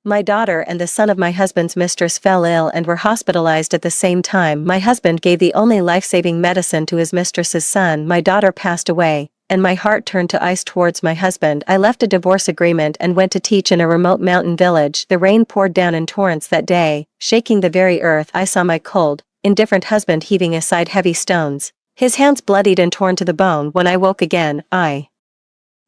My daughter and the son of my husband's mistress fell ill and were hospitalized at the same time. My husband gave the only life-saving medicine to his mistress's son. My daughter passed away, and my heart turned to ice towards my husband. I left a divorce agreement and went to teach in a remote mountain village. The rain poured down in torrents that day, shaking the very earth. I saw my cold, indifferent husband heaving aside heavy stones, his hands bloodied and torn to the bone. When I woke again, I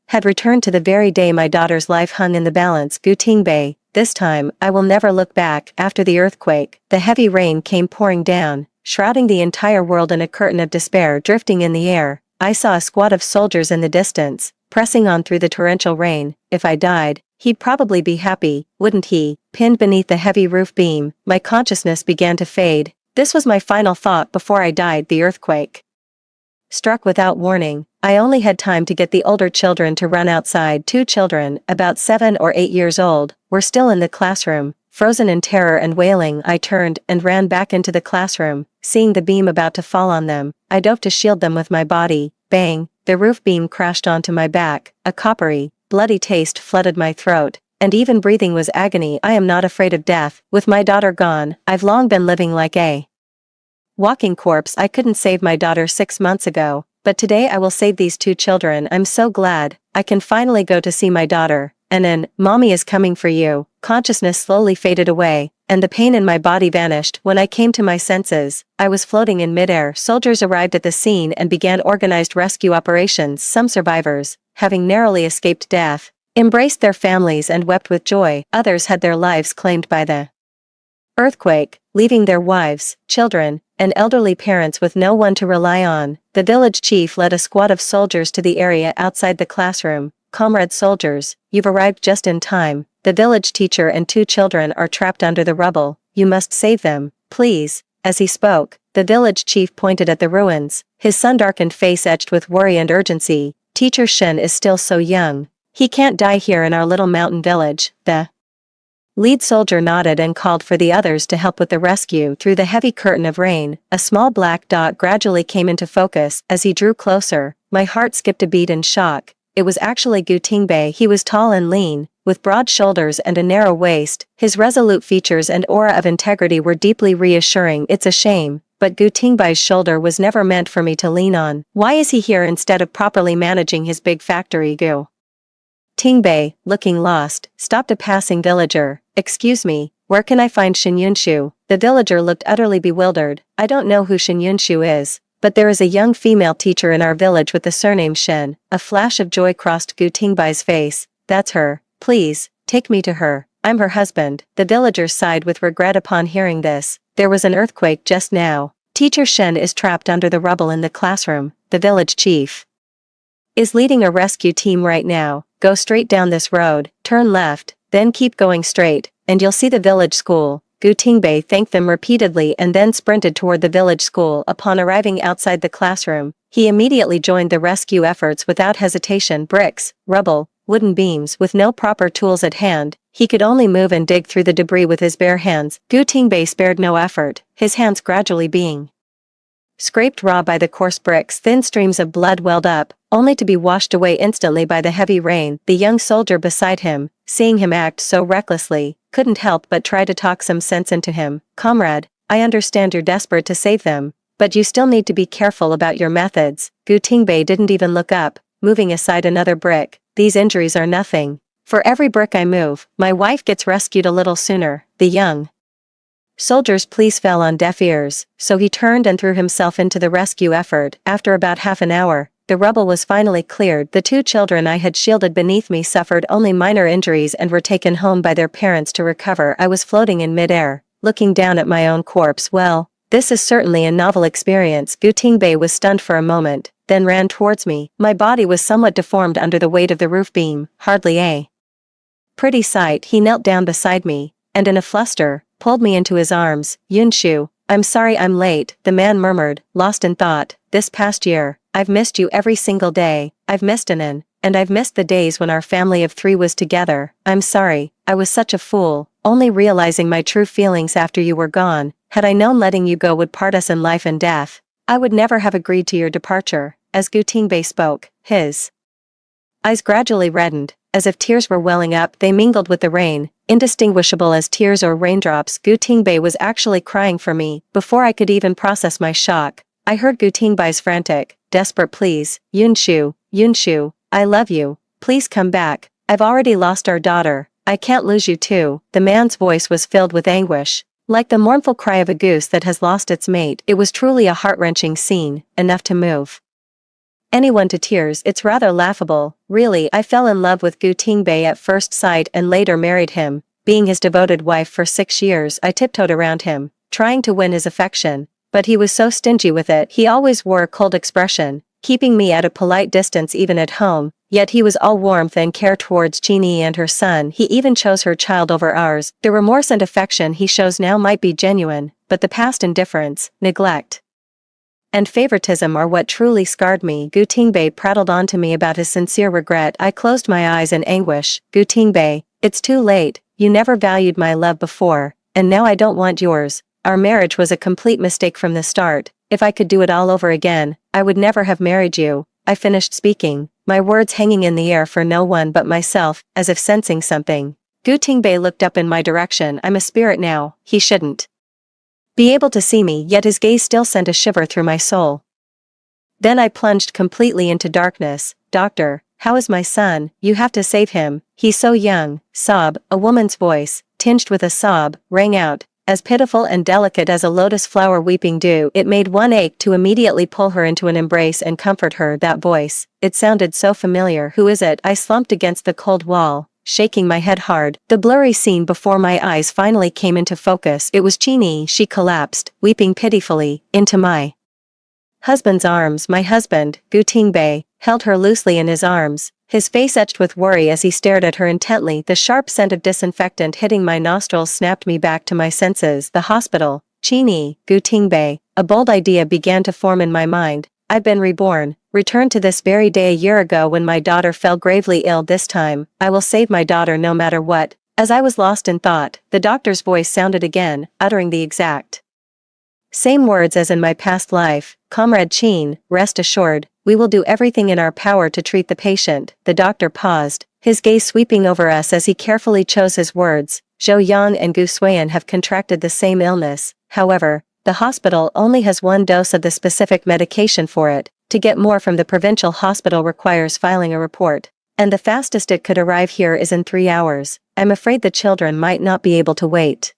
had returned to the very day my daughter's life hung in the balance. Gutingbe, this time, I will never look back. After the earthquake, the heavy rain came pouring down, shrouding the entire world in a curtain of despair drifting in the air. I saw a squad of soldiers in the distance, pressing on through the torrential rain. If I died, he'd probably be happy, wouldn't he? Pinned beneath the heavy roof beam, my consciousness began to fade. This was my final thought before I died. The earthquake struck without warning. I only had time to get the older children to run outside. 2 children, about 7 or 8 years old, were still in the classroom, frozen in terror and wailing. I turned and ran back into the classroom, seeing the beam about to fall on them. I dove to shield them with my body. Bang, the roof beam crashed onto my back. A coppery, bloody taste flooded my throat, and even breathing was agony. I am not afraid of death. With my daughter gone, I've long been living like a walking corpse. I couldn't save my daughter 6 months ago, but today I will save these 2 children. I'm so glad I can finally go to see my daughter. And then, Mommy is coming for you. Consciousness slowly faded away, and the pain in my body vanished. When I came to my senses, I was floating in midair. Soldiers arrived at the scene and began organized rescue operations. Some survivors, having narrowly escaped death, embraced their families and wept with joy. Others had their lives claimed by the earthquake, leaving their wives, children, and elderly parents with no one to rely on. The village chief led a squad of soldiers to the area outside the classroom. Comrade soldiers, you've arrived just in time. The village teacher and 2 children are trapped under the rubble. You must save them, please. As he spoke, the village chief pointed at the ruins, his sun-darkened face etched with worry and urgency. Teacher Shen is still so young. He can't die here in our little mountain village. The lead soldier nodded and called for the others to help with the rescue. Through the heavy curtain of rain, a small black dot gradually came into focus. As he drew closer, my heart skipped a beat in shock. It was actually Gutingbe. He was tall and lean, with broad shoulders and a narrow waist. His resolute features and aura of integrity were deeply reassuring. It's a shame, but Gutingbe's shoulder was never meant for me to lean on. Why is he here instead of properly managing his big factory? Tingbei, looking lost, stopped a passing villager. Excuse me, where can I find Shin Yunshu? The villager looked utterly bewildered. I don't know who Shin Yunshu is, but there is a young female teacher in our village with the surname Shen. A flash of joy crossed Gutingbai's face. That's her. Please, take me to her. I'm her husband. The villager sighed with regret upon hearing this. There was an earthquake just now. Teacher Shen is trapped under the rubble in the classroom. The village chief is leading a rescue team right now. Go straight down this road, turn left, then keep going straight, and you'll see the village school. Gutingbei thanked them repeatedly and then sprinted toward the village school. Upon arriving outside the classroom, he immediately joined the rescue efforts without hesitation. Bricks, rubble, wooden beams. With no proper tools at hand, he could only move and dig through the debris with his bare hands. Gutingbei spared no effort, his hands gradually being scraped raw by the coarse bricks. Thin streams of blood welled up, only to be washed away instantly by the heavy rain. The young soldier beside him, seeing him act so recklessly, couldn't help but try to talk some sense into him. Comrade, I understand you're desperate to save them, but you still need to be careful about your methods. Gutingbei didn't even look up, moving aside another brick. These injuries are nothing. For every brick I move, my wife gets rescued a little sooner. The young soldier's pleas fell on deaf ears, so he turned and threw himself into the rescue effort. After about half an hour, the rubble was finally cleared. The 2 children I had shielded beneath me suffered only minor injuries and were taken home by their parents to recover. I was floating in midair, looking down at my own corpse. Well, this is certainly a novel experience. Gutingbei was stunned for a moment, then ran towards me. My body was somewhat deformed under the weight of the roof beam. Hardly a pretty sight. He knelt down beside me, and in a fluster, pulled me into his arms. Yunshu, I'm sorry I'm late, the man murmured, lost in thought. This past year, I've missed you every single day. I've missed Anan, and I've missed the days when our family of 3 was together. I'm sorry, I was such a fool, only realizing my true feelings after you were gone. Had I known letting you go would part us in life and death, I would never have agreed to your departure. As Gutingbei spoke, his eyes gradually reddened, as if tears were welling up. They mingled with the rain, Indistinguishable as tears or raindrops, Gu Tingbei was actually crying for me. Before I could even process my shock, I heard Gu Tingbei's frantic, desperate pleas. Yunshu, I love you. Please come back. I've already lost our daughter. I can't lose you too." The man's voice was filled with anguish. Like the mournful cry of a goose that has lost its mate, it was truly a heart-wrenching scene, enough to move anyone to tears. It's rather laughable, really. I fell in love with Gu Tingbei at first sight and later married him. Being his devoted wife for 6 years, I tiptoed around him, trying to win his affection, but he was so stingy with it. He always wore a cold expression, keeping me at a polite distance even at home, yet he was all warmth and care towards Jeannie and her son. He even chose her child over ours. The remorse and affection he shows now might be genuine, but the past indifference, neglect, and favoritism are what truly scarred me. Gu Tingbei prattled on to me about his sincere regret. I closed my eyes in anguish. Gu Tingbei, it's too late. You never valued my love before, and now I don't want yours. Our marriage was a complete mistake from the start. If I could do it all over again, I would never have married you. I finished speaking, my words hanging in the air for no one but myself, as if sensing something. Gu Tingbei looked up in my direction. I'm a spirit now. He shouldn't be able to see me, yet his gaze still sent a shiver through my soul. Then I plunged completely into darkness. "Doctor, how is my son? You have to save him. He's so young." Sob, a woman's voice, tinged with a sob, rang out, as pitiful and delicate as a lotus flower weeping dew. It made one ache to immediately pull her into an embrace and comfort her. That voice, it sounded so familiar. Who is it? I slumped against the cold wall, shaking my head hard. The blurry scene before my eyes finally came into focus. It was Jeannie. She collapsed, weeping pitifully, into my husband's arms. My husband, Gu Tingbei, held her loosely in his arms, his face etched with worry as he stared at her intently. The sharp scent of disinfectant hitting my nostrils snapped me back to my senses. The hospital. Jeannie, Gu Tingbei. A bold idea began to form in my mind. I've been reborn, returned to this very day a year ago when my daughter fell gravely ill. This time, I will save my daughter no matter what. As I was lost in thought, the doctor's voice sounded again, uttering the exact same words as in my past life. "Comrade Chin, rest assured, we will do everything in our power to treat the patient." The doctor paused, his gaze sweeping over us as he carefully chose his words. "Zhou Yang and Gu Suiyan have contracted the same illness. However, the hospital only has one dose of the specific medication for it. To get more from the provincial hospital requires filing a report, and the fastest it could arrive here is in 3 hours. I'm afraid the children might not be able to wait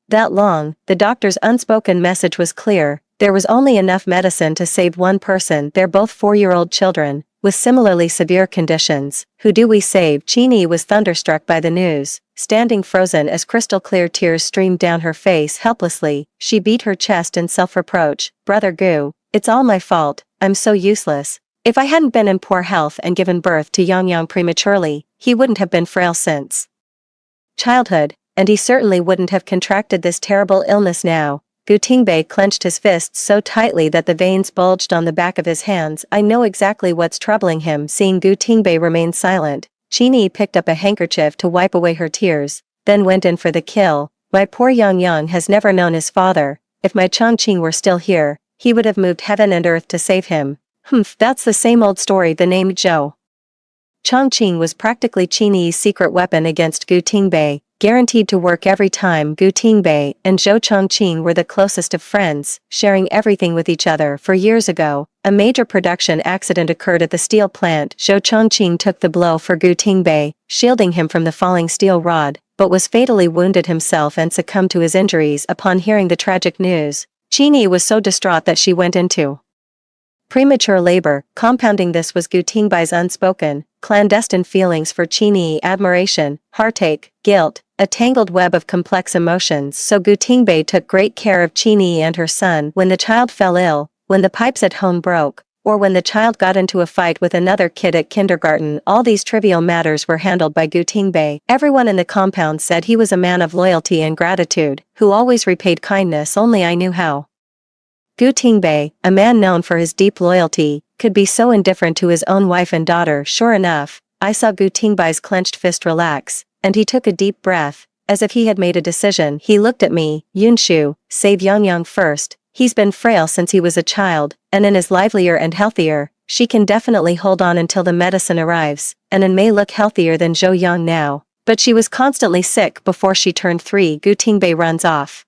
that long." The doctor's unspoken message was clear. There was only enough medicine to save one person. They're both 4-year-old children, with similarly severe conditions. Who do we save? Jeannie was thunderstruck by the news. Standing frozen as crystal-clear tears streamed down her face helplessly, she beat her chest in self-reproach. "Brother Gu, it's all my fault. I'm so useless. If I hadn't been in poor health and given birth to Yang prematurely, he wouldn't have been frail since childhood, and he certainly wouldn't have contracted this terrible illness now." Gu Tingbei clenched his fists so tightly that the veins bulged on the back of his hands. I know exactly what's troubling him. Seeing Gu Tingbei remain silent, Jeannie picked up a handkerchief to wipe away her tears, then went in for the kill. "My poor Yang has never known his father. If my Chongqing were still here, he would have moved heaven and earth to save him." That's the same old story. The name Zhou Chongqing was practically Jeannie's secret weapon against Gu Tingbei, guaranteed to work every time. Gu Tingbei and Zhou Chongqing were the closest of friends, sharing everything with each other. For years ago, a major production accident occurred at the steel plant. Zhou Chongqing took the blow for Gu Tingbei, shielding him from the falling steel rod, but was fatally wounded himself and succumbed to his injuries. Upon hearing the tragic news, Jeannie was so distraught that she went into premature labor. Compounding this was Gu Tingbei's unspoken, clandestine feelings for Jeannie: admiration, heartache, guilt, a tangled web of complex emotions. So Gu Tingbei took great care of Jeannie and her son. When the child fell ill, when the pipes at home broke, or when the child got into a fight with another kid at kindergarten, all these trivial matters were handled by Gu Tingbei. Everyone in the compound said he was a man of loyalty and gratitude, who always repaid kindness. Only I knew how. Gu Tingbei, a man known for his deep loyalty, could be so indifferent to his own wife and daughter. Sure enough, I saw Gu Tingbei's clenched fist relax, and he took a deep breath, as if he had made a decision. He looked at me. "Yunshu, save Yang first. He's been frail since he was a child, and is livelier and healthier. She can definitely hold on until the medicine arrives, and may look healthier than Zhou Yang now." But she was constantly sick before she turned 3. Gutingbei runs off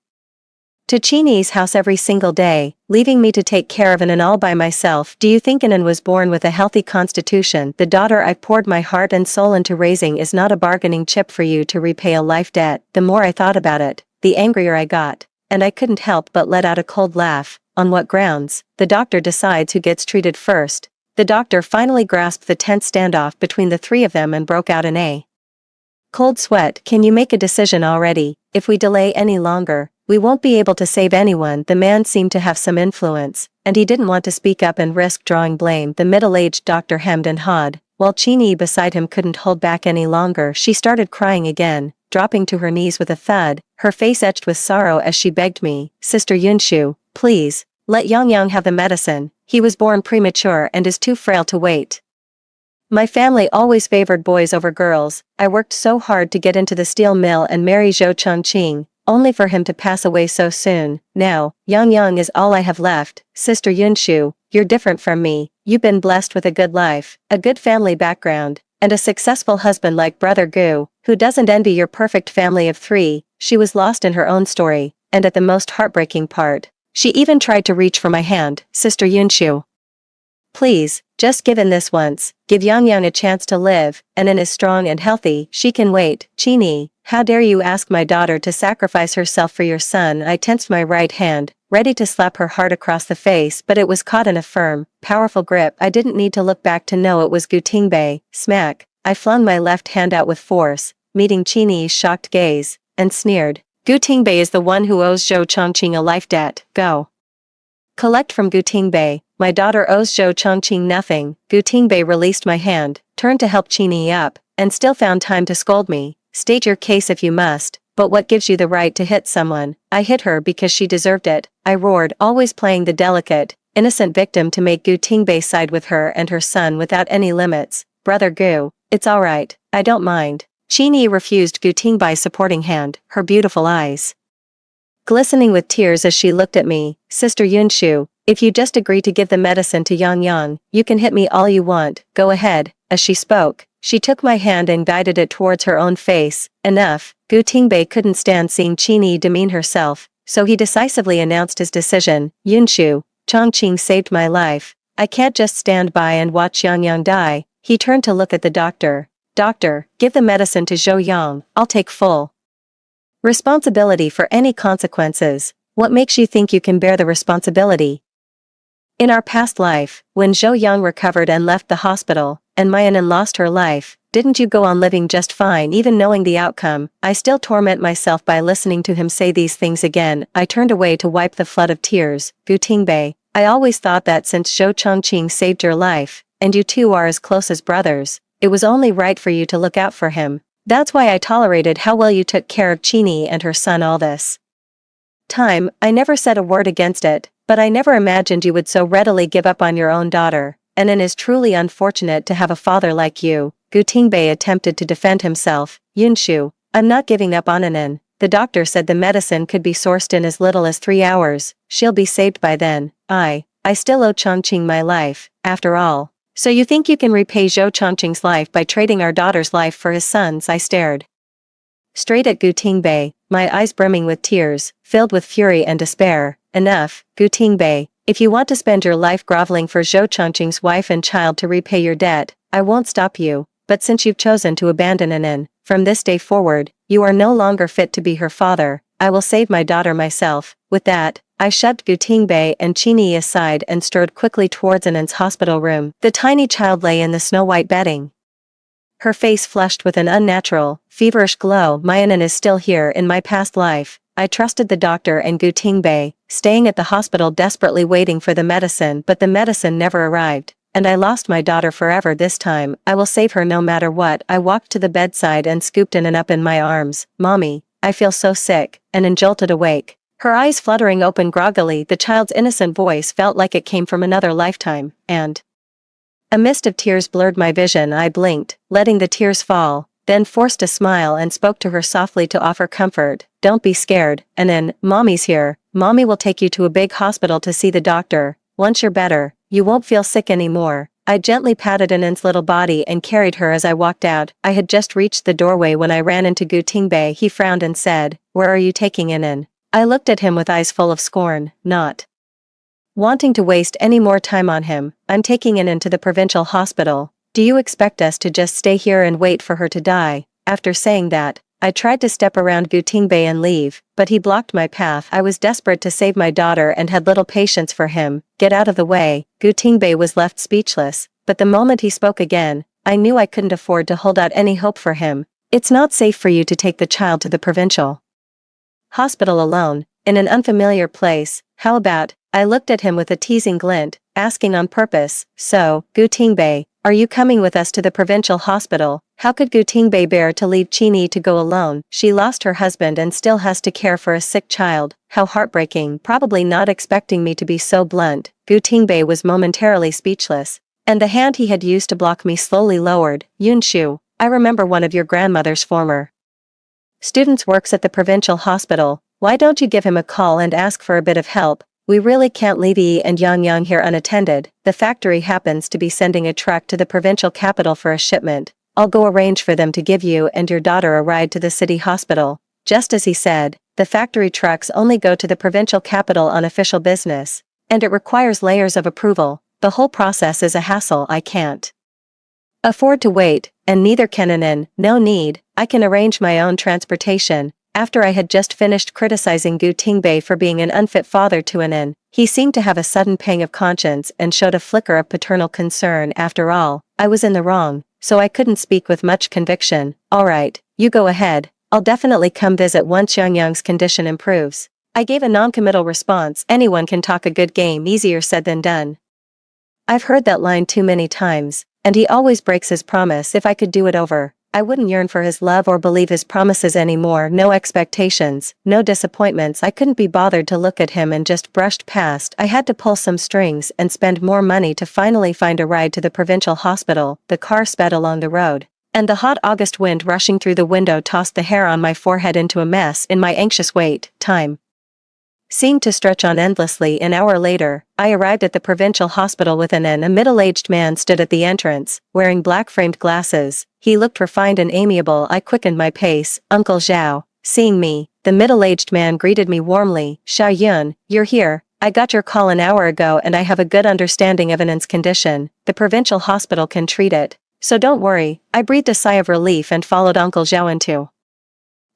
to Chini's house every single day, leaving me to take care of Anan all by myself. Do you think Anan was born with a healthy constitution? The daughter I poured my heart and soul into raising is not a bargaining chip for you to repay a life debt. The more I thought about it, the angrier I got, and I couldn't help but let out a cold laugh. On what grounds? The doctor decides who gets treated first. The doctor finally grasped the tense standoff between the three of them and broke out in a cold sweat. Can you make a decision already? If we delay any longer, we won't be able to save anyone. The man seemed to have some influence, and he didn't want to speak up and risk drawing blame. The middle-aged doctor hemmed and hawed, while Chini beside him couldn't hold back any longer. She started crying again, dropping to her knees with a thud, her face etched with sorrow as she begged me, Sister Yunshu, please, let Yang have the medicine. He was born premature and is too frail to wait. My family always favored boys over girls. I worked so hard to get into the steel mill and marry Zhou Chongqing, only for him to pass away so soon. Now, Yang is all I have left. Sister Yunshu, you're different from me. You've been blessed with a good life, a good family background, and a successful husband like Brother Gu, who doesn't envy your perfect family of 3. She was lost in her own story, and at the most heartbreaking part, she even tried to reach for my hand. Sister Yunshu, please, just give in this once. Give Yang a chance to live. Anan is strong and healthy. She can wait. Chini, how dare you ask my daughter to sacrifice herself for your son? I tensed my right hand, ready to slap her hard across the face, but it was caught in a firm, powerful grip. I didn't need to look back to know it was Gutingbei. Smack. I flung my left hand out with force, meeting Chini's shocked gaze, and sneered. Gutingbei is the one who owes Zhou Chongqing a life debt. Go collect from Gutingbei. My daughter owes Zhou Chongqing nothing. Gutingbei released my hand, turned to help Chini up, and still found time to scold me. State your case if you must, but what gives you the right to hit someone? I hit her because she deserved it, I roared, always playing the delicate, innocent victim to make Gutingbei side with her and her son without any limits. Brother Gu, it's alright, I don't mind. Chini refused Gutingbei's supporting hand, her beautiful eyes glistening with tears as she looked at me. Sister Yunshu, if you just agree to give the medicine to Yang, you can hit me all you want. Go ahead. As she spoke, she took my hand and guided it towards her own face. Enough. Gutingbei couldn't stand seeing Chini demean herself, so he decisively announced his decision. Yunshu, Chongqing saved my life. I can't just stand by and watch Yang die. He turned to look at the doctor. Doctor, give the medicine to Zhou Yang. I'll take full responsibility for any consequences. What makes you think you can bear the responsibility? In our past life, when Zhou Yang recovered and left the hospital, and Mayanan lost her life, didn't you go on living just fine even knowing the outcome? I still torment myself by listening to him say these things again. I turned away to wipe the flood of tears. Gutingbei, I always thought that since Zhou Chongqing saved your life, and you two are as close as brothers, it was only right for you to look out for him. That's why I tolerated how well you took care of Chini and her son all this time. I never said a word against it, but I never imagined you would so readily give up on your own daughter. Anan is truly unfortunate to have a father like you. Gutingbei attempted to defend himself. Yunshu, I'm not giving up on Anan. The doctor said the medicine could be sourced in as little as 3 hours. She'll be saved by then. I still owe Chongqing my life, after all. So you think you can repay Zhou Chongqing's life by trading our daughter's life for his son's? I stared straight at Gutingbei, my eyes brimming with tears, filled with fury and despair. Enough, Gutingbei. If you want to spend your life groveling for Zhou Chongqing's wife and child to repay your debt, I won't stop you, but since you've chosen to abandon Anan, from this day forward, you are no longer fit to be her father. I will save my daughter myself. With that, I shoved Gutingbei and Chini aside and strode quickly towards Anan's hospital room. The tiny child lay in the snow-white bedding, her face flushed with an unnatural, feverish glow. My Anan is still here in my past life. I trusted the doctor and Gutingbei, staying at the hospital desperately waiting for the medicine, but the medicine never arrived, and I lost my daughter forever. This time, I will save her no matter what. I walked to the bedside and scooped Anan up in my arms. Mommy, I feel so sick. Anan jolted awake, her eyes fluttering open groggily. The child's innocent voice felt like it came from another lifetime, and a mist of tears blurred my vision. I blinked, letting the tears fall, then forced a smile and spoke to her softly to offer comfort. Don't be scared, Anan, Mommy's here. Mommy will take you to a big hospital to see the doctor. Once you're better, you won't feel sick anymore. I gently patted Anan's little body and carried her as I walked out. I had just reached the doorway when I ran into Gu Tingbei. He frowned and said, "Where are you taking Anan?" I looked at him with eyes full of scorn, not wanting to waste any more time on him. "I'm taking Anan to the provincial hospital. Do you expect us to just stay here and wait for her to die?" After saying that, I tried to step around Gu Tingbei and leave, but he blocked my path. I was desperate to save my daughter and had little patience for him. "Get out of the way." Gu Tingbei was left speechless, but the moment he spoke again, I knew I couldn't afford to hold out any hope for him. "It's not safe for you to take the child to the provincial hospital alone, in an unfamiliar place. How about?" I looked at him with a teasing glint, asking on purpose, "So, Gu Tingbei, are you coming with us to the provincial hospital?" How could Gu Tingbei bear to leave Chini to go alone? She lost her husband and still has to care for a sick child. How heartbreaking. Probably not expecting me to be so blunt, Gu Tingbei was momentarily speechless, and the hand he had used to block me slowly lowered. "Yunshu, I remember one of your grandmother's former students works at the provincial hospital. Why don't you give him a call and ask for a bit of help? We really can't leave Yi and Yang Yang here unattended. The factory happens to be sending a truck to the provincial capital for a shipment. I'll go arrange for them to give you and your daughter a ride to the city hospital." Just as he said, the factory trucks only go to the provincial capital on official business, and it requires layers of approval. The whole process is a hassle. I can't afford to wait, and neither can Anan. "No need, I can arrange my own transportation." After I had just finished criticizing Gu Tingbei for being an unfit father to Anan, he seemed to have a sudden pang of conscience and showed a flicker of paternal concern. After all, I was in the wrong, so I couldn't speak with much conviction. "All right, you go ahead. I'll definitely come visit once Yang Yang's condition improves." I gave a non-committal response. Anyone can talk a good game. Easier said than done. I've heard that line too many times, and he always breaks his promise. If I could do it over, I wouldn't yearn for his love or believe his promises anymore. No expectations, no disappointments. I couldn't be bothered to look at him and just brushed past. I had to pull some strings and spend more money to finally find a ride to the provincial hospital. The car sped along the road, and the hot August wind rushing through the window tossed the hair on my forehead into a mess. In my anxious wait, time seemed to stretch on endlessly. An hour later, I arrived at the provincial hospital with Anan. A middle-aged man stood at the entrance, wearing black-framed glasses. He looked refined and amiable. I quickened my pace. "Uncle Zhao." Seeing me, the middle-aged man greeted me warmly. "Xiao Yun, you're here. I got your call an hour ago and I have a good understanding of Anan's condition. The provincial hospital can treat it, so don't worry." I breathed a sigh of relief and followed Uncle Zhao into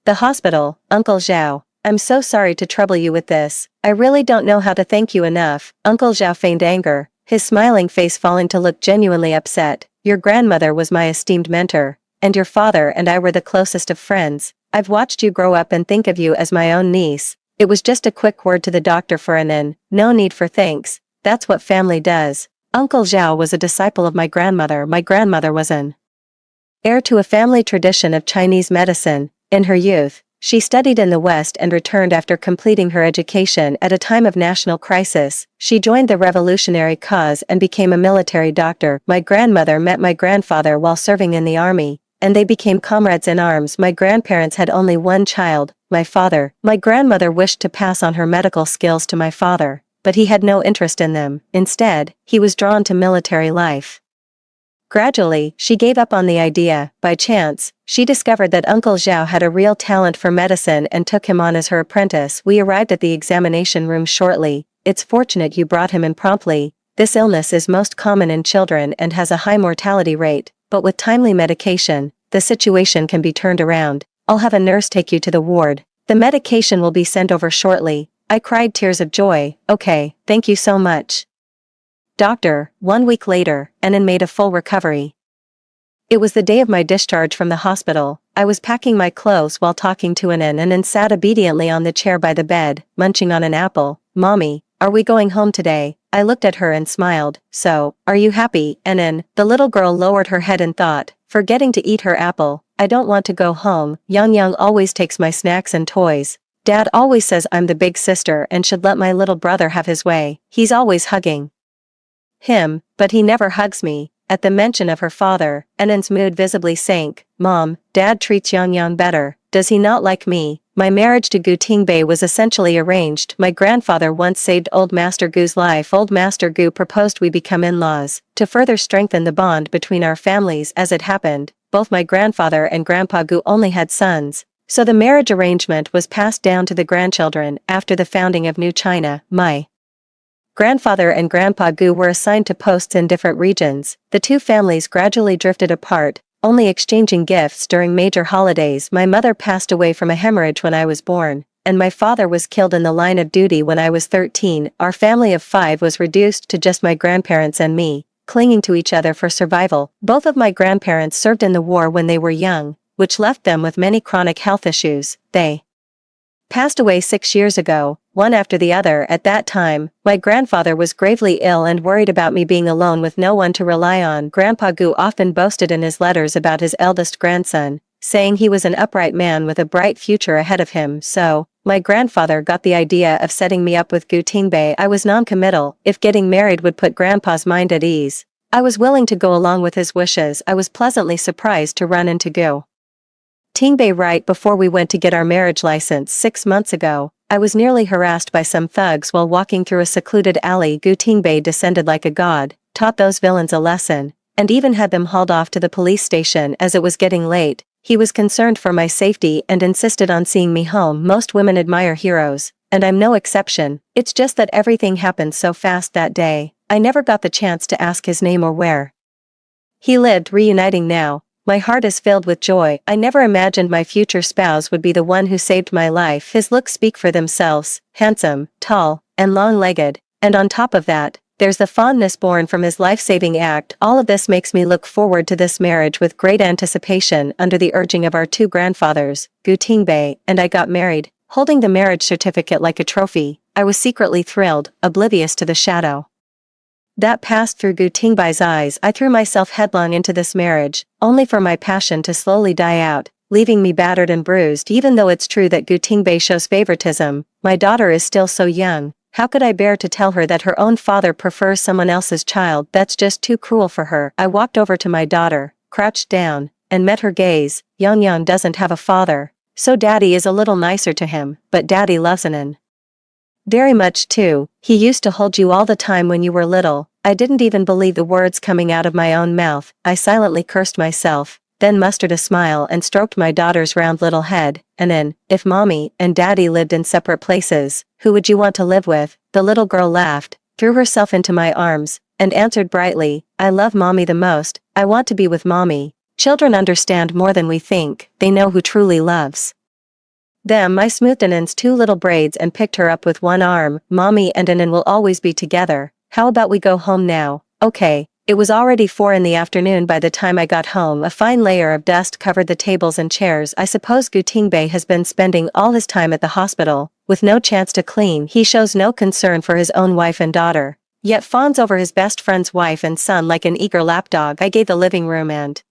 the hospital. "Uncle Zhao, I'm so sorry to trouble you with this. I really don't know how to thank you enough." Uncle Zhao feigned anger, his smiling face falling to look genuinely upset. "Your grandmother was my esteemed mentor, and your father and I were the closest of friends. I've watched you grow up and think of you as my own niece. It was just a quick word to the doctor for Anan. No need for thanks. That's what family does." Uncle Zhao was a disciple of my grandmother. My grandmother was an heir to a family tradition of Chinese medicine. In her youth, she studied in the West and returned after completing her education. At a time of national crisis, she joined the revolutionary cause and became a military doctor. My grandmother met my grandfather while serving in the army, and they became comrades in arms. My grandparents had only one child, my father. My grandmother wished to pass on her medical skills to my father, but he had no interest in them. Instead, he was drawn to military life. Gradually, she gave up on the idea. By chance, she discovered that Uncle Zhao had a real talent for medicine and took him on as her apprentice. We arrived at the examination room shortly. "It's fortunate you brought him in promptly. This illness is most common in children and has a high mortality rate, but with timely medication, the situation can be turned around. I'll have a nurse take you to the ward. The medication will be sent over shortly." I cried tears of joy. "Okay, thank you so much, Doctor." 1 week later, Anan made a full recovery. It was the day of my discharge from the hospital. I was packing my clothes while talking to Anan. Anan sat obediently on the chair by the bed, munching on an apple. "Mommy, are we going home today?" I looked at her and smiled. "So, are you happy, Anan?" The little girl lowered her head in thought, forgetting to eat her apple. "I don't want to go home. Yang Yang always takes my snacks and toys. Dad always says I'm the big sister and should let my little brother have his way. He's always hugging him, but he never hugs me." At the mention of her father, Anan's mood visibly sank. "Mom, Dad treats Yang Yang better. Does he not like me?" My marriage to Gu Tingbei was essentially arranged. My grandfather once saved Old Master Gu's life. Old Master Gu proposed we become in-laws. To further strengthen the bond between our families. As it happened, both my grandfather and Grandpa Gu only had sons, so the marriage arrangement was passed down to the grandchildren. After the founding of New China, my grandfather and Grandpa Gu were assigned to posts in different regions. The two families gradually drifted apart, only exchanging gifts during major holidays. My mother passed away from a hemorrhage when I was born, and my father was killed in the line of duty when I was 13. Our family of 5 was reduced to just my grandparents and me, clinging to each other for survival. Both of my grandparents served in the war when they were young, which left them with many chronic health issues. They passed away 6 years ago, one after the other. At that time, my grandfather was gravely ill and worried about me being alone with no one to rely on. Grandpa Gu often boasted in his letters about his eldest grandson, saying he was an upright man with a bright future ahead of him. So, my grandfather got the idea of setting me up with Gu Tingbei. I was non-committal. If getting married would put Grandpa's mind at ease, I was willing to go along with his wishes. I was pleasantly surprised to run into Gu Tingbei right before we went to get our marriage license 6 months ago. I was nearly harassed by some thugs while walking through a secluded alley. Gu Tingbei descended like a god, taught those villains a lesson, and even had them hauled off to the police station. As it was getting late, he was concerned for my safety and insisted on seeing me home. Most women admire heroes, and I'm no exception. It's just that everything happened so fast that day, I never got the chance to ask his name or where he lived. Reuniting now, my heart is filled with joy. I never imagined my future spouse would be the one who saved my life. His looks speak for themselves: handsome, tall, and long-legged, and on top of that, there's the fondness born from his life-saving act. All of this makes me look forward to this marriage with great anticipation. Under the urging of our 2 grandfathers, Gu Tingbei and I got married, holding the marriage certificate like a trophy. I was secretly thrilled, oblivious to the shadow that passed through Gu Tingbei's eyes. I threw myself headlong into this marriage, only for my passion to slowly die out, leaving me battered and bruised. Even though it's true that Gu Tingbei shows favoritism, my daughter is still so young. How could I bear to tell her that her own father prefers someone else's child? That's just too cruel for her. I walked over to my daughter, crouched down, and met her gaze. Yang doesn't have a father, so daddy is a little nicer to him, but daddy loves Anan very much too. He used to hold you all the time when you were little. I didn't even believe the words coming out of my own mouth. I silently cursed myself, then mustered a smile and stroked my daughter's round little head. Anan, if mommy and daddy lived in separate places, who would you want to live with? The little girl laughed, threw herself into my arms, and answered brightly, I love mommy the most. I want to be with mommy. Children understand more than we think. They know who truly loves them. I smoothed Anan's 2 little braids and picked her up with one arm. Mommy and Anan will always be together. How about we go home now? Okay. It was already 4 in the afternoon by the time I got home. A fine layer of dust covered the tables and chairs. I suppose Gu Tingbei has been spending all his time at the hospital, with no chance to clean. He shows no concern for his own wife and daughter, yet fawns over his best friend's wife and son like an eager lapdog. I gave the living room and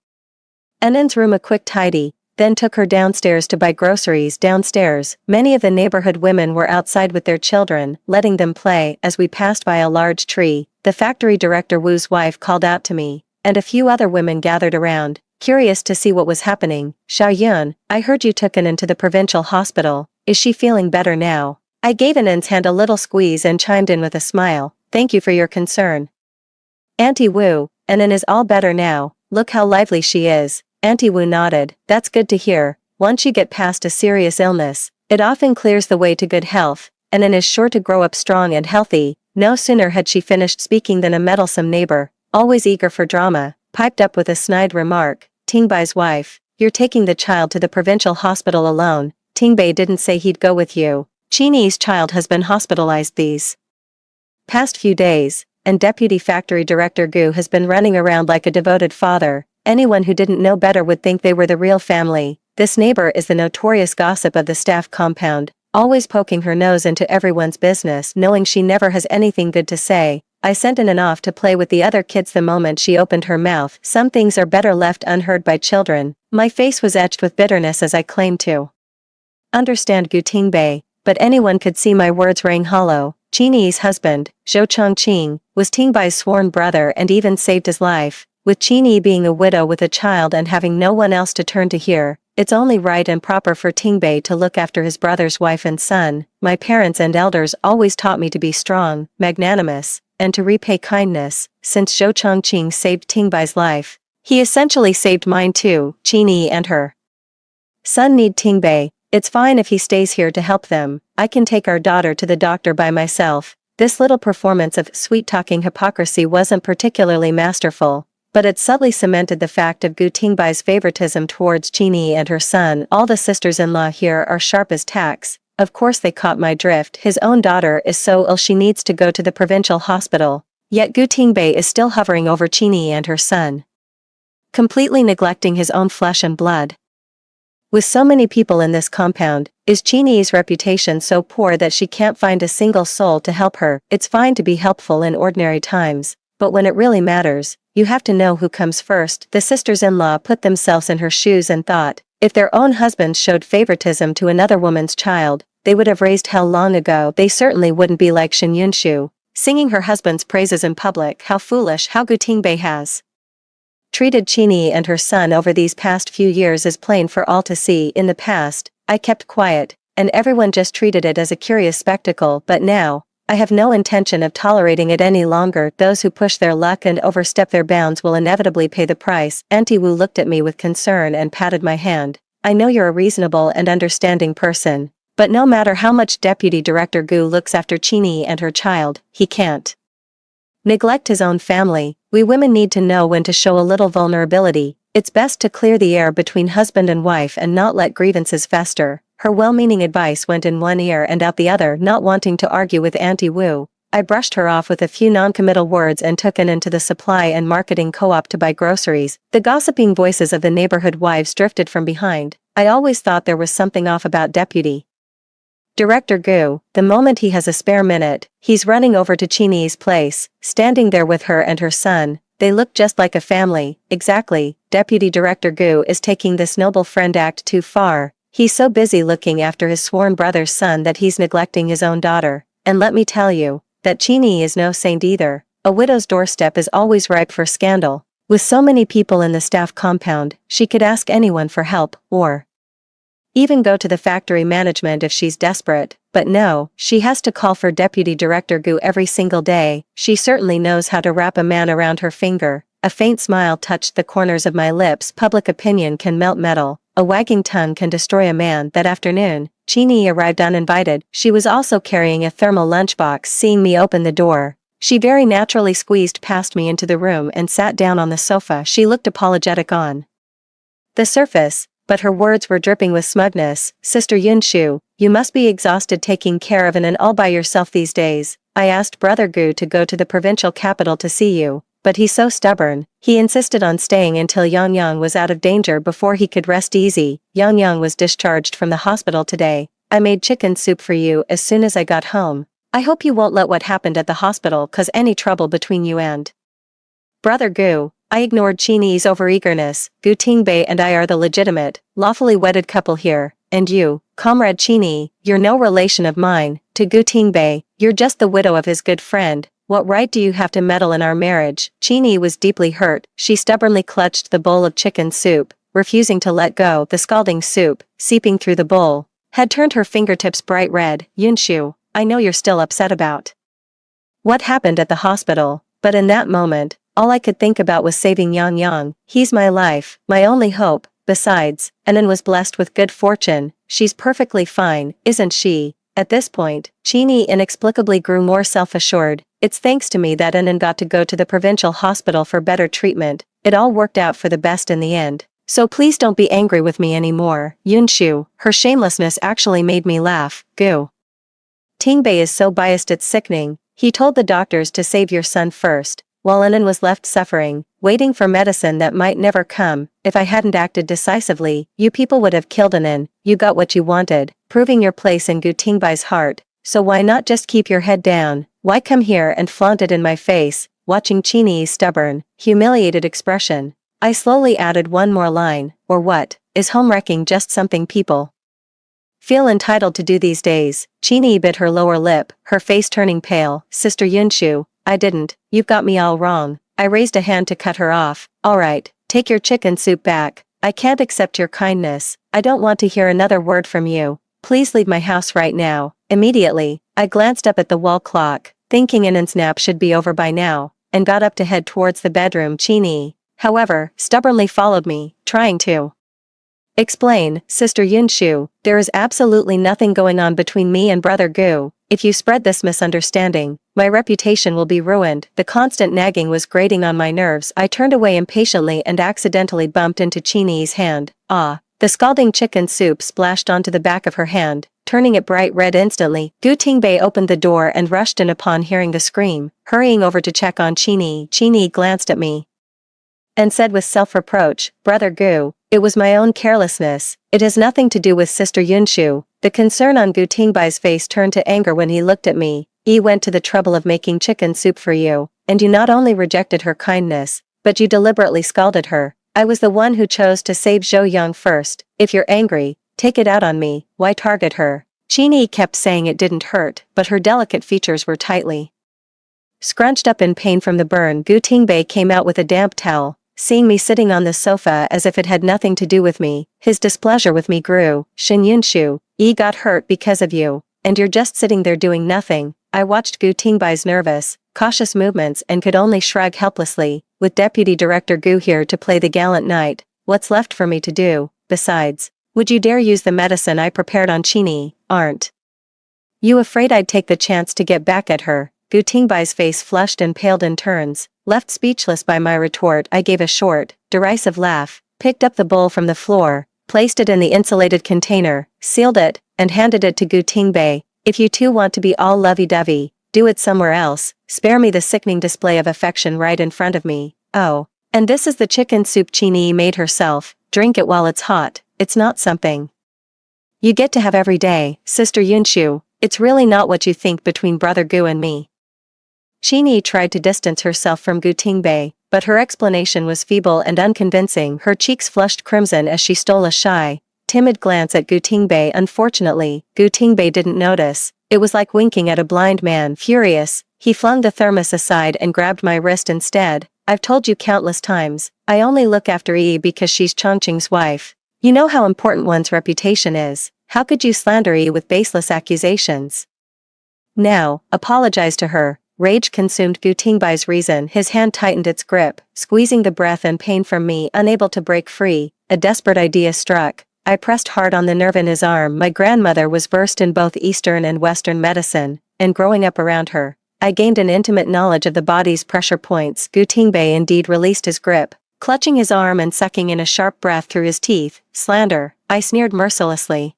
Anan's room a quick tidy, then took her downstairs to buy groceries. Downstairs, many of the neighborhood women were outside with their children, letting them play. As we passed by a large tree, the factory director Wu's wife called out to me, and a few other women gathered around, curious to see what was happening. Xiaoyun, I heard you took Anan to the provincial hospital. Is she feeling better now? I gave Anan's hand a little squeeze and chimed in with a smile. Thank you for your concern, Auntie Wu. Anan is all better now. Look how lively she is. Auntie Wu nodded. That's good to hear. Once you get past a serious illness, it often clears the way to good health, and Anan is sure to grow up strong and healthy. No sooner had she finished speaking than a meddlesome neighbor, always eager for drama, piped up with a snide remark. Tingbei's wife, you're taking the child to the provincial hospital alone. Tingbei didn't say he'd go with you. Chini's child has been hospitalized these past few days, and Deputy Factory Director Gu has been running around like a devoted father. Anyone who didn't know better would think they were the real family. This neighbor is the notorious gossip of the staff compound, always poking her nose into everyone's business, knowing she never has anything good to say. I sent Anan off to play with the other kids the moment she opened her mouth. Some things are better left unheard by children. My face was etched with bitterness as I claimed to understand Gu Tingbei, but anyone could see my words rang hollow. Chini's husband, Zhou Chongqing, was Tingbei's sworn brother and even saved his life. With Chini being a widow with a child and having no one else to turn to here, it's only right and proper for Tingbei to look after his brother's wife and son. My parents and elders always taught me to be strong, magnanimous, and to repay kindness. Since Zhou Chongqing saved Tingbei's life, he essentially saved mine too. Qini and her son need Tingbei. It's fine if he stays here to help them. I can take our daughter to the doctor by myself. This little performance of sweet-talking hypocrisy wasn't particularly masterful, but it subtly cemented the fact of Gu Tingbai's favoritism towards Qini and her son. All the sisters-in-law here are sharp as tacks. Of course they caught my drift. His own daughter is so ill she needs to go to the provincial hospital. Yet Gu Tingbei is still hovering over Qini and her son, completely neglecting his own flesh and blood. With so many people in this compound, is Qini's reputation so poor that she can't find a single soul to help her? It's fine to be helpful in ordinary times, but when it really matters, you have to know who comes first. The sisters-in-law put themselves in her shoes and thought, if their own husbands showed favoritism to another woman's child, they would have raised hell long ago. They certainly wouldn't be like Shen Yunshu, singing her husband's praises in public. How foolish how Gu Tingbei has treated Qini and her son over these past few years is plain for all to see. In the past, I kept quiet, and everyone just treated it as a curious spectacle, but now, I have no intention of tolerating it any longer. Those who push their luck and overstep their bounds will inevitably pay the price. Auntie Wu looked at me with concern and patted my hand. I know you're a reasonable and understanding person, but no matter how much Deputy Director Gu looks after Qini and her child, he can't neglect his own family. We women need to know when to show a little vulnerability. It's best to clear the air between husband and wife and not let grievances fester. Her well-meaning advice went in one ear and out the other. Not wanting to argue with Auntie Wu, I brushed her off with a few non-committal words and took in into the supply and marketing co-op to buy groceries. The gossiping voices of the neighborhood wives drifted from behind. I always thought there was something off about Deputy Director Gu. The moment he has a spare minute, he's running over to Qini's place, standing there with her and her son. They look just like a family. Exactly, Deputy Director Gu is taking this noble friend act too far. He's so busy looking after his sworn brother's son that he's neglecting his own daughter. And let me tell you, that Qini is no saint either. A widow's doorstep is always ripe for scandal. With so many people in the staff compound, she could ask anyone for help, or even go to the factory management if she's desperate. But no, she has to call for Deputy Director Gu every single day. She certainly knows how to wrap a man around her finger. A faint smile touched the corners of my lips. Public opinion can melt metal. A wagging tongue can destroy a man. That afternoon, Qini arrived uninvited. She was also carrying a thermal lunchbox. Seeing me open the door, she very naturally squeezed past me into the room and sat down on the sofa. She looked apologetic on the surface, but her words were dripping with smugness. Sister Yunshu, you must be exhausted taking care of an all by yourself these days. I asked Brother Gu to go to the provincial capital to see you, but he's so stubborn. He insisted on staying until Yang Yang was out of danger before he could rest easy. Yang Yang was discharged from the hospital today. I made chicken soup for you as soon as I got home. I hope you won't let what happened at the hospital cause any trouble between you and Brother Gu. I ignored Qini's overeagerness. Gu Tingbei and I are the legitimate, lawfully wedded couple here, and you, Comrade Qini, you're no relation of mine. To Gu Tingbei, you're just the widow of his good friend. What right do you have to meddle in our marriage? Qini was deeply hurt. She stubbornly clutched the bowl of chicken soup, refusing to let go. The scalding soup, seeping through the bowl, had turned her fingertips bright red. Yunshu, I know you're still upset about what happened at the hospital, but in that moment, all I could think about was saving Yang Yang. He's my life, my only hope. Besides, Anan was blessed with good fortune. She's perfectly fine, isn't she? At this point, Qini inexplicably grew more self-assured. It's thanks to me that Anan got to go to the provincial hospital for better treatment. It all worked out for the best in the end. So please don't be angry with me anymore. Yunshu, her shamelessness actually made me laugh. Gu Tingbei is so biased it's sickening. He told the doctors to save your son first, while Anan was left suffering, waiting for medicine that might never come. If I hadn't acted decisively, you people would have killed Anan. You got what you wanted, proving your place in Gu Tingbai's heart. So why not just keep your head down? Why come here and flaunt it in my face? Watching Qini's stubborn, humiliated expression, I slowly added one more line. Or what? Is homewrecking just something people feel entitled to do these days? Qini bit her lower lip, her face turning pale. Sister Yunshu, I didn't. You've got me all wrong. I raised a hand to cut her off. Alright, take your chicken soup back. I can't accept your kindness. I don't want to hear another word from you. Please leave my house right now." Immediately, I glanced up at the wall clock, thinking Ann's nap should be over by now, and got up to head towards the bedroom. Chini, however, stubbornly followed me, trying to explain. "Sister Yunshu, there is absolutely nothing going on between me and Brother Gu. If you spread this misunderstanding, my reputation will be ruined." The constant nagging was grating on my nerves. I turned away impatiently and accidentally bumped into Chini's hand. Ah! The scalding chicken soup splashed onto the back of her hand, turning it bright red instantly. Gu Tingbei opened the door and rushed in upon hearing the scream, hurrying over to check on Chini. Chini glanced at me and said with self-reproach, "Brother Gu, it was my own carelessness. It has nothing to do with Sister Yunshu." The concern on Gu Tingbai's face turned to anger when he looked at me. "He went to the trouble of making chicken soup for you, and you not only rejected her kindness, but you deliberately scalded her. I was the one who chose to save Zhou Yang first. If you're angry, take it out on me. Why target her?" Chini kept saying it didn't hurt, but her delicate features were tightly scrunched up in pain from the burn. Gu Tingbei came out with a damp towel, seeing me sitting on the sofa as if it had nothing to do with me. His displeasure with me grew. "Shin Yunshu, Yi got hurt because of you, and you're just sitting there doing nothing." I watched Gu Tingbai's nervous, cautious movements and could only shrug helplessly. With Deputy Director Gu here to play the gallant knight, what's left for me to do? Besides, would you dare use the medicine I prepared on Chini? Aren't you afraid I'd take the chance to get back at her? Gu Tingbai's face flushed and paled in turns. Left speechless by my retort, I gave a short, derisive laugh, picked up the bowl from the floor, placed it in the insulated container, sealed it, and handed it to Gu Tingbei. "If you two want to be all lovey-dovey, do it somewhere else. Spare me the sickening display of affection right in front of me." "Oh, and this is the chicken soup Chini made herself. Drink it while it's hot. It's not something you get to have every day." "Sister Yunshu, it's really not what you think between Brother Gu and me." Chini tried to distance herself from Gu Tingbei, but her explanation was feeble and unconvincing. Her cheeks flushed crimson as she stole a shy, timid glance at Gu Tingbei. Unfortunately, Gu Tingbei didn't notice. It was like winking at a blind man. Furious, he flung the thermos aside and grabbed my wrist instead. "I've told you countless times, I only look after Yi because she's Chongqing's wife. You know how important one's reputation is. How could you slander Yi with baseless accusations? Now, apologize to her." Rage consumed Gu Tingbai's reason. His hand tightened its grip, squeezing the breath and pain from me. Unable to break free, a desperate idea struck. I pressed hard on the nerve in his arm. My grandmother was versed in both Eastern and Western medicine, and growing up around her, I gained an intimate knowledge of the body's pressure points. Gu Tingbei indeed released his grip, clutching his arm and sucking in a sharp breath through his teeth. "Slander," I sneered mercilessly,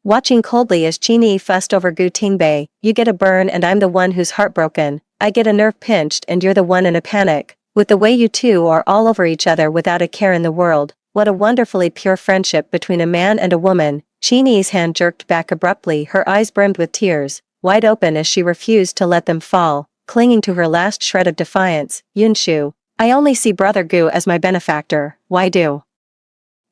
watching coldly as Chini fussed over Gu Tingbei. "You get a burn and I'm the one who's heartbroken. I get a nerve pinched and you're the one in a panic. With the way you two are all over each other without a care in the world, what a wonderfully pure friendship between a man and a woman." Chini's hand jerked back abruptly. Her eyes brimmed with tears, wide open as she refused to let them fall, clinging to her last shred of defiance. "Yunshu, I only see Brother Gu as my benefactor. Why do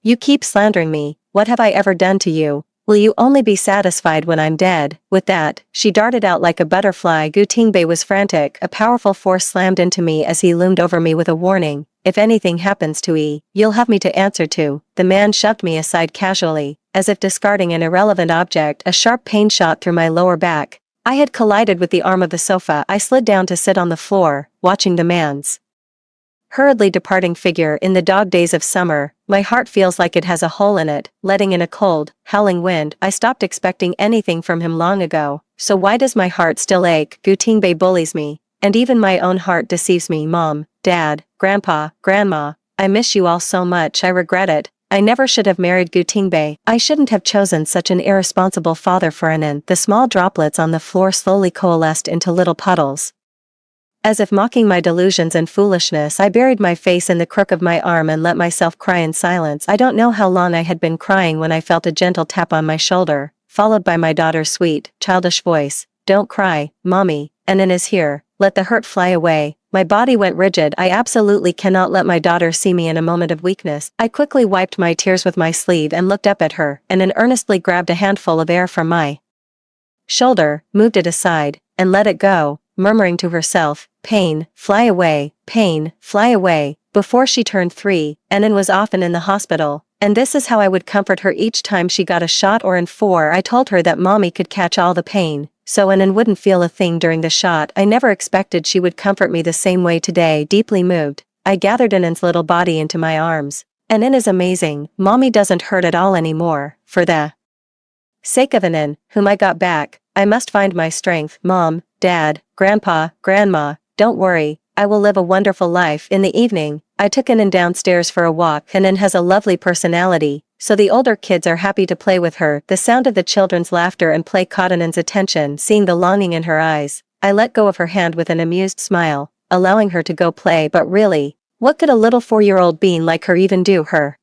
you keep slandering me? What have I ever done to you? Will you only be satisfied when I'm dead?" With that, she darted out like a butterfly. Gu Tingbei was frantic. A powerful force slammed into me as he loomed over me with a warning. "If anything happens to Yi, you'll have me to answer to." The man shoved me aside casually, as if discarding an irrelevant object. A sharp pain shot through my lower back. I had collided with the arm of the sofa. I slid down to sit on the floor, watching the man's hurriedly departing figure. In the dog days of summer, my heart feels like it has a hole in it, letting in a cold, howling wind. I stopped expecting anything from him long ago, so why does my heart still ache? Gu Tingbei bullies me, and even my own heart deceives me. Mom, Dad, Grandpa, Grandma, I miss you all so much. I regret it. I never should have married Gu Tingbei. I shouldn't have chosen such an irresponsible father for Anan. The small droplets on the floor slowly coalesced into little puddles. As if mocking my delusions and foolishness, I buried my face in the crook of my arm and let myself cry in silence. I don't know how long I had been crying when I felt a gentle tap on my shoulder, followed by my daughter's sweet, childish voice. "Don't cry, Mommy, Anan is here. Let the hurt fly away." My body went rigid. I absolutely cannot let my daughter see me in a moment of weakness. I quickly wiped my tears with my sleeve and looked up at her, and then earnestly grabbed a handful of air from my shoulder, moved it aside, and let it go, murmuring to herself, "Pain, fly away, pain, fly away." Before she turned 3, Enin was often in the hospital, and this is how I would comfort her each time she got a shot, or in 4 I told her that mommy could catch all the pain, so Enin wouldn't feel a thing during the shot. I never expected she would comfort me the same way today. Deeply moved, I gathered Enin's little body into my arms. Enin is amazing, mommy doesn't hurt at all anymore. For the sake of Enin, whom I got back, I must find my strength. Mom, Dad, Grandpa, Grandma, don't worry, I will live a wonderful life. In the evening, I took Enin downstairs for a walk. Enin has a lovely personality, so the older kids are happy to play with her. The sound of the children's laughter and play caught Enin's attention. Seeing the longing in her eyes, I let go of her hand with an amused smile, allowing her to go play. But really, what could a little 4-year-old being like her even do? Her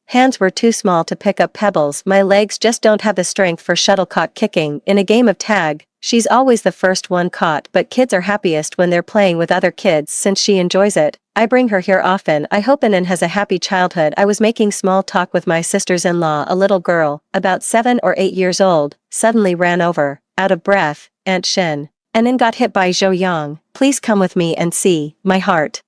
hands were too small to pick up pebbles. My legs just don't have the strength for shuttlecock kicking. In a game of tag, she's always the first one caught, but kids are happiest when they're playing with other kids. Since she enjoys it, I bring her here often. I hope Enin has a happy childhood. I was making small talk with my sisters-in-law. A little girl, about 7 or 8 years old, suddenly ran over, out of breath. Aunt Shin. Enin got hit by Zhou Yang. Please come with me and see. My heart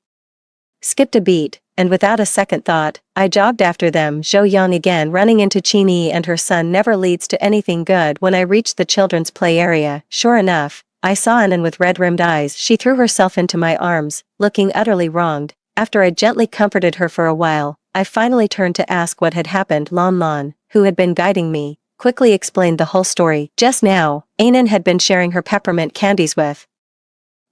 skipped a beat, and without a second thought, I jogged after them. Zhou Yang again running into Qingyi and her son never leads to anything good. When I reached the children's play area, sure enough, I saw Enin with red-rimmed eyes. She threw herself into my arms, looking utterly wronged. After I gently comforted her for a while, I finally turned to ask what had happened. Lan Lan, who had been guiding me, quickly explained the whole story. Just now, Enin had been sharing her peppermint candies with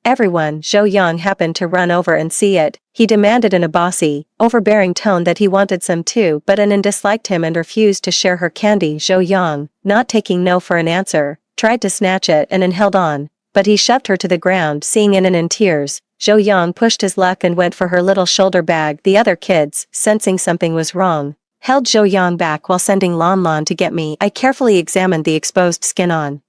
everyone. Zhou Yang happened to run over and see it. He demanded in a bossy, overbearing tone that he wanted some too, but Enin disliked him and refused to share her candy. Zhou Yang, not taking no for an answer, tried to snatch it. Enin held on, but he shoved her to the ground. Seeing Enin in tears, Zhou Yang pushed his luck and went for her little shoulder bag. The other kids, sensing something was wrong, held Zhou Yang back while sending Lan Lan to get me. I carefully examined the exposed skin on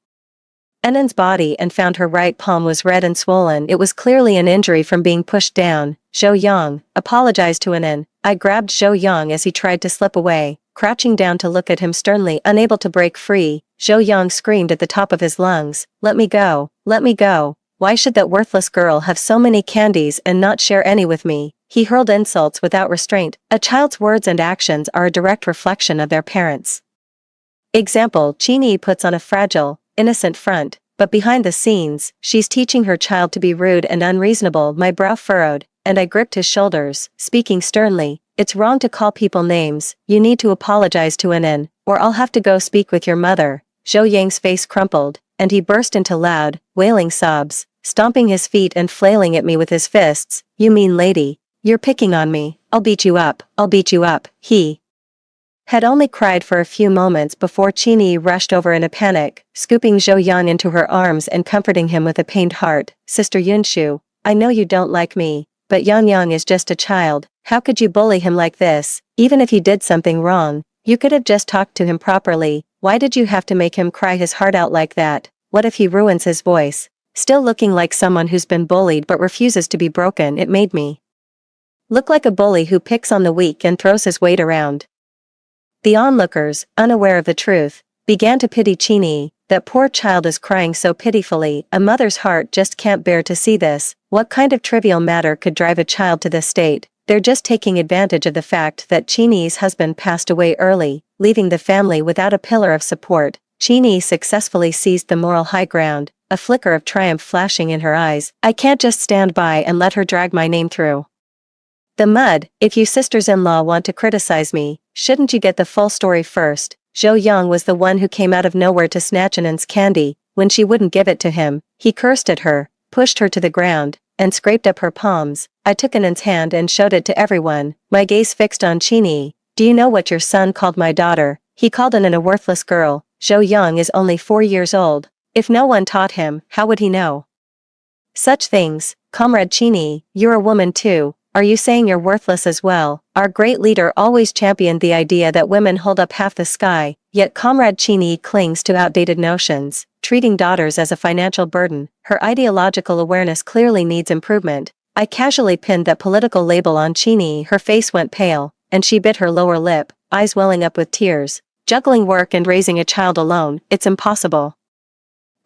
Enin's body and found her right palm was red and swollen. It was clearly an injury from being pushed down. Zhou Yang apologized to Enin. I grabbed Zhou Yang as he tried to slip away, crouching down to look at him sternly. Unable to break free, Zhou Yang screamed at the top of his lungs, "Let me go! Let me go! Why should that worthless girl have so many candies and not share any with me?" He hurled insults without restraint. A child's words and actions are a direct reflection of their parents. Example: Qingyi puts on a fragile, innocent front, but behind the scenes, she's teaching her child to be rude and unreasonable. My brow furrowed, and I gripped his shoulders, speaking sternly, "It's wrong to call people names. You need to apologize to Enin, or I'll have to go speak with your mother." Zhou Yang's face crumpled, and he burst into loud, wailing sobs, stomping his feet and flailing at me with his fists. "You mean lady, you're picking on me. I'll beat you up, I'll beat you up." He had only cried for a few moments before Qingyi rushed over in a panic, scooping Zhou Yang into her arms and comforting him with a pained heart. "Sister Yunshu, I know you don't like me, but Yang Yang is just a child. How could you bully him like this? Even if he did something wrong, you could have just talked to him properly. Why did you have to make him cry his heart out like that? What if he ruins his voice?" Still looking like someone who's been bullied but refuses to be broken, it made me look like a bully who picks on the weak and throws his weight around. The onlookers, unaware of the truth, began to pity Qingyi. That poor child is crying so pitifully. A mother's heart just can't bear to see this. What kind of trivial matter could drive a child to this state? They're just taking advantage of the fact that Qingyi's husband passed away early, leaving the family without a pillar of support. Qingyi successfully seized the moral high ground, a flicker of triumph flashing in her eyes. I can't just stand by and let her drag my name through the mud. If you sisters-in-law want to criticize me, shouldn't you get the full story first? Zhou Yang was the one who came out of nowhere to snatch Enin's candy. When she wouldn't give it to him, he cursed at her, pushed her to the ground, and scraped up her palms. I took Enin's hand and showed it to everyone, my gaze fixed on Qingyi. "Do you know what your son called my daughter? He called Enin a worthless girl. Zhou Yang is only 4 years old. If no one taught him, how would he know such things?" "Comrade Qingyi, you're a woman too. Are you saying you're worthless as well?" Our great leader always championed the idea that women hold up half the sky, yet Comrade Qingyi clings to outdated notions, treating daughters as a financial burden. Her ideological awareness clearly needs improvement. I casually pinned that political label on Qingyi. Her face went pale, and she bit her lower lip, eyes welling up with tears. Juggling work and raising a child alone, it's impossible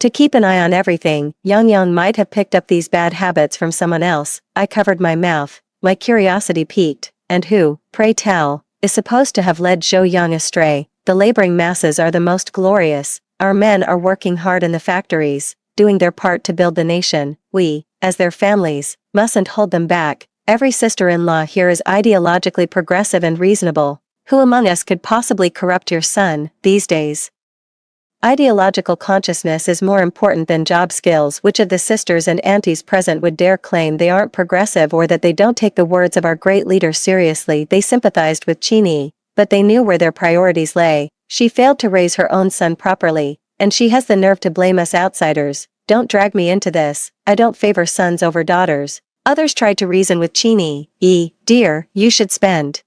to keep an eye on everything. Yang Yang might have picked up these bad habits from someone else. I covered my mouth, My curiosity piqued. And who, pray tell, is supposed to have led Zhou Yang astray? The laboring masses are the most glorious. Our men are working hard in the factories, doing their part to build the nation. We, as their families, mustn't hold them back. Every sister-in-law here is ideologically progressive and reasonable. Who among us could possibly corrupt your son, these days? Ideological consciousness is more important than job skills. Which of the sisters and aunties present would dare claim they aren't progressive or that they don't take the words of our great leader seriously? They sympathized with Qini, but they knew where their priorities lay. She failed to raise her own son properly, and she has the nerve to blame us outsiders. Don't drag me into this. I don't favor sons over daughters. Others tried to reason with Qini. Dear, you should spend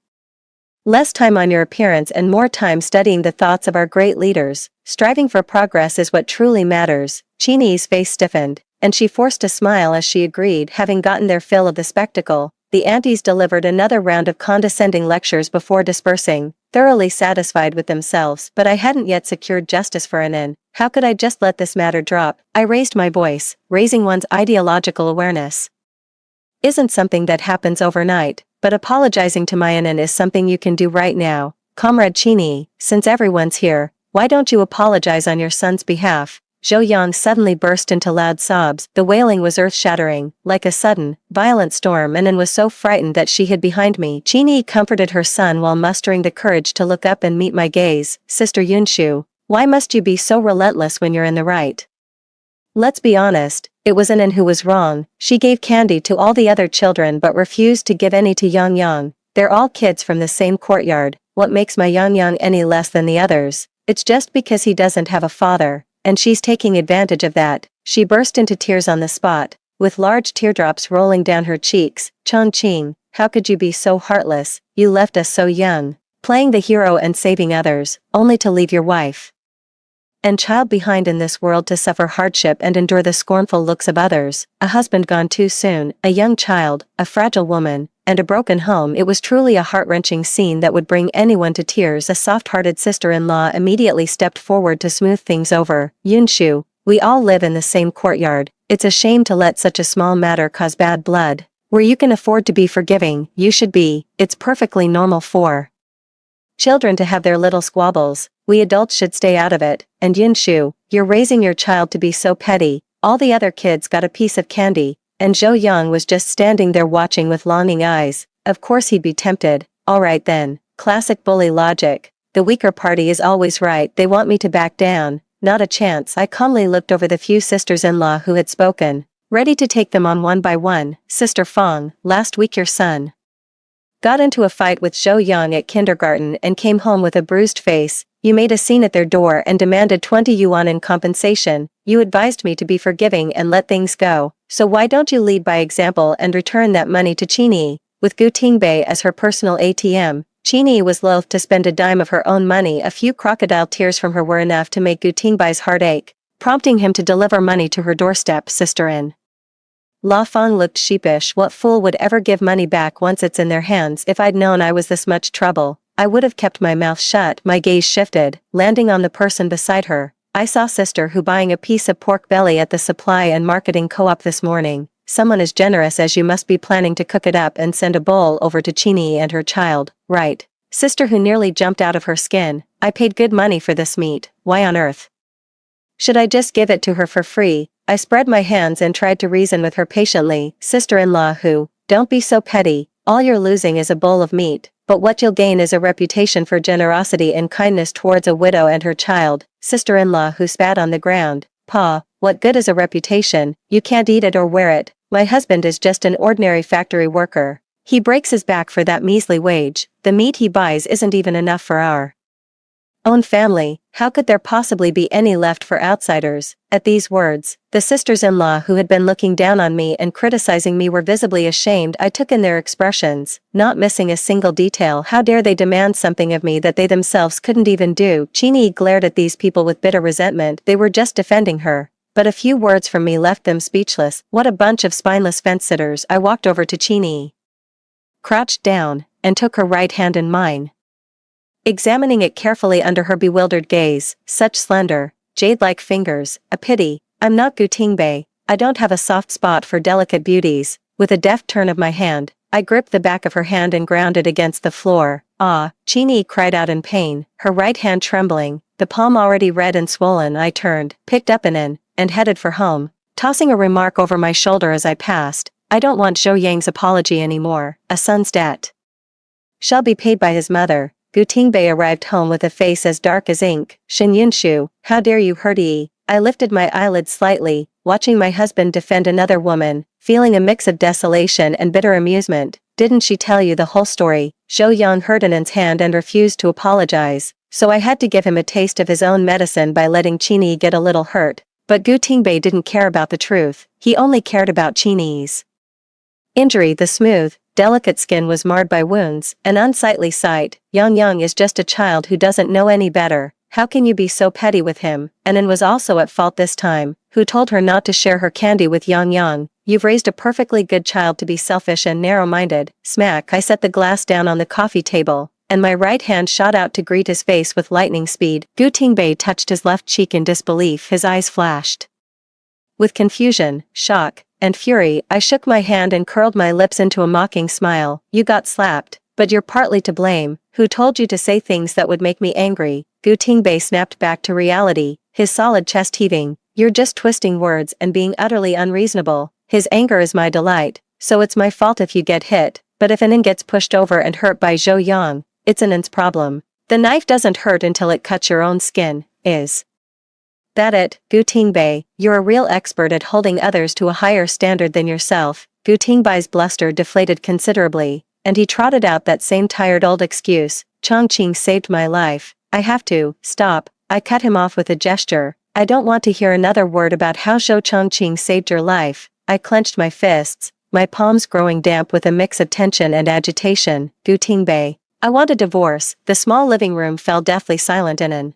less time on your appearance and more time studying the thoughts of our great leaders. Striving for progress is what truly matters. Qini's face stiffened, and she forced a smile as she agreed. Having gotten their fill of the spectacle, the aunties delivered another round of condescending lectures before dispersing, thoroughly satisfied with themselves. But I hadn't yet secured justice for Anan. How could I just let this matter drop? I raised my voice. Raising one's ideological awareness isn't something that happens overnight, but apologizing to my Anan is something you can do right now. Comrade Qini, since everyone's here, why don't you apologize on your son's behalf? Zhou Yang suddenly burst into loud sobs. The wailing was earth-shattering, like a sudden, violent storm, and Anan was so frightened that she hid behind me. Qini comforted her son while mustering the courage to look up and meet my gaze. Sister Yunshu, why must you be so relentless when you're in the right? Let's be honest, it was Anan who was wrong. She gave candy to all the other children but refused to give any to Yang Yang. They're all kids from the same courtyard. What makes my Yang Yang any less than the others? It's just because he doesn't have a father, and she's taking advantage of that. She burst into tears on the spot, with large teardrops rolling down her cheeks. Chongqing, how could you be so heartless? You left us so young, playing the hero and saving others, only to leave your wife and child behind in this world to suffer hardship and endure the scornful looks of others. A husband gone too soon, a young child, a fragile woman, and a broken home. It was truly a heart-wrenching scene that would bring anyone to tears. A soft-hearted sister-in-law immediately stepped forward to smooth things over. Yunshu, we all live in the same courtyard. It's a shame to let such a small matter cause bad blood. Where you can afford to be forgiving, you should be. It's perfectly normal for children to have their little squabbles. We adults should stay out of it. And Yunshu, you're raising your child to be so petty. All the other kids got a piece of candy, and Zhou Yang was just standing there watching with longing eyes. Of course he'd be tempted. Alright then. Classic bully logic. The weaker party is always right. They want me to back down. Not a chance. I calmly looked over the few sisters-in-law who had spoken, ready to take them on one by one. Sister Fong, last week your son got into a fight with Zhou Yang at kindergarten and came home with a bruised face. You made a scene at their door and demanded 20 yuan in compensation. You advised me to be forgiving and let things go. So why don't you lead by example and return that money to Qini? With Gu Tingbei as her personal ATM, Qini was loath to spend a dime of her own money. A few crocodile tears from her were enough to make Gu Tingbei's heart ache, prompting him to deliver money to her doorstep. Sister-in La Fong looked sheepish. What fool would ever give money back once it's in their hands? If I'd known I was this much trouble, I would have kept my mouth shut. My gaze shifted, landing on the person beside her. I saw Sister Hu buying a piece of pork belly at the supply and marketing co-op this morning. Someone as generous as you must be planning to cook it up and send a bowl over to Qini and her child, right? Sister Hu nearly jumped out of her skin. I paid good money for this meat. Why on earth should I just give it to her for free? I spread my hands and tried to reason with her patiently. Sister-in-law Hu, don't be so petty. All you're losing is a bowl of meat, but what you'll gain is a reputation for generosity and kindness towards a widow and her child. Sister-in-law Hu spat on the ground. Pa, what good is a reputation? You can't eat it or wear it. My husband is just an ordinary factory worker. He breaks his back for that measly wage. The meat he buys isn't even enough for our own family. How could there possibly be any left for outsiders? At these words, the sisters-in-law who had been looking down on me and criticizing me were visibly ashamed. I took in their expressions, not missing a single detail. How dare they demand something of me that they themselves couldn't even do? Qini glared at these people with bitter resentment. They were just defending her, but a few words from me left them speechless. What a bunch of spineless fence-sitters. I walked over to Qini, crouched down, and took her right hand in mine, examining it carefully under her bewildered gaze. Such slender, jade-like fingers. A pity. I'm not Gu Tingbei. I don't have a soft spot for delicate beauties. With a deft turn of my hand, I gripped the back of her hand and ground it against the floor. "Ah," Chini cried out in pain, her right hand trembling, the palm already red and swollen. I turned, picked up an and headed for home, tossing a remark over my shoulder as I passed. "I don't want Zhou Yang's apology anymore. A son's debt shall be paid by his mother." Gu Tingbei arrived home with a face as dark as ink. "Shen Yunshu, how dare you hurt Yi?" I lifted my eyelids slightly, watching my husband defend another woman, feeling a mix of desolation and bitter amusement. "Didn't she tell you the whole story?" Zhou Yang hurt Anan's hand and refused to apologize, so I had to give him a taste of his own medicine by letting Chini get a little hurt. But Gu Tingbei didn't care about the truth, he only cared about Chini's injury. The smooth, delicate skin was marred by wounds, an unsightly sight. "Yang Yang is just a child who doesn't know any better. How can you be so petty with him?" Anan was also at fault this time, who told her not to share her candy with Yang Yang. "You've raised a perfectly good child to be selfish and narrow-minded." Smack! I set the glass down on the coffee table, and my right hand shot out to greet his face with lightning speed. Gu Tingbei touched his left cheek in disbelief. His eyes flashed with confusion, shock, and fury. I shook my hand and curled my lips into a mocking smile. "You got slapped, but you're partly to blame. Who told you to say things that would make me angry?" Gu Tingbei snapped back to reality, his solid chest heaving. "You're just twisting words and being utterly unreasonable." His anger is my delight, so it's my fault if you get hit, but if Anan gets pushed over and hurt by Zhou Yang, it's Anan's problem. The knife doesn't hurt until it cuts your own skin. Is that it? Gu Tingbei, you're a real expert at holding others to a higher standard than yourself. Gu Tingbei's bluster deflated considerably, and he trotted out that same tired old excuse. "Chongqing saved my life. I have to." "Stop." I cut him off with a gesture. "I don't want to hear another word about how Zhou Chongqing saved your life." I clenched my fists, my palms growing damp with a mix of tension and agitation. "Gu Tingbei, I want a divorce." The small living room fell deathly silent in an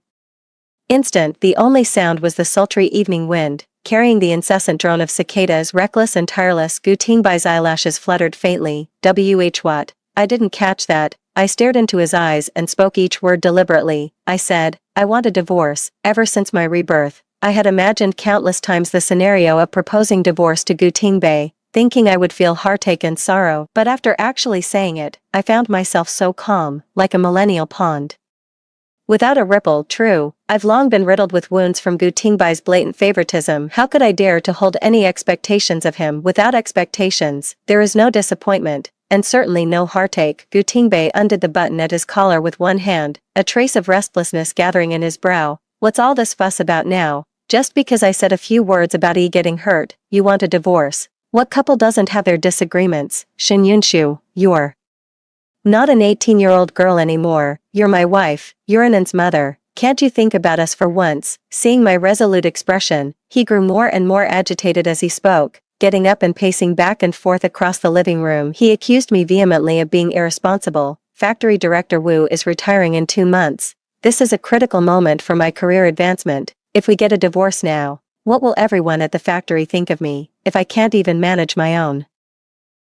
instant. The only sound was the sultry evening wind, carrying the incessant drone of cicadas. Reckless and tireless. Gu Tingbei's eyelashes fluttered faintly. What? I didn't catch that." I stared into his eyes and spoke each word deliberately. I said, "I want a divorce." Ever since my rebirth, I had imagined countless times the scenario of proposing divorce to Gu Tingbei, thinking I would feel heartache and sorrow, but after actually saying it, I found myself so calm, like a millennial pond without a ripple. True, I've long been riddled with wounds from Gu Tingbei's blatant favoritism. How could I dare to hold any expectations of him? Without expectations, there is no disappointment, and certainly no heartache. Gu Tingbei undid the button at his collar with one hand, a trace of restlessness gathering in his brow. "What's all this fuss about now? Just because I said a few words about E getting hurt, you want a divorce? What couple doesn't have their disagreements?" "Shen Yunshu, you're not an 18-year-old girl anymore. You're my wife. You're Anan's mother. Can't you think about us for once?" Seeing my resolute expression, he grew more and more agitated as he spoke. Getting up and pacing back and forth across the living room, he accused me vehemently of being irresponsible. "Factory director Wu is retiring in 2 months. This is a critical moment for my career advancement. If we get a divorce now, what will everyone at the factory think of me, if I can't even manage my own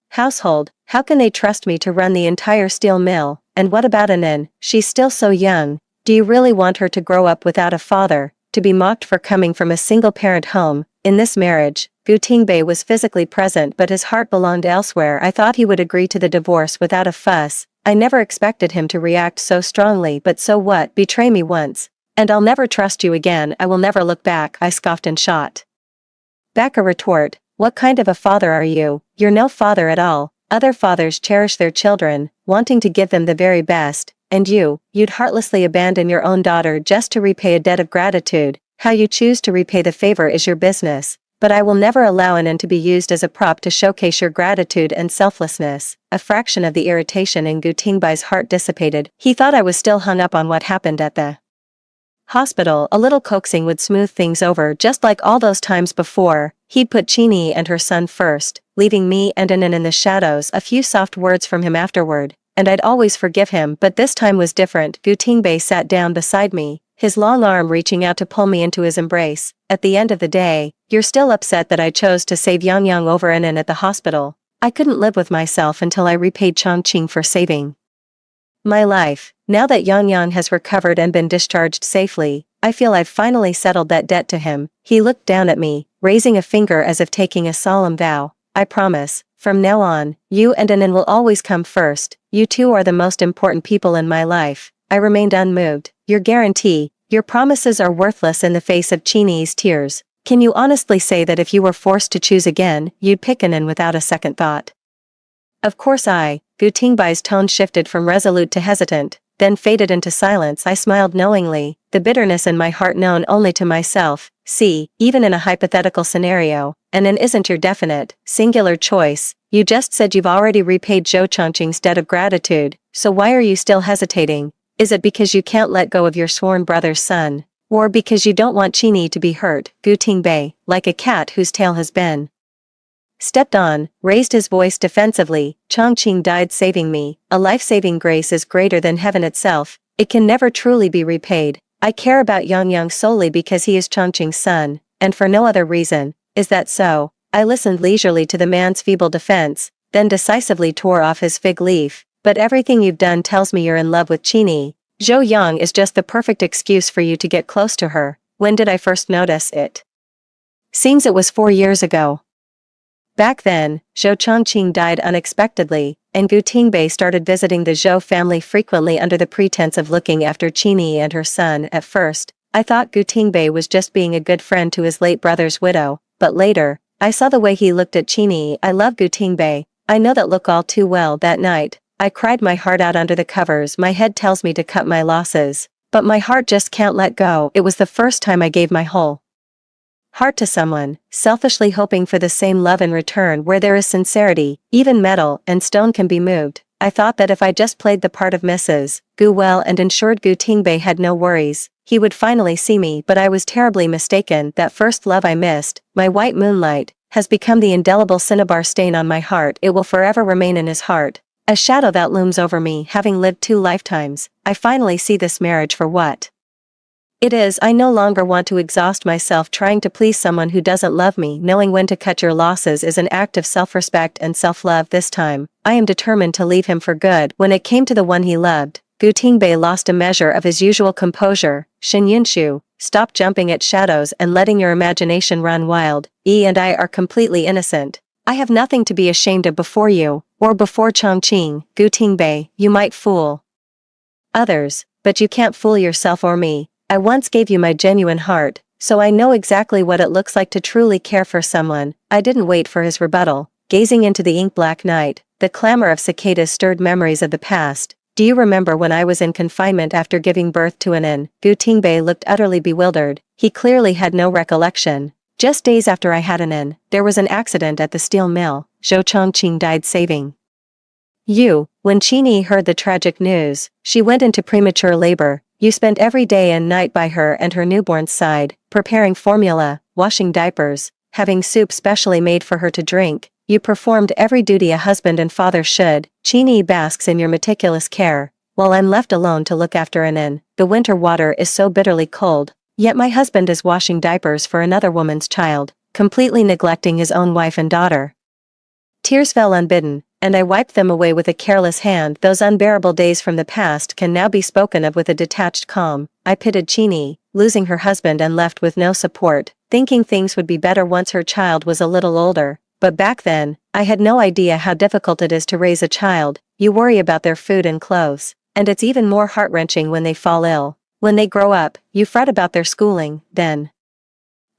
household? How can they trust me to run the entire steel mill? And what about Anan? She's still so young. Do you really want her to grow up without a father, to be mocked for coming from a single-parent home?" In this marriage, Gu Tingbei was physically present but his heart belonged elsewhere. I thought he would agree to the divorce without a fuss. I never expected him to react so strongly. "But so what? Betray me once, and I'll never trust you again. I will never look back." I scoffed and shot back a retort. "What kind of a father are you? You're no father at all. Other fathers cherish their children, wanting to give them the very best, and you'd heartlessly abandon your own daughter just to repay a debt of gratitude. How you choose to repay the favor is your business, but I will never allow Anan to be used as a prop to showcase your gratitude and selflessness." A fraction of the irritation in Gu Tingbei's heart dissipated. He thought I was still hung up on what happened at the hospital. A little coaxing would smooth things over. Just like all those times before, he'd put Chini and her son first, leaving me and Anan in the shadows. A few soft words from him afterward, and I'd always forgive him. But this time was different. Gu Tingbei sat down beside me, his long arm reaching out to pull me into his embrace. "At the end of the day, you're still upset that I chose to save Yang Yang over Anan at the hospital. I couldn't live with myself until I repaid Chongqing for saving my life. Now that Yang Yang has recovered and been discharged safely, I feel I've finally settled that debt to him." He looked down at me, raising a finger as if taking a solemn vow. "I promise, From now on, you and Anin will always come first. You two are the most important people in my life." I remained unmoved. "Your guarantee, your promises are worthless in the face of Chini's tears. Can you honestly say that if you were forced to choose again, you'd pick Anin without a second thought?" "Of course Gu Tingbai's tone shifted from resolute to hesitant, then faded into silence. I smiled knowingly, the bitterness in my heart known only to myself. "See, even in a hypothetical scenario, Anin isn't your definite, singular choice. You just said you've already repaid Zhou Chongqing's debt of gratitude, so why are you still hesitating? Is it because you can't let go of your sworn brother's son? Or because you don't want Qini to be hurt?" Gu Tingbei, like a cat whose tail has been stepped on, raised his voice defensively. "Chongqing died saving me. A life-saving grace is greater than heaven itself. It can never truly be repaid. I care about Yang solely because he is Chongqing's son, and for no other reason. Is that so?" I listened leisurely to the man's feeble defense, then decisively tore off his fig leaf. "But everything you've done tells me you're in love with Qini. Zhou Yang is just the perfect excuse for you to get close to her. When did I first notice it? Seems it was 4 years ago. Back then, Zhou Chongqing died unexpectedly, and Gu Tingbei started visiting the Zhou family frequently under the pretense of looking after Qini and her son. At first, I thought Gu Tingbei was just being a good friend to his late brother's widow, but later, I saw the way he looked at Qini. I love Gu Tingbei. I know that look all too well. That night, I cried my heart out under the covers. My head tells me to cut my losses, but my heart just can't let go. It was the first time I gave my whole heart to someone, selfishly hoping for the same love in return. Where there is sincerity, even metal and stone can be moved. I thought that if I just played the part of Mrs. Gu well and ensured Gu Tingbei had no worries, he would finally see me. But I was terribly mistaken. That first love I missed, my white moonlight, has become the indelible cinnabar stain on my heart. It will forever remain in his heart, a shadow that looms over me. Having lived 2 lifetimes, I finally see this marriage for what it is. I no longer want to exhaust myself trying to please someone who doesn't love me. Knowing when to cut your losses is an act of self-respect and self-love. This time, I am determined to leave him for good. When it came to the one he loved, Gu Tingbei lost a measure of his usual composure. "Shen Yunshu, stop jumping at shadows and letting your imagination run wild. And I are completely innocent. I have nothing to be ashamed of before you, or before Chongqing." "Gu Tingbei, you might fool others, but you can't fool yourself or me. I once gave you my genuine heart, so I know exactly what it looks like to truly care for someone." I didn't wait for his rebuttal. Gazing into the ink-black night, the clamor of cicadas stirred memories of the past. "Do you remember when I was in confinement after giving birth to Anin?" Gu Tingbei looked utterly bewildered. He clearly had no recollection. "Just days after I had Anin, there was an accident at the steel mill. Zhou Chongqing died saving you." When Qini heard the tragic news, she went into premature labor. "You spent every day and night by her and her newborn's side, preparing formula, washing diapers, having soup specially made for her to drink. You performed every duty a husband and father should. Qini basks in your meticulous care, while I'm left alone to look after Anin. The winter water is so bitterly cold, yet my husband is washing diapers for another woman's child, completely neglecting his own wife and daughter." Tears fell unbidden, and I wiped them away with a careless hand. Those unbearable days from the past can now be spoken of with a detached calm. I pitied Qini, losing her husband and left with no support, thinking things would be better once her child was a little older. But back then, I had no idea how difficult it is to raise a child. You worry about their food and clothes, and it's even more heart-wrenching when they fall ill. When they grow up, you fret about their schooling, then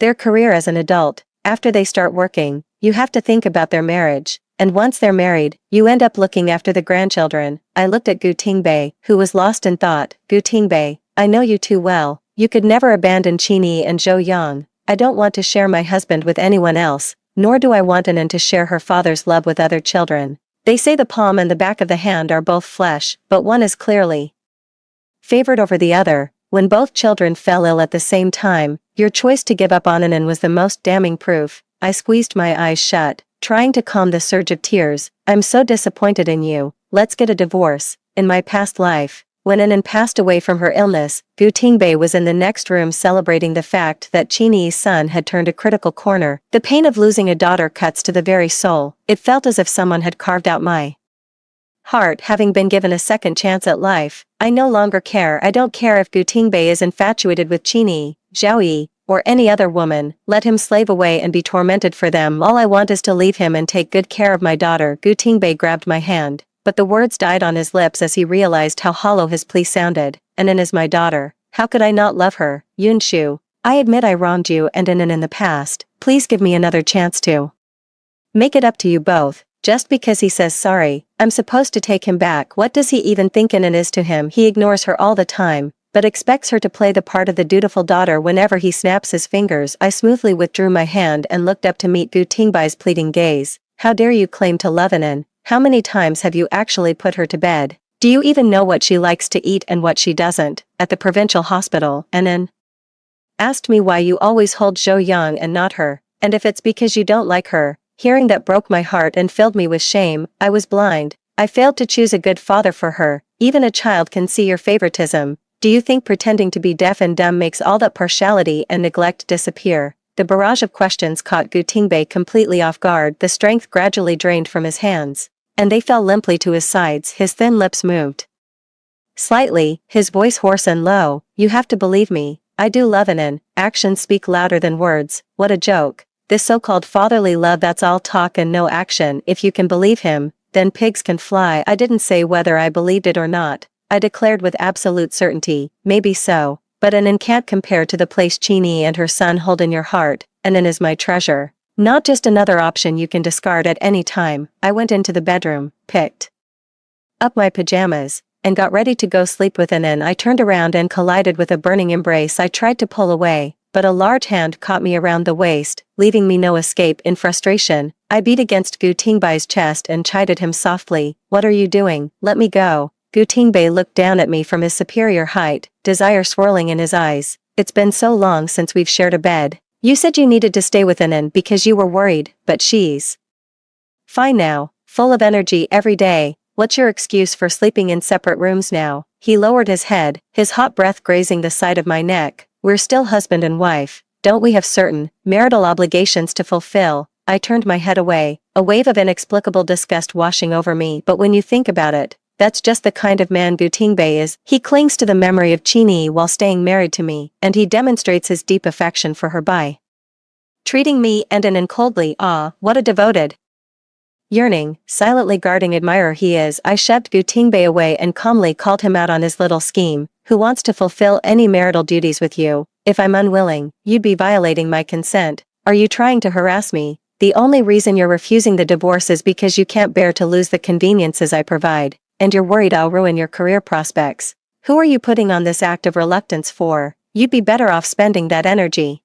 their career as an adult. After they start working, you have to think about their marriage. And once they're married, you end up looking after the grandchildren. I looked at Gu Tingbei, who was lost in thought. "Gu Tingbei, I know you too well. You could never abandon Qini and Zhou Yang. I don't want to share my husband with anyone else, nor do I want Anin to share her father's love with other children. They say the palm and the back of the hand are both flesh, but one is clearly favored over the other. When both children fell ill at the same time, your choice to give up on Anin was the most damning proof." I squeezed my eyes shut, trying to calm the surge of tears. "I'm so disappointed in you. Let's get a divorce." In my past life, when Anin passed away from her illness, Gu Tingbei was in the next room celebrating the fact that Qini's son had turned a critical corner. The pain of losing a daughter cuts to the very soul. It felt as if someone had carved out my heart. Having been given a second chance at life, I no longer care. I don't care if Gu Tingbei is infatuated with Qini, Zhao Yi, or any other woman, let him slave away and be tormented for them. All I want is to leave him and take good care of my daughter. Gu Tingbei grabbed my hand, but the words died on his lips as he realized how hollow his plea sounded. And is my daughter. How could I not love her? Yun Shu, I admit I wronged you and in the past. Please give me another chance to make it up to you both. Just because he says sorry, I'm supposed to take him back. What does he even think in is to him? He ignores her all the time, but expects her to play the part of the dutiful daughter whenever he snaps his fingers. I smoothly withdrew my hand and looked up to meet Gu Tingbai's pleading gaze. How dare you claim to love Anan? How many times have you actually put her to bed? Do you even know what she likes to eat and what she doesn't? At the provincial hospital, Anan asked me why you always hold Zhou Yang and not her, and if it's because you don't like her. Hearing that broke my heart and filled me with shame. I was blind. I failed to choose a good father for her. Even a child can see your favoritism. Do you think pretending to be deaf and dumb makes all that partiality and neglect disappear? The barrage of questions caught Gu Tingbei completely off guard. The strength gradually drained from his hands, and they fell limply to his sides. His thin lips moved slightly, his voice hoarse and low. You have to believe me. I do love Anan. Actions speak louder than words. What a joke. This so-called fatherly love, that's all talk and no action. If you can believe him, then pigs can fly. I didn't say whether I believed it or not. I declared with absolute certainty, maybe so, but Anan can't compare to the place Qini and her son hold in your heart. Anan is my treasure. Not just another option you can discard at any time. I went into the bedroom, picked up my pajamas, and got ready to go sleep with Anan. I turned around and collided with a burning embrace. I tried to pull away, but a large hand caught me around the waist, leaving me no escape. In frustration, I beat against Gu Tingbai's chest and chided him softly. What are you doing? Let me go. Gu Tingbei looked down at me from his superior height, desire swirling in his eyes. It's been so long since we've shared a bed. You said you needed to stay with Anan because you were worried, but she's fine now, full of energy every day. What's your excuse for sleeping in separate rooms now? He lowered his head, his hot breath grazing the side of my neck. We're still husband and wife. Don't we have certain marital obligations to fulfill? I turned my head away, a wave of inexplicable disgust washing over me. But when you think about it, that's just the kind of man Gu Tingbei is. He clings to the memory of Qini while staying married to me, and he demonstrates his deep affection for her by treating me and Anan coldly. Ah, what a devoted, yearning, silently guarding admirer he is. I shoved Gu Tingbei away and calmly called him out on his little scheme. Who wants to fulfill any marital duties with you? If I'm unwilling, you'd be violating my consent. Are you trying to harass me? The only reason you're refusing the divorce is because you can't bear to lose the conveniences I provide, and you're worried I'll ruin your career prospects. Who are you putting on this act of reluctance for? You'd be better off spending that energy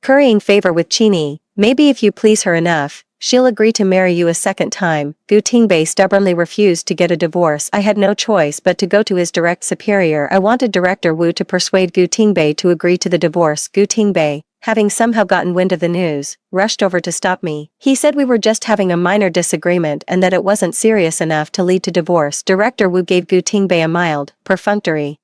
currying favor with Qini. Maybe if you please her enough, she'll agree to marry you a second time. Gu Tingbei stubbornly refused to get a divorce. I had no choice but to go to his direct superior. I wanted Director Wu to persuade Gu Tingbei to agree to the divorce. Gu Tingbei, having somehow gotten wind of the news, rushed over to stop me. He said we were just having a minor disagreement and that it wasn't serious enough to lead to divorce. Director Wu gave Gu Tingbei a mild, perfunctory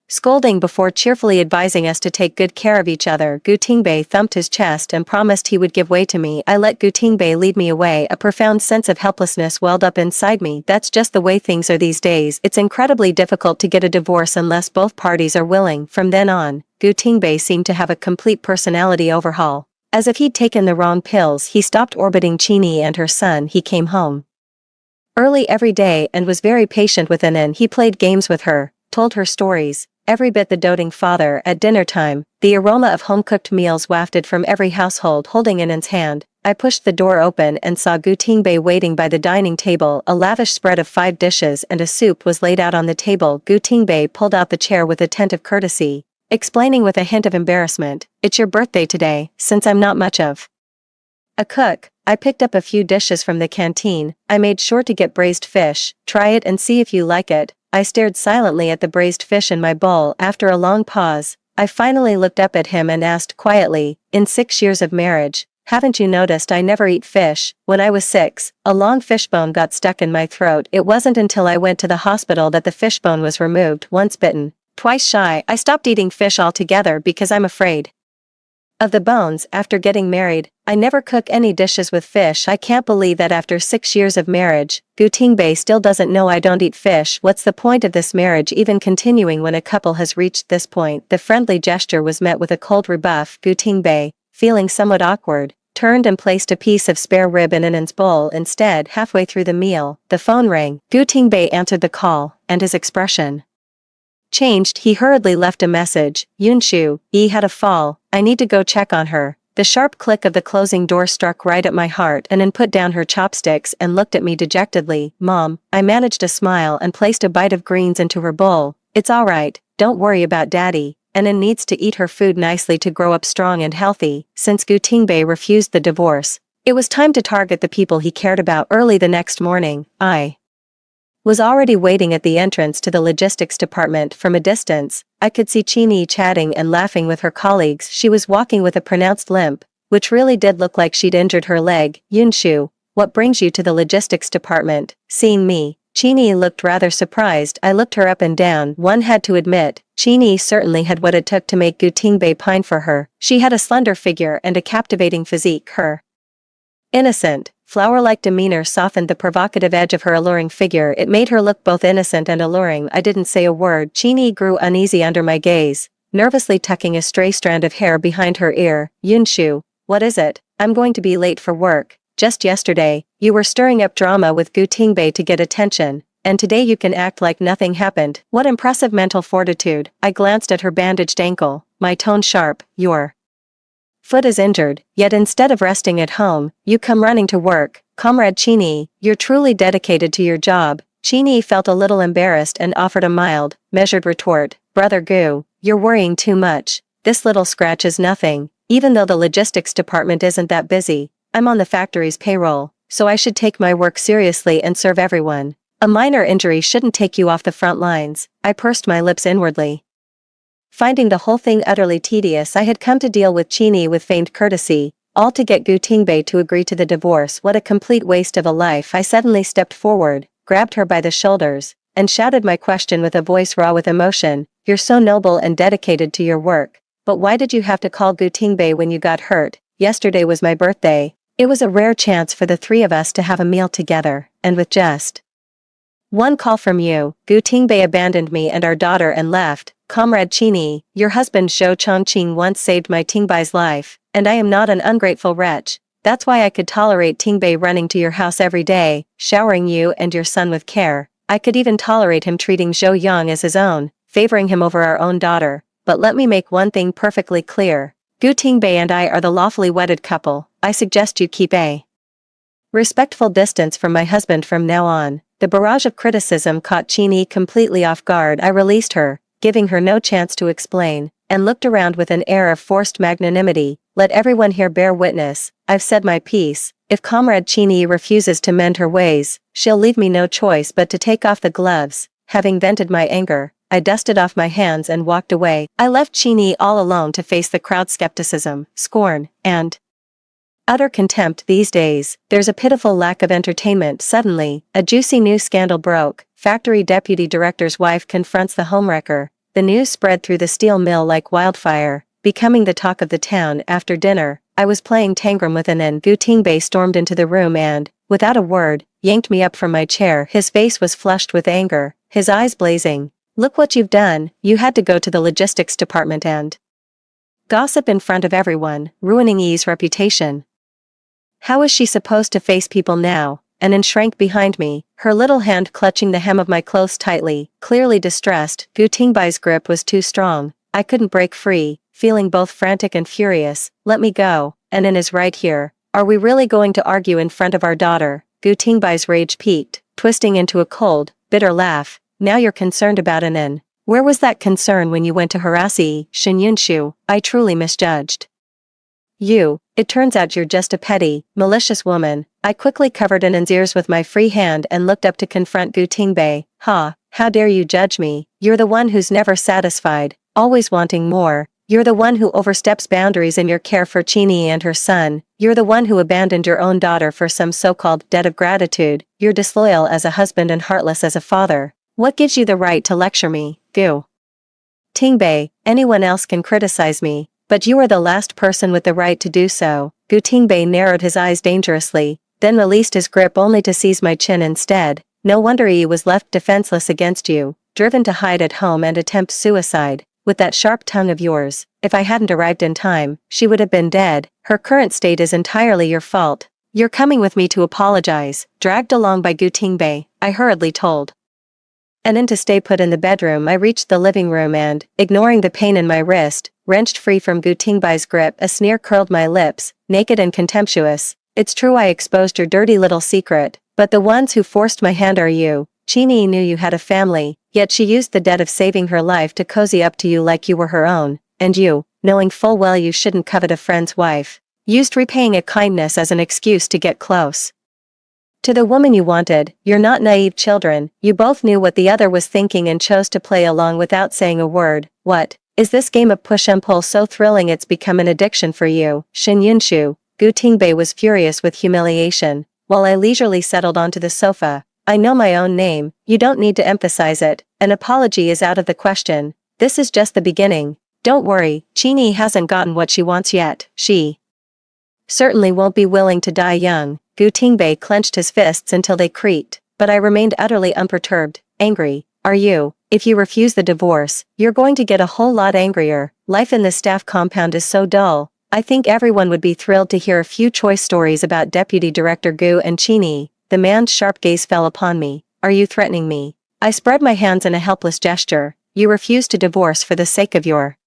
scolding before cheerfully advising us to take good care of each other. Gu Tingbei thumped his chest and promised he would give way to me. I let Gu Tingbei lead me away. A profound sense of helplessness welled up inside me. That's just the way things are these days. It's incredibly difficult to get a divorce unless both parties are willing. From then on, Gu Tingbei seemed to have a complete personality overhaul. As if he'd taken the wrong pills, he stopped orbiting Qini and her son. He came home early every day and was very patient with Anan. He played games with her, told her stories, every bit the doting father. At dinner time, the aroma of home-cooked meals wafted from every household. Holding Anan's hand, I pushed the door open and saw Gu Tingbei waiting by the dining table. A lavish spread of 5 dishes and a soup was laid out on the table. Gu Tingbei pulled out the chair with attentive courtesy, explaining with a hint of embarrassment, "It's your birthday today. Since I'm not much of a cook, I picked up a few dishes from the canteen. I made sure to get braised fish. Try it and see if you like it." I stared silently at the braised fish in my bowl. After a long pause, I finally looked up at him and asked quietly, "In 6 years of marriage, haven't you noticed I never eat fish? When I was 6, a long fishbone got stuck in my throat. It wasn't until I went to the hospital that the fishbone was removed. Once bitten, twice shy. I stopped eating fish altogether because I'm afraid of the bones. After getting married, I never cook any dishes with fish. I can't believe that after 6 years of marriage, Gu Tingbei still doesn't know I don't eat fish. What's the point of this marriage even continuing when a couple has reached this point? The friendly gesture was met with a cold rebuff. Gu Tingbei, feeling somewhat awkward, turned and placed a piece of spare rib in Ann's bowl instead. Halfway through the meal, the phone rang. Gu Tingbei answered the call, and his expression changed. He hurriedly left a message. Yunshu, Yi had a fall, I need to go check on her. The sharp click of the closing door struck right at my heart, and Ann put down her chopsticks and looked at me dejectedly. Mom, I managed a smile and placed a bite of greens into her bowl. It's alright, don't worry about Daddy. Ann needs to eat her food nicely to grow up strong and healthy. Since Gu Tingbei refused the divorce, it was time to target the people he cared about. Early the next morning, I was already waiting at the entrance to the logistics department. From a distance, I could see Qingyi chatting and laughing with her colleagues. She was walking with a pronounced limp, which really did look like she'd injured her leg. Yunshu, what brings you to the logistics department? Seeing me, Qingyi looked rather surprised. I looked her up and down. One had to admit, Qingyi certainly had what it took to make Gu Tingbei pine for her. She had a slender figure and a captivating physique. Her innocent, flower-like demeanor softened the provocative edge of her alluring figure. It made her look both innocent and alluring. I didn't say a word. Qingyi grew uneasy under my gaze, nervously tucking a stray strand of hair behind her ear. Yunshu, what is it? I'm going to be late for work. Just yesterday, you were stirring up drama with Gu Tingbei to get attention, and today you can act like nothing happened. What impressive mental fortitude. I glanced at her bandaged ankle, my tone sharp. Your foot is injured, yet instead of resting at home, you come running to work. Comrade Qingyi, you're truly dedicated to your job. Qingyi felt a little embarrassed and offered a mild, measured retort. Brother Gu, you're worrying too much. This little scratch is nothing. Even though the logistics department isn't that busy, I'm on the factory's payroll, so I should take my work seriously and serve everyone. A minor injury shouldn't take you off the front lines. I pursed my lips inwardly. Finding the whole thing utterly tedious, I had come to deal with Qingyi with feigned courtesy, all to get Gu Tingbei to agree to the divorce. What a complete waste of a life. I suddenly stepped forward, grabbed her by the shoulders, and shouted my question with a voice raw with emotion. You're so noble and dedicated to your work, but why did you have to call Gu Tingbei when you got hurt? Yesterday was my birthday. It was a rare chance for the three of us to have a meal together, and with just one call from you, Gu Tingbei abandoned me and our daughter and left. Comrade Qingyi, your husband Zhou Chongqing once saved my Tingbei's life, and I am not an ungrateful wretch. That's why I could tolerate Tingbei running to your house every day, showering you and your son with care. I could even tolerate him treating Zhou Yang as his own, favoring him over our own daughter. But let me make one thing perfectly clear. Gu Tingbei and I are the lawfully wedded couple. I suggest you keep a respectful distance from my husband from now on. The barrage of criticism caught Qingyi completely off guard. I released her, giving her no chance to explain, and looked around with an air of forced magnanimity. Let everyone here bear witness. I've said my piece. If Comrade Qingyi refuses to mend her ways, she'll leave me no choice but to take off the gloves. Having vented my anger, I dusted off my hands and walked away. I left Qingyi all alone to face the crowd's skepticism, scorn, and utter contempt. These days, there's a pitiful lack of entertainment. Suddenly, a juicy new scandal broke. Factory deputy director's wife confronts the homewrecker. The news spread through the steel mill like wildfire, becoming the talk of the town. After dinner, I was playing tangram with Ann and Gu Tingbei stormed into the room and, without a word, yanked me up from my chair. His face was flushed with anger, his eyes blazing. Look what you've done. You had to go to the logistics department and gossip in front of everyone, ruining Yi's reputation. How is she supposed to face people now? Ann shrank behind me, her little hand clutching the hem of my clothes tightly, clearly distressed. Gu Tingbei's grip was too strong. I couldn't break free, feeling both frantic and furious. Let me go. Ann is right here. Are we really going to argue in front of our daughter? Gu Tingbei's rage peaked, twisting into a cold, bitter laugh. Now you're concerned about Ann. Where was that concern when you went to harass Yi? Yunshu, I truly misjudged you. It turns out you're just a petty, malicious woman. I quickly covered Ann's ears with my free hand and looked up to confront Gu Tingbei. Ha, how dare you judge me? You're the one who's never satisfied, always wanting more. You're the one who oversteps boundaries in your care for Qingyi and her son. You're the one who abandoned your own daughter for some so-called debt of gratitude. You're disloyal as a husband and heartless as a father. What gives you the right to lecture me, Gu Tingbei? Anyone else can criticize me, but you are the last person with the right to do so. Gu Gu Tingbei narrowed his eyes dangerously, then released his grip only to seize my chin instead. No wonder he was left defenseless against you, driven to hide at home and attempt suicide. With that sharp tongue of yours, if I hadn't arrived in time, she would have been dead. Her current state is entirely your fault. You're coming with me to apologize, dragged along by Gu Tingbei, I hurriedly told. And then to stay put in the bedroom, I reached the living room and, ignoring the pain in my wrist, wrenched free from Gu Tingbei's grip. A sneer curled my lips, naked and contemptuous. It's true I exposed your dirty little secret, but the ones who forced my hand are you. Chini knew you had a family, yet she used the debt of saving her life to cozy up to you like you were her own, and you, knowing full well you shouldn't covet a friend's wife, used repaying a kindness as an excuse to get close to the woman you wanted. You're not naive children, you both knew what the other was thinking and chose to play along without saying a word. What, is this game of push and pull so thrilling it's become an addiction for you? Shin Yunshu, Gu Tingbei was furious with humiliation, while I leisurely settled onto the sofa. I know my own name, you don't need to emphasize it, an apology is out of the question. This is just the beginning. Don't worry, Chini hasn't gotten what she wants yet. She certainly won't be willing to die young. Gu Tingbei clenched his fists until they creaked, but I remained utterly unperturbed. Angry, are you? If you refuse the divorce, you're going to get a whole lot angrier. Life in the staff compound is so dull. I think everyone would be thrilled to hear a few choice stories about Deputy Director Gu and Chini. The man's sharp gaze fell upon me. Are you threatening me? I spread my hands in a helpless gesture. You refuse to divorce for the sake of your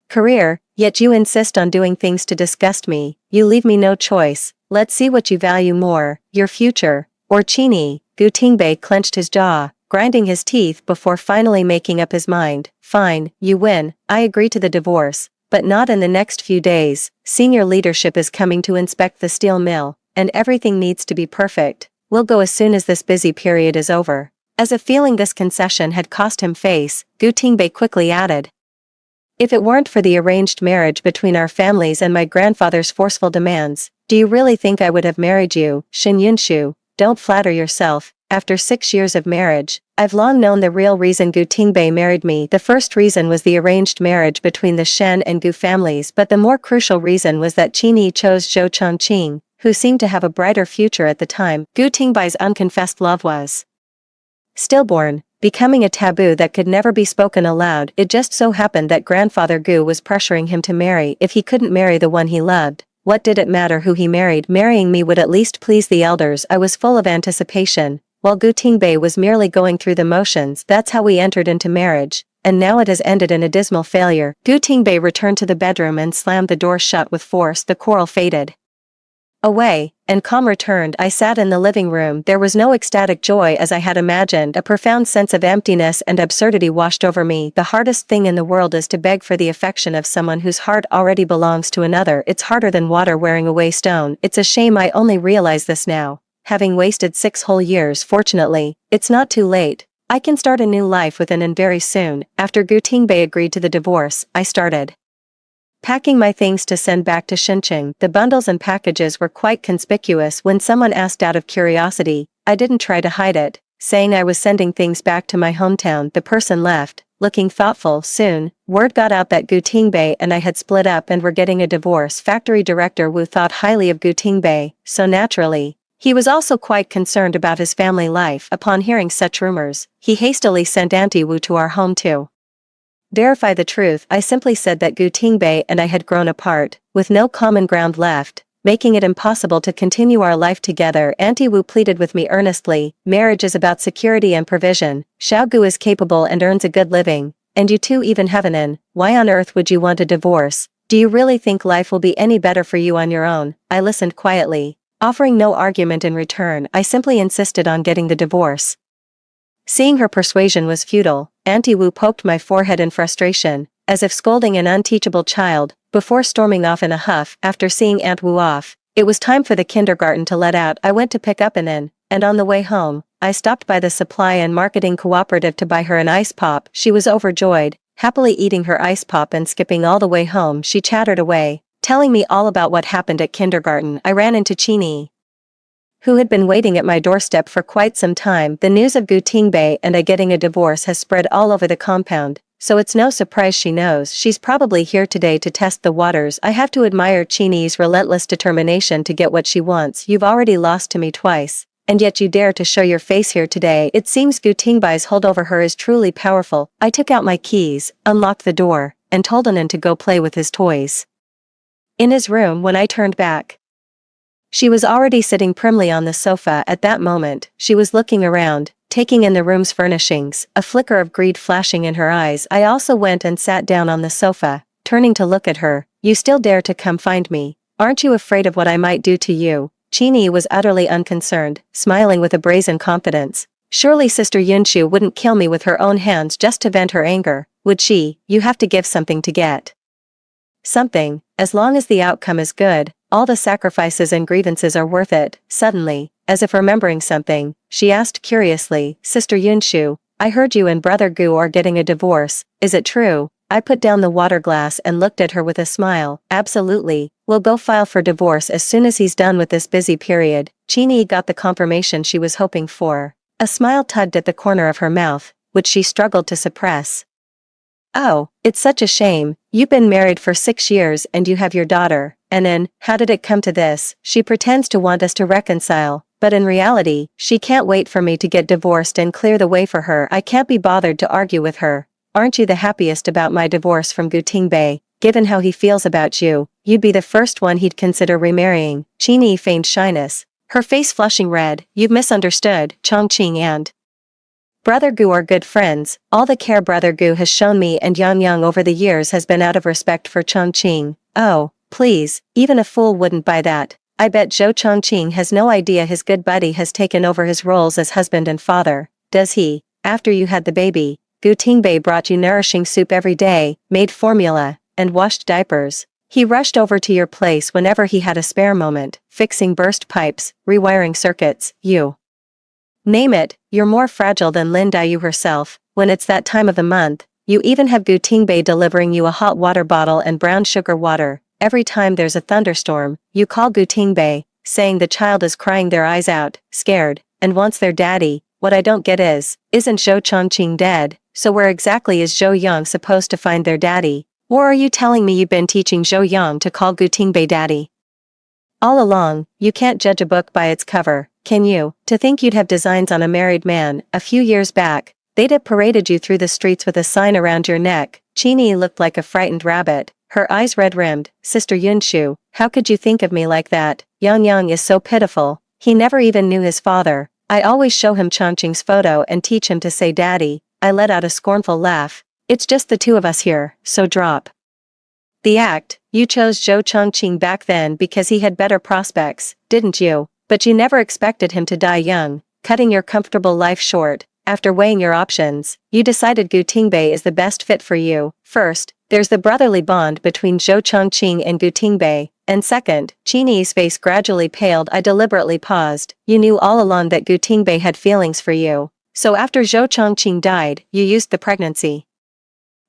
career, yet you insist on doing things to disgust me. You leave me no choice. Let's see what you value more, your future, or Chini. Gu Tingbei clenched his jaw, grinding his teeth before finally making up his mind. Fine, you win. I agree to the divorce, but not in the next few days. Senior leadership is coming to inspect the steel mill, and everything needs to be perfect. We'll go as soon as this busy period is over. As if feeling this concession had cost him face, Gu Tingbei quickly added, if it weren't for the arranged marriage between our families and my grandfather's forceful demands, do you really think I would have married you? Shin Yunshu, don't flatter yourself. After 6 years of marriage, I've long known the real reason Gu Tingbei married me. The first reason was the arranged marriage between the Shen and Gu families, but the more crucial reason was that Chini chose Zhou Chongqing, who seemed to have a brighter future at the time. Gu Tingbei's unconfessed love was stillborn, becoming a taboo that could never be spoken aloud. It just so happened that grandfather Gu was pressuring him to marry. If he couldn't marry the one he loved, what did it matter who he married? Marrying me would at least please the elders. I was full of anticipation, while Gu Tingbei was merely going through the motions. That's how we entered into marriage, and now it has ended in a dismal failure. Gu Tingbei returned to the bedroom and slammed the door shut with force. The quarrel faded away, and calm returned. I sat in the living room. There was no ecstatic joy as I had imagined. A profound sense of emptiness and absurdity washed over me. The hardest thing in the world is to beg for the affection of someone whose heart already belongs to another. It's harder than water wearing away stone. It's a shame I only realize this now, having wasted 6 whole years. Fortunately, it's not too late. I can start a new life within and very soon. After Gu Tingbei agreed to the divorce, I started packing my things to send back to Shenzhen. The bundles and packages were quite conspicuous when someone asked out of curiosity. I didn't try to hide it, saying I was sending things back to my hometown. The person left, looking thoughtful. Soon, word got out that Gu Tingbei and I had split up and were getting a divorce. Factory director Wu thought highly of Gu Tingbei, so naturally, he was also quite concerned about his family life. Upon hearing such rumors, he hastily sent Auntie Wu to our home to verify the truth. I simply said that Gu Tingbei and I had grown apart, with no common ground left, making it impossible to continue our life together. Auntie Wu pleaded with me earnestly. Marriage is about security and provision. Xiao Gu is capable and earns a good living, and you two even have an in. Why on earth would you want a divorce? Do you really think life will be any better for you on your own? I listened quietly, offering no argument in return. I simply insisted on getting the divorce. Seeing her persuasion was futile, Auntie Wu poked my forehead in frustration, as if scolding an unteachable child, before storming off in a huff. After seeing Aunt Wu off, it was time for the kindergarten to let out. I went to pick up an in, and on the way home, I stopped by the supply and marketing cooperative to buy her an ice pop. She was overjoyed, happily eating her ice pop and skipping all the way home. She chattered away, telling me all about what happened at kindergarten. I ran into Chini, who had been waiting at my doorstep for quite some time. The news of Gu Tingbei and I getting a divorce has spread all over the compound. so it's no surprise she knows she's probably here today to test the waters. I have to admire Chini's relentless determination to get what she wants. You've already lost to me twice, and yet you dare to show your face here today. It seems Gu Tingbai's hold over her is truly powerful. I took out my keys, unlocked the door, and told Anan to go play with his toys in his room. When I turned back, she was already sitting primly on the sofa. At that moment, she was looking around, taking in the room's furnishings, a flicker of greed flashing in her eyes. I also went and sat down on the sofa, turning to look at her. You still dare to come find me? Aren't you afraid of what I might do to you? Chini was utterly unconcerned, smiling with a brazen confidence. Surely Sister Yunshu wouldn't kill me with her own hands just to vent her anger, would she? You have to give something to get something. As long as the outcome is good, all the sacrifices and grievances are worth it. Suddenly, as if remembering something, she asked curiously, Sister Yunshu, I heard you and Brother Gu are getting a divorce, is it true? I put down the water glass and looked at her with a smile. Absolutely, we'll go file for divorce as soon as he's done with this busy period. Chini got the confirmation she was hoping for. A smile tugged at the corner of her mouth, which she struggled to suppress. Oh, it's such a shame. You've been married for 6 years and you have your daughter. And then, how did it come to this? She pretends to want us to reconcile, but in reality, she can't wait for me to get divorced and clear the way for her. I can't be bothered to argue with her. Aren't you the happiest about my divorce from Gu Tingbei? Given how he feels about you, you'd be the first one he'd consider remarrying. Chini feigned shyness, her face flushing red. You've misunderstood. Chongqing and Brother Gu are good friends. All the care Brother Gu has shown me and Yang Yang over the years has been out of respect for Chongqing. Oh, please, even a fool wouldn't buy that. I bet Zhou Chongqing has no idea his good buddy has taken over his roles as husband and father. Does he? After you had the baby, Gu Tingbei brought you nourishing soup every day, made formula, and washed diapers. He rushed over to your place whenever he had a spare moment, fixing burst pipes, rewiring circuits, you name it. You're more fragile than Lin Daiyu herself. When it's that time of the month, you even have Gu Tingbei delivering you a hot water bottle and brown sugar water. Every time there's a thunderstorm, you call Gu Tingbei, saying the child is crying their eyes out, scared, and wants their daddy. What I don't get is, isn't Zhou Chongqing dead? So where exactly is Zhou Yang supposed to find their daddy? Or are you telling me you've been teaching Zhou Yang to call Gu Tingbei daddy? All along, you can't judge a book by its cover, can you? To think you'd have designs on a married man. A few years back, they'd have paraded you through the streets with a sign around your neck. Chini looked like a frightened rabbit, her eyes red-rimmed. Sister Yunshu, how could you think of me like that? Yang Yang is so pitiful. He never even knew his father. I always show him Chongqing's photo and teach him to say daddy. I let out a scornful laugh. It's just the two of us here, so drop the act. You chose Zhou Chongqing back then because he had better prospects, didn't you? But you never expected him to die young, cutting your comfortable life short. After weighing your options, you decided Gu Tingbei is the best fit for you. First, there's the brotherly bond between Zhou Chongqing and Gu Tingbei, and second, Chini's face gradually paled. I deliberately paused. You knew all along that Gu Tingbei had feelings for you. So after Zhou Chongqing died, you used the pregnancy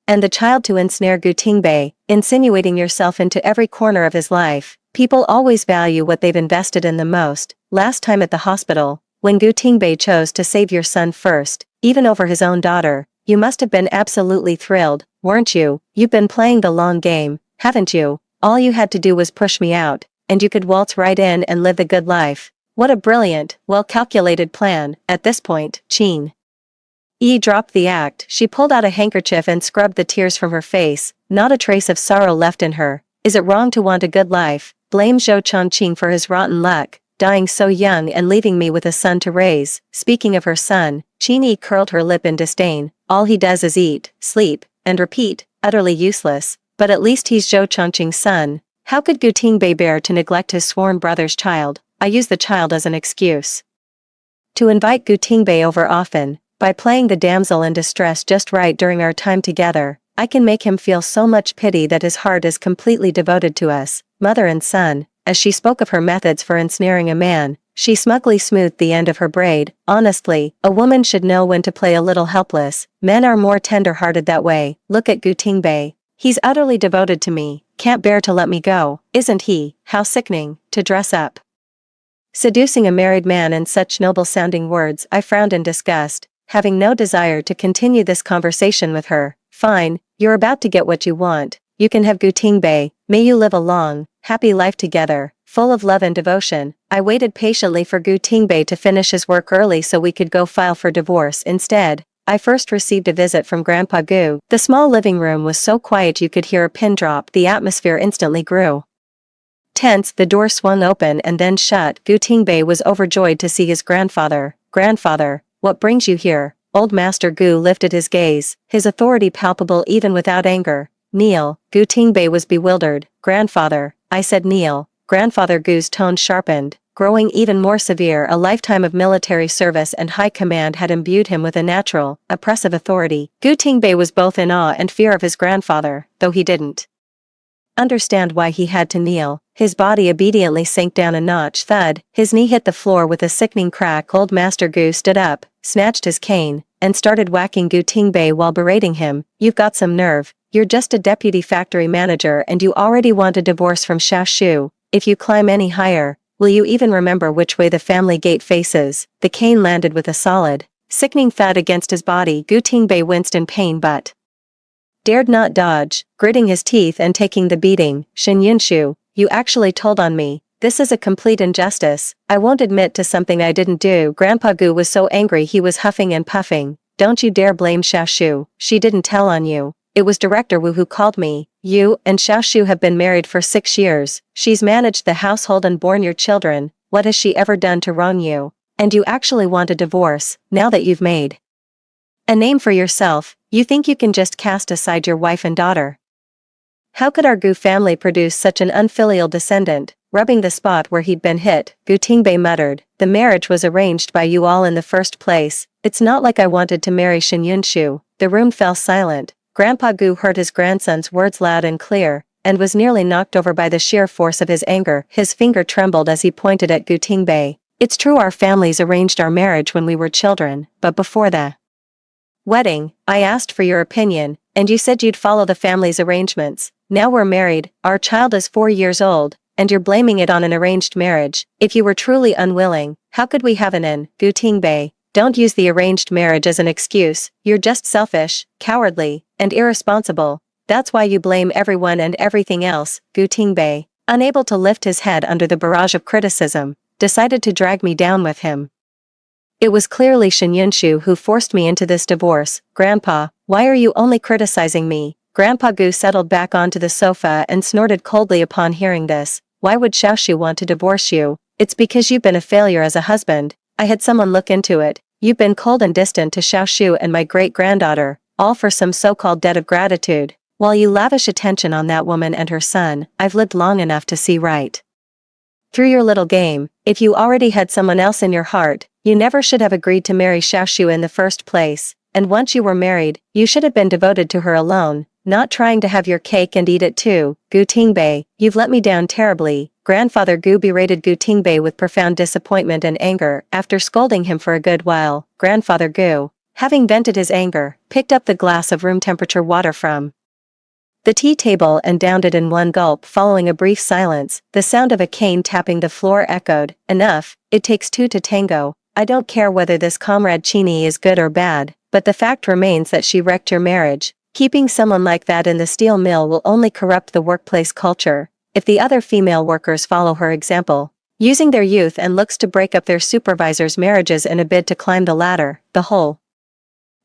and the child to ensnare Gu Tingbei, insinuating yourself into every corner of his life. People always value what they've invested in the most. Last time at the hospital, when Gu Tingbei chose to save your son first, even over his own daughter, you must have been absolutely thrilled, weren't you? You've been playing the long game, haven't you? All you had to do was push me out, and you could waltz right in and live the good life. What a brilliant, well-calculated plan. At this point, Chin dropped the act. She pulled out a handkerchief and scrubbed the tears from her face, not a trace of sorrow left in her. Is it wrong to want a good life? Blame Zhou Chongqing for his rotten luck, dying so young and leaving me with a son to raise. Speaking of her son, Chini curled her lip in disdain. All he does is eat, sleep, and repeat, utterly useless. But at least he's Zhou Chongqing's son. How could Gu Tingbei bear to neglect his sworn brother's child? I use the child as an excuse to invite Gu Tingbei over often. By playing the damsel in distress just right during our time together, I can make him feel so much pity that his heart is completely devoted to us, mother and son. As she spoke of her methods for ensnaring a man, she smugly smoothed the end of her braid. Honestly, a woman should know when to play a little helpless. Men are more tender-hearted that way. Look at Gu Tingbei. He's utterly devoted to me, can't bear to let me go, isn't he? How sickening, to dress up seducing a married man in such noble-sounding words. I frowned in disgust, having no desire to continue this conversation with her. Fine, you're about to get what you want. You can have Gutingbe. May you live a long, happy life together, full of love and devotion. I waited patiently for Gutingbe to finish his work early so we could go file for divorce. Instead, I first received a visit from Grandpa Gu. The small living room was so quiet you could hear a pin drop. The atmosphere instantly grew tense. The door swung open and then shut. Gutingbe was overjoyed to see his grandfather. Grandfather, what brings you here? Old Master Gu lifted his gaze, his authority palpable even without anger. Kneel. Gutingbe was bewildered. Grandfather, I said kneel. Grandfather Gu's tone sharpened, growing even more severe. A lifetime of military service and high command had imbued him with a natural, oppressive authority. Gutingbe was both in awe and fear of his grandfather, though he didn't understand why he had to kneel. His body obediently sank down a notch. Thud, his knee hit the floor with a sickening crack. Old Master Gu stood up, snatched his cane, and started whacking Gutingbe while berating him. You've got some nerve. You're just a deputy factory manager and you already want a divorce from Xiaoshu. If you climb any higher, will you even remember which way the family gate faces? The cane landed with a solid, sickening thud against his body. Gutingbe winced in pain but dared not dodge, gritting his teeth and taking the beating. Shen Yunshu, you actually told on me. This is a complete injustice. I won't admit to something I didn't do. Grandpa Gu was so angry he was huffing and puffing. Don't you dare blame Xiaoshu. She didn't tell on you. It was Director Wu who called me. You and Xiaoshu have been married for 6 years. She's managed the household and borne your children. What has she ever done to wrong you? And you actually want a divorce, now that you've made a name for yourself. You think you can just cast aside your wife and daughter? How could our Gu family produce such an unfilial descendant? Rubbing the spot where he'd been hit, Gutingbe muttered, the marriage was arranged by you all in the first place. It's not like I wanted to marry Shen Yunshu. The room fell silent. Grandpa Gu heard his grandson's words loud and clear, and was nearly knocked over by the sheer force of his anger. His finger trembled as he pointed at Gutingbe. It's true our families arranged our marriage when we were children, but before the wedding, I asked for your opinion, and you said you'd follow the family's arrangements. Now we're married, our child is 4 years old, and you're blaming it on an arranged marriage. If you were truly unwilling, how could we have Gutingbe, don't use the arranged marriage as an excuse. You're just selfish, cowardly, and irresponsible. That's why you blame everyone and everything else. Gutingbe, unable to lift his head under the barrage of criticism, decided to drag me down with him. It was clearly Shen Yunshu who forced me into this divorce. Grandpa, why are you only criticizing me? Grandpa Gu settled back onto the sofa and snorted coldly upon hearing this. Why would Xiaoshu want to divorce you? It's because you've been a failure as a husband. I had someone look into it. You've been cold and distant to Xiaoshu and my great-granddaughter, all for some so-called debt of gratitude. While you lavish attention on that woman and her son, I've lived long enough to see right through your little game. If you already had someone else in your heart, you never should have agreed to marry Xiaoshu in the first place. And once you were married, you should have been devoted to her alone, not trying to have your cake and eat it too. Gutingbe, you've let me down terribly. Grandfather Gu berated Gutingbe with profound disappointment and anger. After scolding him for a good while, Grandfather Gu, having vented his anger, picked up the glass of room-temperature water from the tea table and downed it in one gulp. Following a brief silence, the sound of a cane tapping the floor echoed. Enough, it takes two to tango. I don't care whether this comrade Chini is good or bad, but the fact remains that she wrecked your marriage. Keeping someone like that in the steel mill will only corrupt the workplace culture. If the other female workers follow her example, using their youth and looks to break up their supervisors' marriages in a bid to climb the ladder, the whole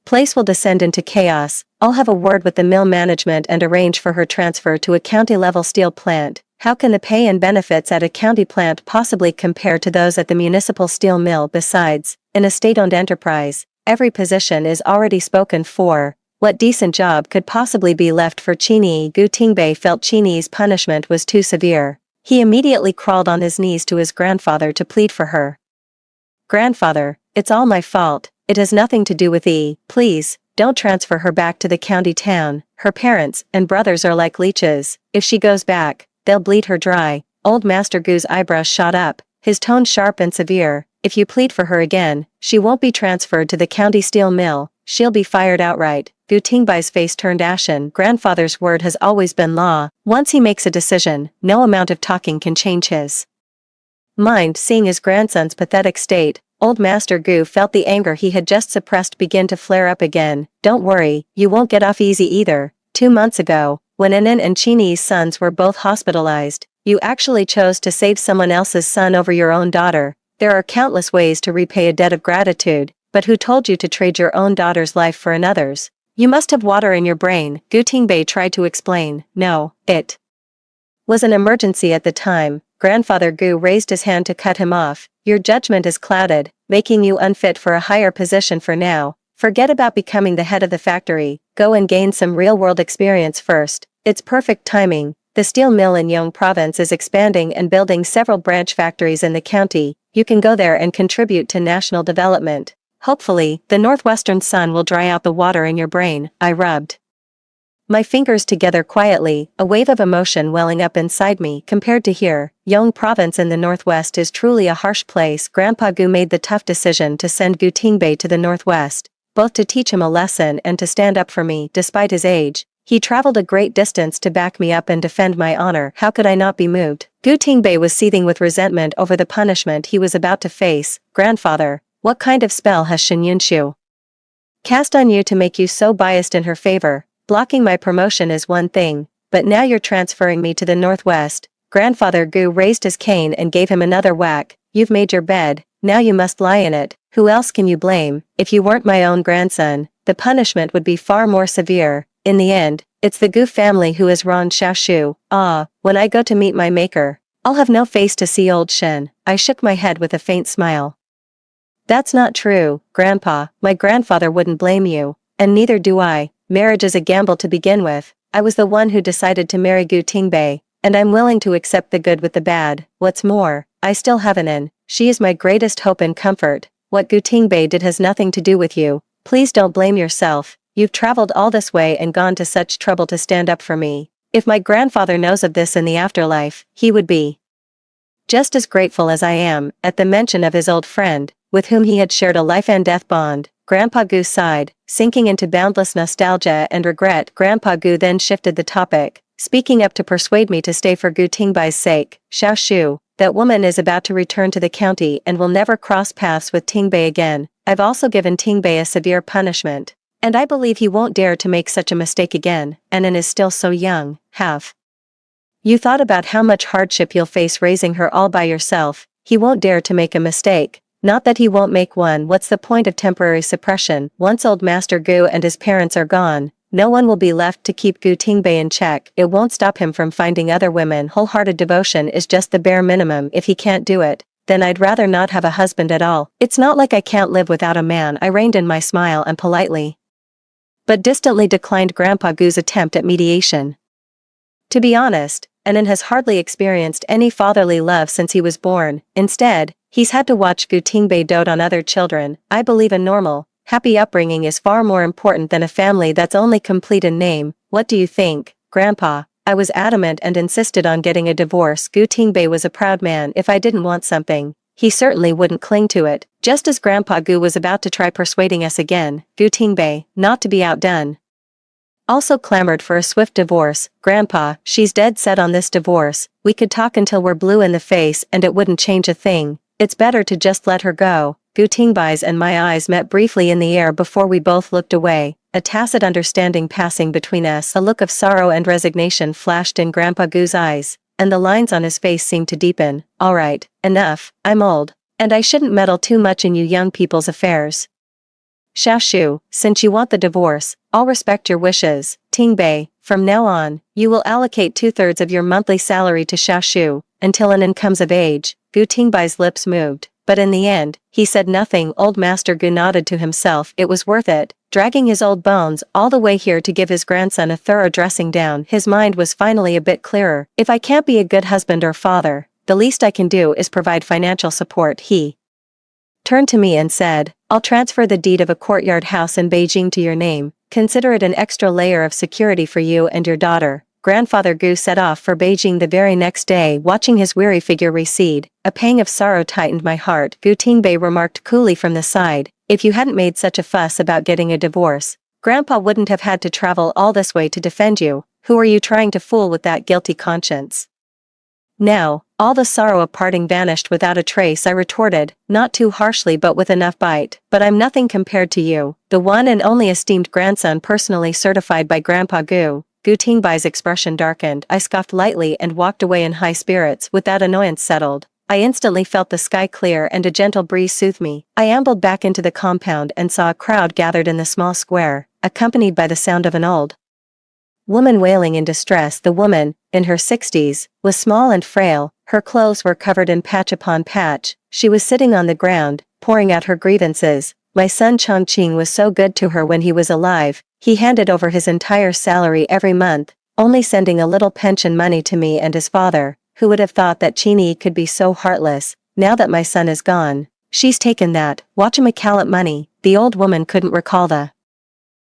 place will descend into chaos. I'll have a word with the mill management and arrange for her transfer to a county-level steel plant. How can the pay and benefits at a county plant possibly compare to those at the municipal steel mill? Besides, in a state-owned enterprise, every position is already spoken for. What decent job could possibly be left for Chini? Gutingbe felt Chini's punishment was too severe. He immediately crawled on his knees to his grandfather to plead for her. Grandfather, it's all my fault. It has nothing to do with E. Please, don't transfer her back to the county town. Her parents and brothers are like leeches. If she goes back, they'll bleed her dry. Old Master Gu's eyebrows shot up, his tone sharp and severe. If you plead for her again, she won't be transferred to the county steel mill. She'll be fired outright. Gutingbe's face turned ashen. Grandfather's word has always been law. Once he makes a decision, no amount of talking can change his mind. Seeing his grandson's pathetic state, Old Master Gu felt the anger he had just suppressed begin to flare up again. don't worry, you won't get off easy either. 2 months ago, when Anin and Chini's sons were both hospitalized, you actually chose to save someone else's son over your own daughter. There are countless ways to repay a debt of gratitude, but who told you to trade your own daughter's life for another's? You must have water in your brain, Gu Tingbei tried to explain. No, it was an emergency at the time. Grandfather Gu raised his hand to cut him off. Your judgment is clouded, making you unfit for a higher position for now. Forget about becoming the head of the factory, go and gain some real-world experience first. It's perfect timing. The steel mill in Yong province is expanding and building several branch factories in the county. You can go there and contribute to national development. Hopefully, the northwestern sun will dry out the water in your brain. I rubbed my fingers together quietly, a wave of emotion welling up inside me. Compared to here, Yong province in the northwest is truly a harsh place. Grandpa Gu made the tough decision to send Gu Tingbei to the northwest, both to teach him a lesson and to stand up for me. Despite his age, he traveled a great distance to back me up and defend my honor. How could I not be moved? Gu Tingbei was seething with resentment over the punishment he was about to face. Grandfather, what kind of spell has Shen Yunshu cast on you to make you so biased in her favor? Blocking my promotion is one thing, but now you're transferring me to the northwest. Grandfather Gu raised his cane and gave him another whack. You've made your bed, now you must lie in it. Who else can you blame? If you weren't my own grandson, the punishment would be far more severe. In the end, it's the Gu family who is Ron Xiaoshu. When I go to meet my maker, I'll have no face to see old Shen. I shook my head with a faint smile. That's not true, Grandpa. My grandfather wouldn't blame you, and neither do I. Marriage is a gamble to begin with. I was the one who decided to marry Gu Tingbei, and I'm willing to accept the good with the bad. What's more, I still have Anin. She is my greatest hope and comfort. What Gu Tingbei did has nothing to do with you. Please don't blame yourself. You've traveled all this way and gone to such trouble to stand up for me. If my grandfather knows of this in the afterlife, he would be just as grateful as I am. At the mention of his old friend, with whom he had shared a life and death bond, Grandpa Gu sighed, sinking into boundless nostalgia and regret. Grandpa Gu then shifted the topic, speaking up to persuade me to stay for Gu Tingbei's sake. Xiaoshu, that woman is about to return to the county and will never cross paths with Tingbei again. I've also given Tingbei a severe punishment, and I believe he won't dare to make such a mistake again. Anan is still so young. Have you thought about how much hardship you'll face raising her all by yourself? He won't dare to make a mistake. Not that he won't make one. What's the point of temporary suppression? Once old Master Gu and his parents are gone, no one will be left to keep Gu Tingbei in check. It won't stop him from finding other women. Wholehearted devotion is just the bare minimum. If he can't do it, then I'd rather not have a husband at all. It's not like I can't live without a man. I reined in my smile and politely, but distantly declined Grandpa Gu's attempt at mediation. To be honest, Anan has hardly experienced any fatherly love since he was born. Instead, he's had to watch Gu Tingbei dote on other children. I believe a normal, happy upbringing is far more important than a family that's only complete in name. What do you think, Grandpa? I was adamant and insisted on getting a divorce. Gu Tingbei was a proud man. If I didn't want something, he certainly wouldn't cling to it. Just as Grandpa Gu was about to try persuading us again, Gu Tingbei, not to be outdone, also clamored for a swift divorce. Grandpa, she's dead set on this divorce. We could talk until we're blue in the face and it wouldn't change a thing. It's better to just let her go. Gu Tingbei's and my eyes met briefly in the air before we both looked away, a tacit understanding passing between us. A look of sorrow and resignation flashed in Grandpa Gu's eyes, and the lines on his face seemed to deepen. All right, enough. I'm old, and I shouldn't meddle too much in you young people's affairs. Xiaoshu, since you want the divorce, I'll respect your wishes. Tingbei, from now on, you will allocate 2/3 of your monthly salary to Xiaoshu, until Anan comes of age. Gu Tingbei's lips moved, but in the end, he said nothing. Old Master Gu nodded to himself. It was worth it, dragging his old bones all the way here to give his grandson a thorough dressing down. His mind was finally a bit clearer. If I can't be a good husband or father, the least I can do is provide financial support. He turned to me and said, I'll transfer the deed of a courtyard house in Beijing to your name. Consider it an extra layer of security for you and your daughter. Grandfather Gu set off for Beijing the very next day. Watching his weary figure recede, a pang of sorrow tightened my heart. Gu Tingbei remarked coolly from the side, if you hadn't made such a fuss about getting a divorce, Grandpa wouldn't have had to travel all this way to defend you. Who are you trying to fool with that guilty conscience? Now, All the sorrow of parting vanished without a trace, I retorted, not too harshly but with enough bite. But I'm nothing compared to you, the one and only esteemed grandson personally certified by Grandpa Gu. Gu Tingbai's expression darkened. I scoffed lightly and walked away in high spirits. With that annoyance settled, I instantly felt the sky clear and a gentle breeze soothe me. I ambled back into the compound and saw a crowd gathered in the small square, accompanied by the sound of an old woman wailing in distress. The woman, in her 60s, was small and frail, her clothes were covered in patch upon patch, she was sitting on the ground, pouring out her grievances. My son Chongqing was so good to her when he was alive, he handed over his entire salary every month, only sending a little pension money to me and his father. Who would have thought that Chini could be so heartless? Now that my son is gone, she's taken that Wachamacallat money. The old woman couldn't recall the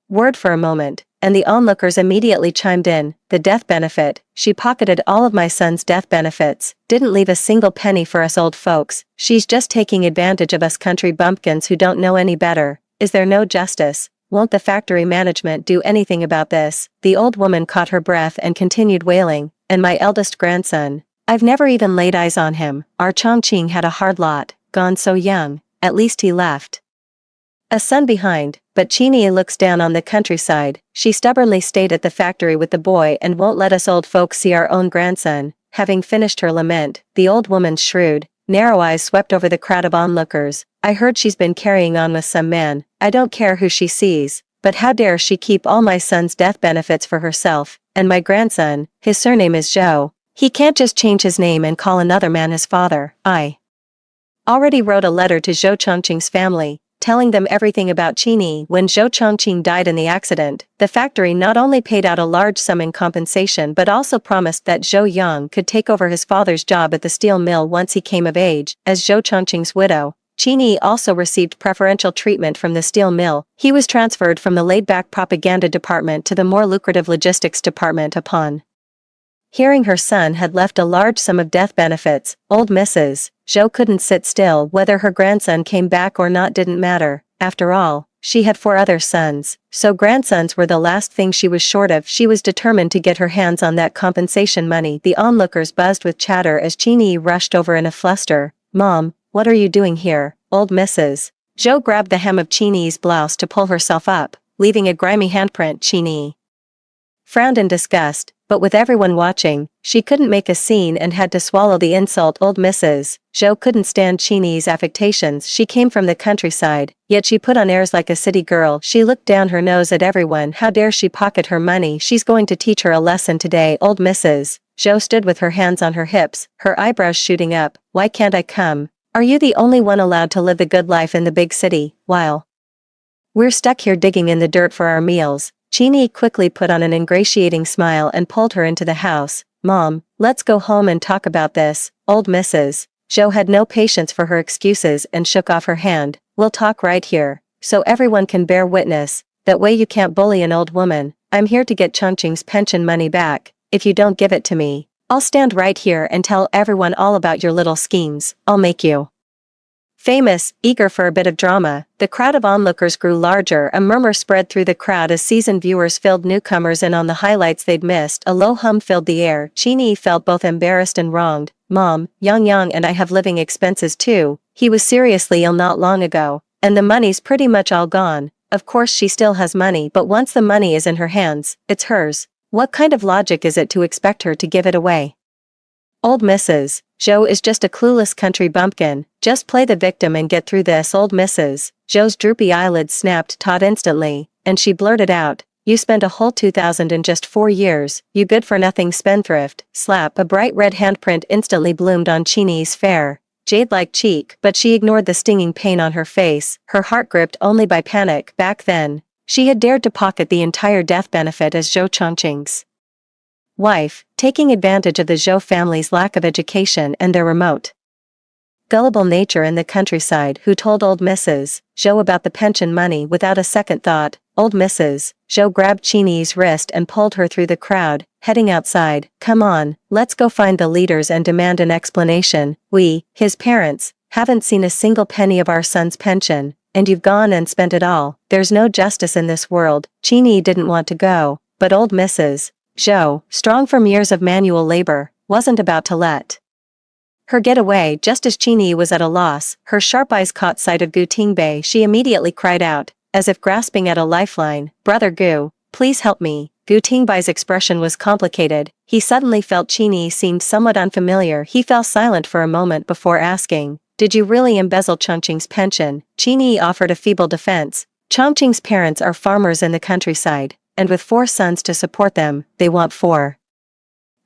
word for a moment, and the onlookers immediately chimed in. The death benefit. She pocketed all of my son's death benefits, didn't leave a single penny for us old folks. She's just taking advantage of us country bumpkins who don't know any better. Is there no justice? Won't the factory management do anything about this? The old woman caught her breath and continued wailing. And my eldest grandson, I've never even laid eyes on him. Our Chongqing had a hard lot, gone so young, at least he left a son behind. But Chini looks down on the countryside. She stubbornly stayed at the factory with the boy and won't let us old folks see our own grandson. Having finished her lament, the old woman's shrewd, narrow eyes swept over the crowd of onlookers. I heard she's been carrying on with some man. I don't care who she sees, but how dare she keep all my son's death benefits for herself? And my grandson, his surname is Zhou. He can't just change his name and call another man his father. I already wrote a letter to Zhou Chongqing's family, telling them everything about Chini. When Zhou Chongqing died in the accident, the factory not only paid out a large sum in compensation but also promised that Zhou Yang could take over his father's job at the steel mill once he came of age. As Zhou Chongqing's widow, Chini also received preferential treatment from the steel mill. He was transferred from the laid-back propaganda department to the more lucrative logistics department upon hearing her son had left a large sum of death benefits. Old Mrs. Zhou couldn't sit still. Whether her grandson came back or not didn't matter. After all, she had 4 other sons, so grandsons were the last thing she was short of. She was determined to get her hands on that compensation money. The onlookers buzzed with chatter as Chini rushed over in a fluster. Mom, what are you doing here? Old Mrs. Zhou grabbed the hem of Chini's blouse to pull herself up, leaving a grimy handprint. Chini frowned in disgust, but with everyone watching, she couldn't make a scene and had to swallow the insult. Old Mrs. Zhou couldn't stand Chini's affectations. She came from the countryside, yet she put on airs like a city girl. She looked down her nose at everyone. How dare she pocket her money? She's going to teach her a lesson today. Old Mrs. Zhou stood with her hands on her hips, her eyebrows shooting up. Why can't I come? Are you the only one allowed to live the good life in the big city, while we're stuck here digging in the dirt for our meals? Chini quickly put on an ingratiating smile and pulled her into the house. Mom, let's go home and talk about this. Old Mrs. Zhou had no patience for her excuses and shook off her hand. We'll talk right here, so everyone can bear witness. That way you can't bully an old woman. I'm here to get Chongqing's pension money back. If you don't give it to me, I'll stand right here and tell everyone all about your little schemes. I'll make you famous. Eager for a bit of drama, the crowd of onlookers grew larger. A murmur spread through the crowd as seasoned viewers filled newcomers in on the highlights they'd missed. A low hum filled the air. Chini felt both embarrassed and wronged. Mom, Yang and I have living expenses too. He was seriously ill not long ago, and the money's pretty much all gone. Of course she still has money, but once the money is in her hands, it's hers. What kind of logic is it to expect her to give it away? Old Mrs. Zhou is just a clueless country bumpkin. Just play the victim and get through this. Old Mrs. Zhou's droopy eyelids snapped taut instantly, and she blurted out, you spent a whole 2,000 in just 4 years, you good-for-nothing spendthrift. Slap. A bright red handprint instantly bloomed on Chini's fair, jade-like cheek, but she ignored the stinging pain on her face, her heart gripped only by panic. Back then, she had dared to pocket the entire death benefit as Zhou Chongqing's wife, taking advantage of the Zhou family's lack of education and their remote, gullible nature in the countryside. Who told old Mrs. Zhou about the pension money? Without a second thought, old Mrs. Zhou grabbed Chini's wrist and pulled her through the crowd, heading outside. Come on, let's go find the leaders and demand an explanation. We, his parents, haven't seen a single penny of our son's pension, and you've gone and spent it all. There's no justice in this world. Chini didn't want to go, but old Mrs. Zhou, strong from years of manual labor, wasn't about to let her getaway just as Qingyi was at a loss. Her sharp eyes caught sight of Gu Tingbei. She immediately cried out, as if grasping at a lifeline, "Brother Gu, please help me." Gu Tingbei's expression was complicated. He suddenly felt Qingyi seemed somewhat unfamiliar. He fell silent for a moment before asking, "Did you really embezzle Chongqing's pension?" Qingyi offered a feeble defense. Chongqing's parents are farmers in the countryside, and with 4 sons to support them, they want 4.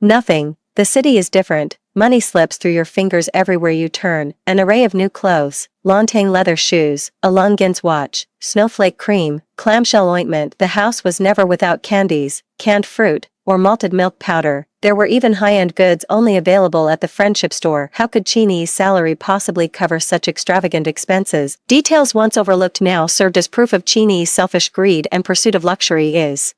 Nothing. The city is different. Money slips through your fingers everywhere you turn. An array of new clothes, Lontang leather shoes, a Longines watch, snowflake cream, clamshell ointment. The house was never without candies, canned fruit, or malted milk powder. There were even high-end goods only available at the friendship store. How could Qingyi's salary possibly cover such extravagant expenses? Details once overlooked now served as proof of Qingyi's selfish greed and pursuit of luxury. Is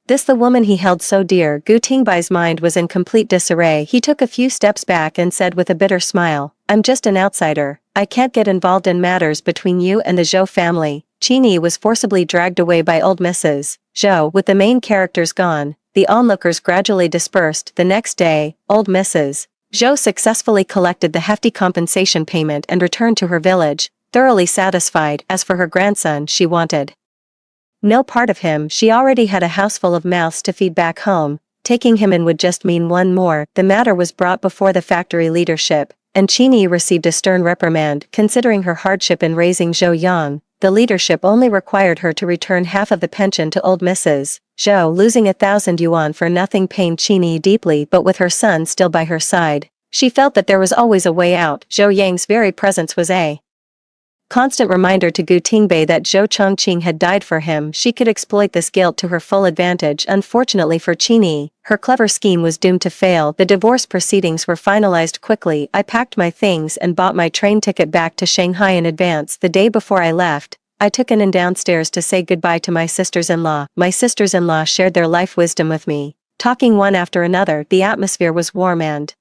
this the woman he held so dear? Gu Tingbei's mind was in complete disarray. He took a few steps back and said with a bitter smile, "I'm just an outsider. I can't get involved in matters between you and the Zhou family." Qingyi was forcibly dragged away by old Mrs. Zhou. With the main characters gone, the onlookers gradually dispersed. The next day, old Mrs. Zhou successfully collected the hefty compensation payment and returned to her village, thoroughly satisfied. As for her grandson, she wanted no part of him. She already had a house full of mouths to feed back home. Taking him in would just mean one more. The matter was brought before the factory leadership, and Qingyi received a stern reprimand. Considering her hardship in raising Zhou Yang, the leadership only required her to return half of the pension to old Mrs. Zhou. Losing 1,000 yuan for nothing pained Qingyi deeply, but with her son still by her side, she felt that there was always a way out. Zhou Yang's very presence was a constant reminder to Gu Tingbei that Zhou Chongqing had died for him. She could exploit this guilt to her full advantage. Unfortunately for Qingyi, her clever scheme was doomed to fail. The divorce proceedings were finalized quickly. I packed my things and bought my train ticket back to Shanghai in advance. The day before I left, I took in downstairs to say goodbye to my sisters-in-law. My sisters-in-law shared their life wisdom with me, talking one after another. The atmosphere was warm and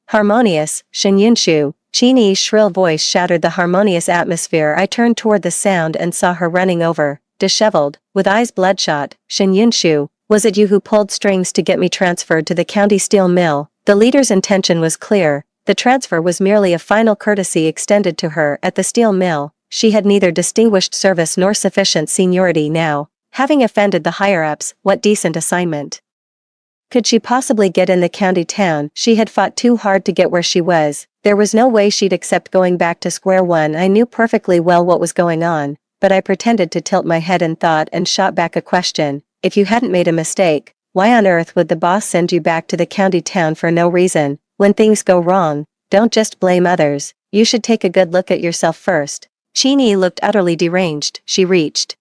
harmonious. Shen Yunshu, Qingyi's shrill voice shattered the harmonious atmosphere. I turned toward the sound and saw her running over, disheveled, with eyes bloodshot. Shen Yunshu, was it you who pulled strings to get me transferred to the county steel mill? The leader's intention was clear. The transfer was merely a final courtesy extended to her. At the steel mill, she had neither distinguished service nor sufficient seniority. Now, having offended the higher-ups, what decent assignment could she possibly get in the county town? She had fought too hard to get where she was. There was no way she'd accept going back to square one. I knew perfectly well what was going on, but I pretended to tilt my head in thought and shot back a question. If you hadn't made a mistake, why on earth would the boss send you back to the county town for no reason? When things go wrong, don't just blame others. You should take a good look at yourself first. Qingyi looked utterly deranged. She reached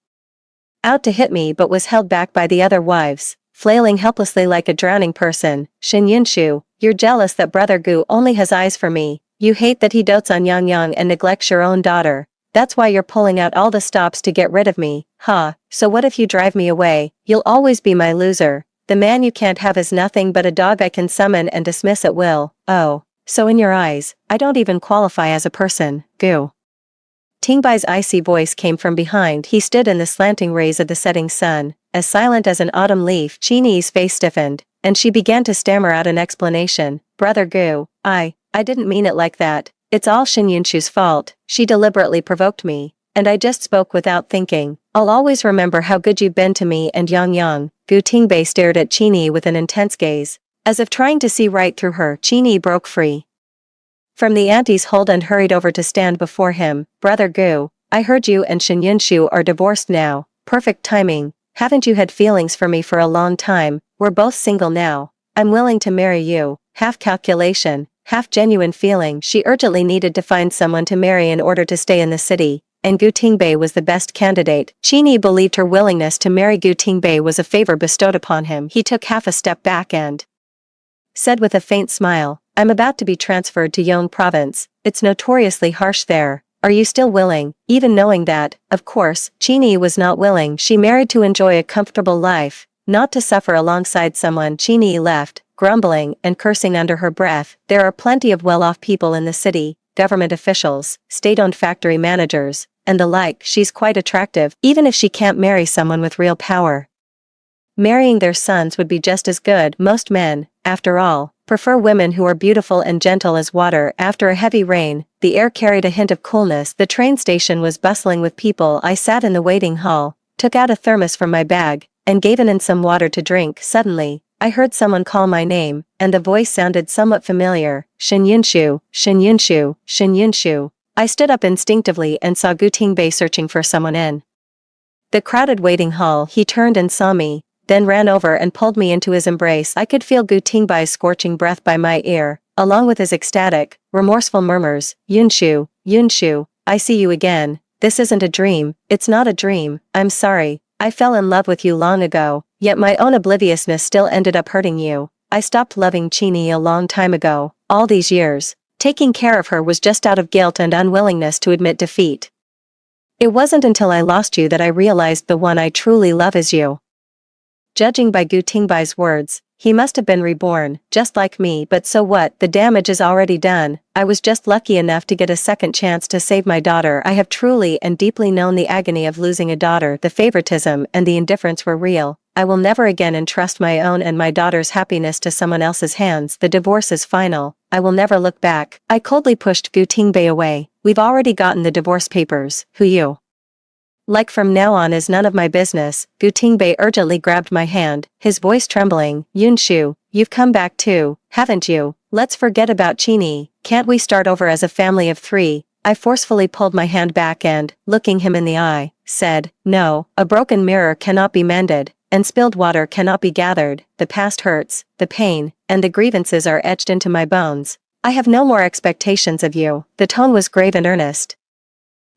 out to hit me but was held back by the other wives, flailing helplessly like a drowning person. Shen Yunshu, you're jealous that Brother Gu only has eyes for me. You hate that he dotes on Yang Yang and neglects your own daughter. That's why you're pulling out all the stops to get rid of me. Ha, so what if you drive me away? You'll always be my loser. The man you can't have is nothing but a dog I can summon and dismiss at will. Oh, so in your eyes, I don't even qualify as a person. Gu Tingbei's icy voice came from behind. He stood in the slanting rays of the setting sun, as silent as an autumn leaf. Qingyi's face stiffened, and she began to stammer out an explanation. Brother Gu, I didn't mean it like that. It's all Shen Yunshu's fault. She deliberately provoked me, and I just spoke without thinking. I'll always remember how good you've been to me and Yang Yang. Gu Tingbei stared at Qingyi with an intense gaze, as if trying to see right through her. Qingyi broke free from the auntie's hold and hurried over to stand before him. Brother Gu, I heard you and Shen Yunshu are divorced now. Perfect timing. Haven't you had feelings for me for a long time? We're both single now. I'm willing to marry you. Half calculation, half genuine feeling. She urgently needed to find someone to marry in order to stay in the city, and Gu Tingbei was the best candidate. Qingyi believed her willingness to marry Gu Tingbei was a favor bestowed upon him. He took half a step back and said with a faint smile, I'm about to be transferred to Yong province. It's notoriously harsh there. Are you still willing? Even knowing that, of course, Qingyi was not willing. She married to enjoy a comfortable life, not to suffer alongside someone. Qingyi left, grumbling and cursing under her breath. There are plenty of well-off people in the city, government officials, state-owned factory managers, and the like. She's quite attractive, even if she can't marry someone with real power. Marrying their sons would be just as good. Most men, after all, Prefer women who are beautiful and gentle as water. After a heavy rain, the air carried a hint of coolness. The train station was bustling with people. I sat in the waiting hall, took out a thermos from my bag, and gave in some water to drink. Suddenly, I heard someone call my name, and the voice sounded somewhat familiar. Shin Yunshu, Shin Yunshu, Shin Yunshu. I stood up instinctively and saw Gu Tingbei searching for someone in the crowded waiting hall. He turned and saw me, then ran over and pulled me into his embrace. I could feel Gu Tingbei's scorching breath by my ear, along with his ecstatic, remorseful murmurs. Yunshu, Yunshu, I see you again. This isn't a dream, it's not a dream. I'm sorry, I fell in love with you long ago, yet my own obliviousness still ended up hurting you. I stopped loving Chini a long time ago. All these years, taking care of her was just out of guilt and unwillingness to admit defeat. It wasn't until I lost you that I realized the one I truly love is you. Judging by Gu Tingbei's words, he must have been reborn, just like me. But so what? The damage is already done. I was just lucky enough to get a second chance to save my daughter. I have truly and deeply known the agony of losing a daughter. The favoritism and the indifference were real. I will never again entrust my own and my daughter's happiness to someone else's hands. The divorce is final. I will never look back. I coldly pushed Gu Tingbei away. We've already gotten the divorce papers. Who you like from now on is none of my business. Gu Tingbei urgently grabbed my hand, his voice trembling. Yunshu, you've come back too, haven't you? Let's forget about Chini. Can't we start over as a family of 3? I forcefully pulled my hand back and, looking him in the eye, said, no, a broken mirror cannot be mended, and spilled water cannot be gathered. The past hurts, the pain, and the grievances are etched into my bones. I have no more expectations of you. The tone was grave and earnest.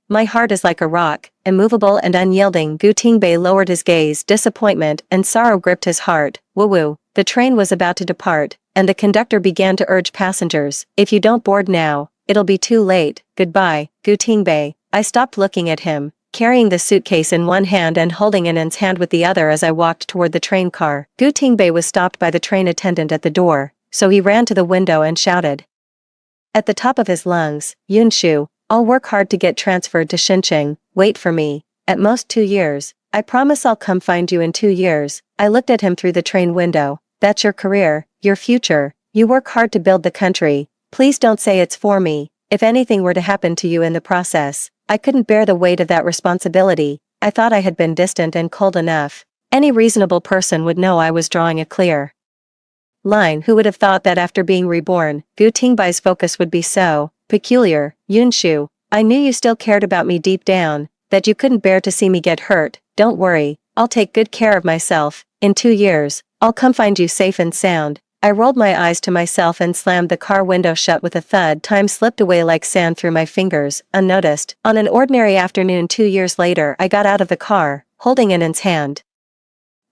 My heart is like a rock, immovable and unyielding. Gu Tingbei lowered his gaze. Disappointment and sorrow gripped his heart. Woo-woo. The train was about to depart, and the conductor began to urge passengers, if you don't board now, it'll be too late. Goodbye, Gu Tingbei. I stopped looking at him, carrying the suitcase in one hand and holding Anan's hand with the other as I walked toward the train car. Gu Tingbei was stopped by the train attendant at the door, so he ran to the window and shouted at the top of his lungs, Yunshu, I'll work hard to get transferred to Xincheng. Wait for me. At most 2 years. I promise I'll come find you in 2 years. I looked at him through the train window. That's your career, your future. You work hard to build the country. Please don't say it's for me. If anything were to happen to you in the process, I couldn't bear the weight of that responsibility. I thought I had been distant and cold enough. Any reasonable person would know I was drawing a clear line. Who would have thought that after being reborn, Gu Tingbei's focus would be so peculiar? Yunshu, I knew you still cared about me deep down, that you couldn't bear to see me get hurt. Don't worry, I'll take good care of myself. In 2 years, I'll come find you safe and sound. I rolled my eyes to myself and slammed the car window shut with a thud. Time slipped away like sand through my fingers, unnoticed. On an ordinary afternoon 2 years later, I got out of the car, holding Anan's hand,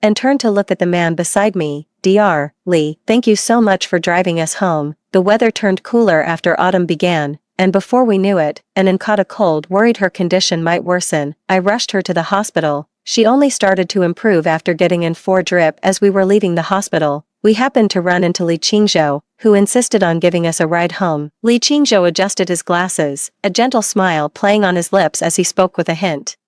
and turned to look at the man beside me. Dr. Lee, thank you so much for driving us home. The weather turned cooler after autumn began, and before we knew it, Anan caught a cold. Worried her condition might worsen, I rushed her to the hospital. She only started to improve after getting in 4 drip. As we were leaving the hospital, we happened to run into Li Qingzhou, who insisted on giving us a ride home. Li Qingzhou adjusted his glasses, a gentle smile playing on his lips as he spoke with a hint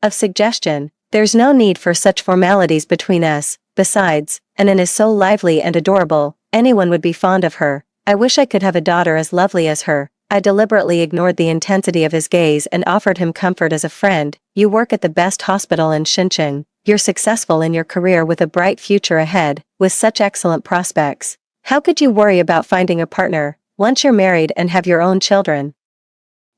of suggestion. There's no need for such formalities between us. Besides, Anan is so lively and adorable, anyone would be fond of her. I wish I could have a daughter as lovely as her. I deliberately ignored the intensity of his gaze and offered him comfort as a friend. You work at the best hospital in Xincheng. You're successful in your career with a bright future ahead, with such excellent prospects. How could you worry about finding a partner, once you're married and have your own children?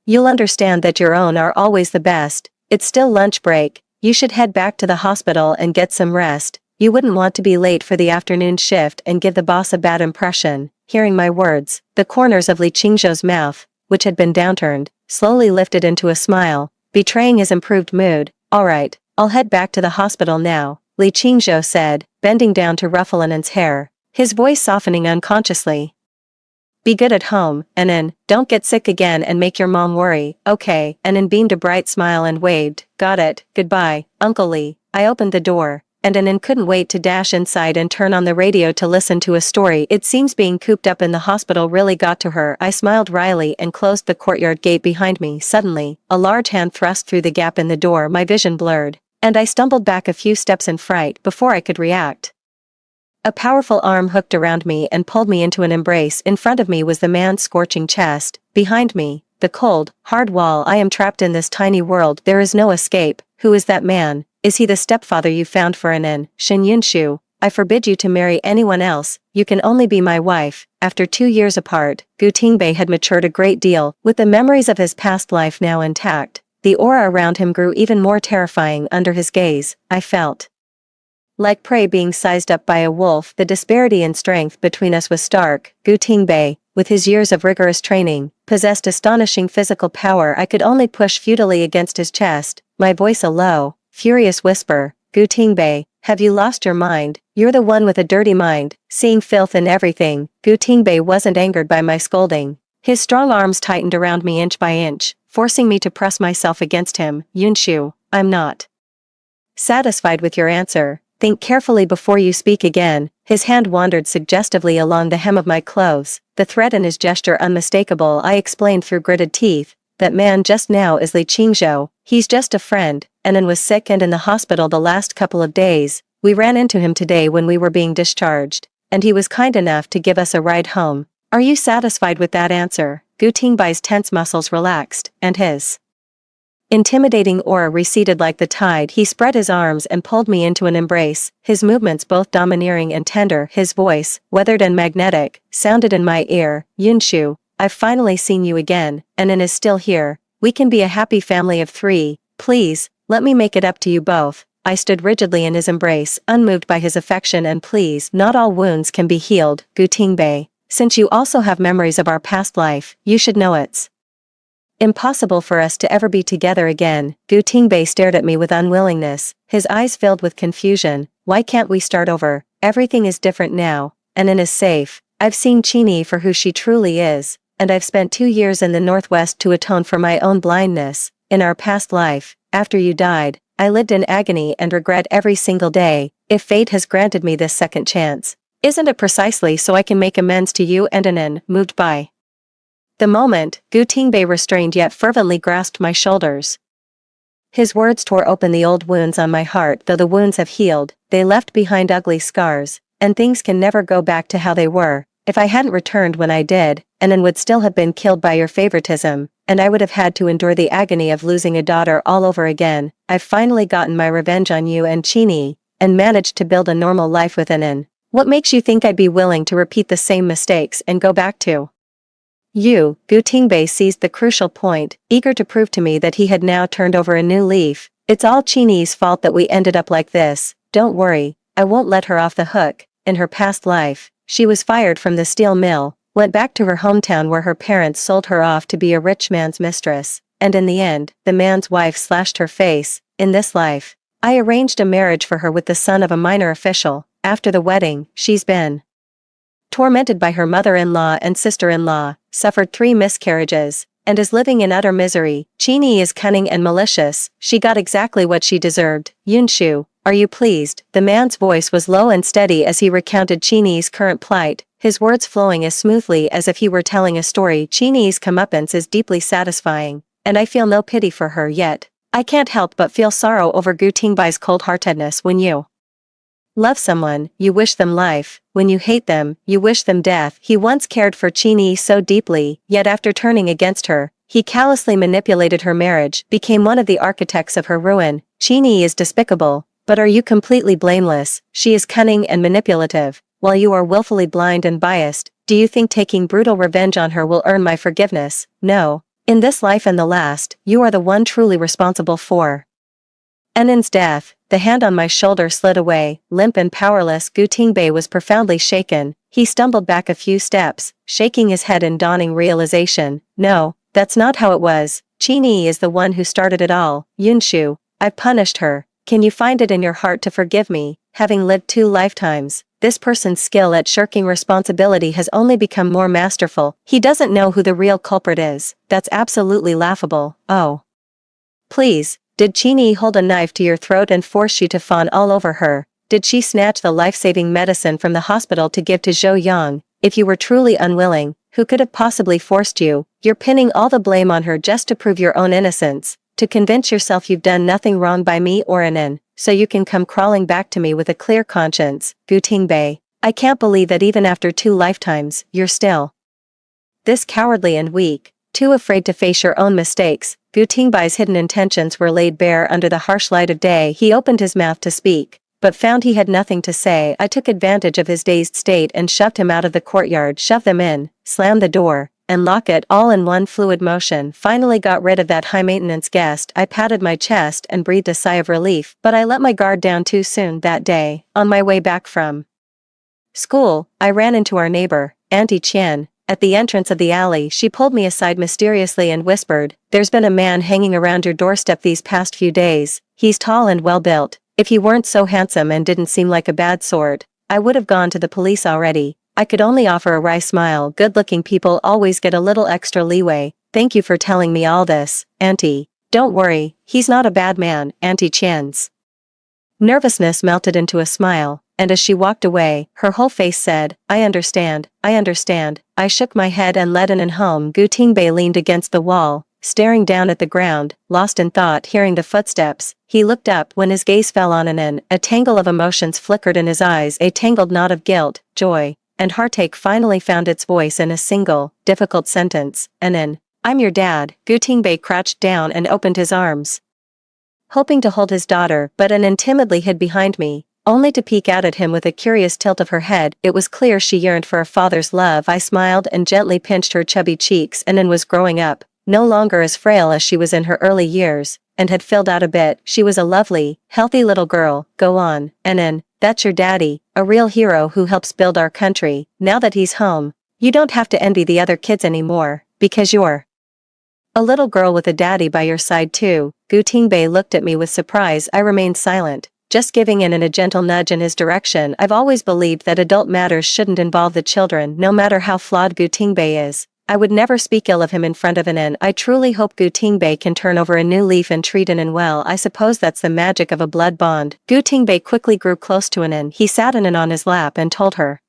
You'll understand that your own are always the best. It's still lunch break. You should head back to the hospital and get some rest. You wouldn't want to be late for the afternoon shift and give the boss a bad impression. Hearing my words, the corners of Li Qingzhou's mouth, which had been downturned, slowly lifted into a smile, betraying his improved mood. All right, I'll head back to the hospital now, Li Qingzhou said, bending down to ruffle Anan's hair, his voice softening unconsciously. Be good at home, Anan, don't get sick again and make your mom worry. Okay. Anan beamed a bright smile and waved. Got it, goodbye, Uncle Li. I opened the door, and Anan couldn't wait to dash inside and turn on the radio to listen to a story. It seems being cooped up in the hospital really got to her. I smiled wryly and closed the courtyard gate behind me. Suddenly, a large hand thrust through the gap in the door. My vision blurred, and I stumbled back a few steps in fright before I could react. A powerful arm hooked around me and pulled me into an embrace. In front of me was the man's scorching chest. Behind me, the cold, hard wall. I am trapped in this tiny world. There is no escape. Who is that man? Is he the stepfather you found for Anin? Shin Yunshu, I forbid you to marry anyone else. You can only be my wife. After 2 years apart, Gu Tingbei had matured a great deal, with the memories of his past life now intact. The aura around him grew even more terrifying under his gaze. I felt like prey being sized up by a wolf. The disparity in strength between us was stark. Gu Tingbei, with his years of rigorous training, possessed astonishing physical power. I could only push futilely against his chest, my voice a low, furious whisper. Gu Tingbei, have you lost your mind? You're the one with a dirty mind, seeing filth in everything. Gu Tingbei wasn't angered by my scolding. His strong arms tightened around me inch by inch, forcing me to press myself against him. Yunshu, I'm not satisfied with your answer. Think carefully before you speak again. His hand wandered suggestively along the hem of my clothes, the threat in his gesture unmistakable. I explained through gritted teeth, that man just now is Li Qingzhou. He's just a friend. Anan was sick and in the hospital the last couple of days. We ran into him today when we were being discharged, and he was kind enough to give us a ride home. Are you satisfied with that answer? Gu Tingbei's tense muscles relaxed, and his intimidating aura receded like the tide. He spread his arms and pulled me into an embrace, his movements both domineering and tender. His voice, weathered and magnetic, sounded in my ear. Yunshu, I've finally seen you again, Anan is still here. We can be a happy family of 3. Please, let me make it up to you both. I stood rigidly in his embrace, unmoved by his affection. And please, not all wounds can be healed, Gu Tingbei. Since you also have memories of our past life, you should know it's impossible for us to ever be together again. Gu Tingbei stared at me with unwillingness, his eyes filled with confusion. Why can't we start over? Everything is different now. Anan is safe. I've seen Qini for who she truly is, and I've spent 2 years in the Northwest to atone for my own blindness. In our past life, after you died, I lived in agony and regret every single day. If fate has granted me this second chance, isn't it precisely so I can make amends to you and Anan? Moved by the moment, Gu Tingbei restrained yet fervently grasped my shoulders. His words tore open the old wounds on my heart. Though the wounds have healed, they left behind ugly scars, and things can never go back to how they were. If I hadn't returned when I did, Anan would still have been killed by your favoritism, and I would have had to endure the agony of losing a daughter all over again. I've finally gotten my revenge on you and Qini, and managed to build a normal life with Anan. What makes you think I'd be willing to repeat the same mistakes and go back to you? Gu Tingbei seized the crucial point, eager to prove to me that he had now turned over a new leaf. It's all Qini's fault that we ended up like this. Don't worry, I won't let her off the hook. In her past life, she was fired from the steel mill, went back to her hometown where her parents sold her off to be a rich man's mistress, and in the end, the man's wife slashed her face. In this life, I arranged a marriage for her with the son of a minor official. After the wedding, she's been tormented by her mother-in-law and sister-in-law, suffered 3 miscarriages, and is living in utter misery. Qini is cunning and malicious. She got exactly what she deserved. Yunshu, are you pleased? The man's voice was low and steady as he recounted Qini's current plight, his words flowing as smoothly as if he were telling a story. Qini's comeuppance is deeply satisfying, and I feel no pity for her yet. I can't help but feel sorrow over Gu Tingbei's cold-heartedness. When you love someone, you wish them life. When you hate them, you wish them death. He once cared for Qini so deeply, yet after turning against her, he callously manipulated her marriage, became one of the architects of her ruin. Qini is despicable, but are you completely blameless? She is cunning and manipulative, while you are willfully blind and biased. Do you think taking brutal revenge on her will earn my forgiveness? No. In this life and the last, you are the one truly responsible for Anan's death. The hand on my shoulder slid away, limp and powerless. Gu Tingbei was profoundly shaken. He stumbled back a few steps, shaking his head in dawning realization. No, that's not how it was. Qini is the one who started it all. Yunshu, I've punished her. Can you find it in your heart to forgive me? Having lived 2 lifetimes, this person's skill at shirking responsibility has only become more masterful. He doesn't know who the real culprit is. That's absolutely laughable. Oh, please. Did Qini hold a knife to your throat and force you to fawn all over her? Did she snatch the life-saving medicine from the hospital to give to Zhou Yang? If you were truly unwilling, who could have possibly forced you? You're pinning all the blame on her just to prove your own innocence, to convince yourself you've done nothing wrong by me or Anan, so you can come crawling back to me with a clear conscience. Gu Tingbei, I can't believe that even after 2 lifetimes, you're still this cowardly and weak, too afraid to face your own mistakes. Gu Tingbai's hidden intentions were laid bare under the harsh light of day. He opened his mouth to speak, but found he had nothing to say. I took advantage of his dazed state and shoved him out of the courtyard, shoved them in, slammed the door, and locked it all in one fluid motion. Finally got rid of that high-maintenance guest. I patted my chest and breathed a sigh of relief, but I let my guard down too soon that day. On my way back from school, I ran into our neighbor, Auntie Qian. At the entrance of the alley, she pulled me aside mysteriously and whispered, "There's been a man hanging around your doorstep these past few days. He's tall and well-built. If he weren't so handsome and didn't seem like a bad sort, I would have gone to the police already." I could only offer a wry smile. Good-looking people always get a little extra leeway. "Thank you for telling me all this, Auntie. Don't worry, he's not a bad man." Auntie Qian's nervousness melted into a smile, and as she walked away, her whole face said, "I understand, I understand." I shook my head and led Anan home. Gu Tingbei leaned against the wall, staring down at the ground, lost in thought. Hearing the footsteps, he looked up. When his gaze fell on Anan, a tangle of emotions flickered in his eyes. A tangled knot of guilt, joy, and heartache finally found its voice in a single, difficult sentence. "Anan, I'm your dad." Gu Tingbei crouched down and opened his arms, hoping to hold his daughter, but Anan timidly hid behind me, only to peek out at him with a curious tilt of her head. It was clear she yearned for a father's love. I smiled and gently pinched her chubby cheeks. Anan was growing up, no longer as frail as she was in her early years, and had filled out a bit. She was a lovely, healthy little girl. "Go on, Anan, that's your daddy, a real hero who helps build our country. Now that he's home, you don't have to envy the other kids anymore, because you're a little girl with a daddy by your side too." Gu Tingbei looked at me with surprise. I remained silent, just giving in a gentle nudge in his direction. I've always believed that adult matters shouldn't involve the children. No matter how flawed Gu Tingbei is, I would never speak ill of him in front of Anan. I truly hope Gu Tingbei can turn over a new leaf and treat Anan well. I suppose that's the magic of a blood bond. Gu Tingbei quickly grew close to Anan. He sat Anan on his lap and told her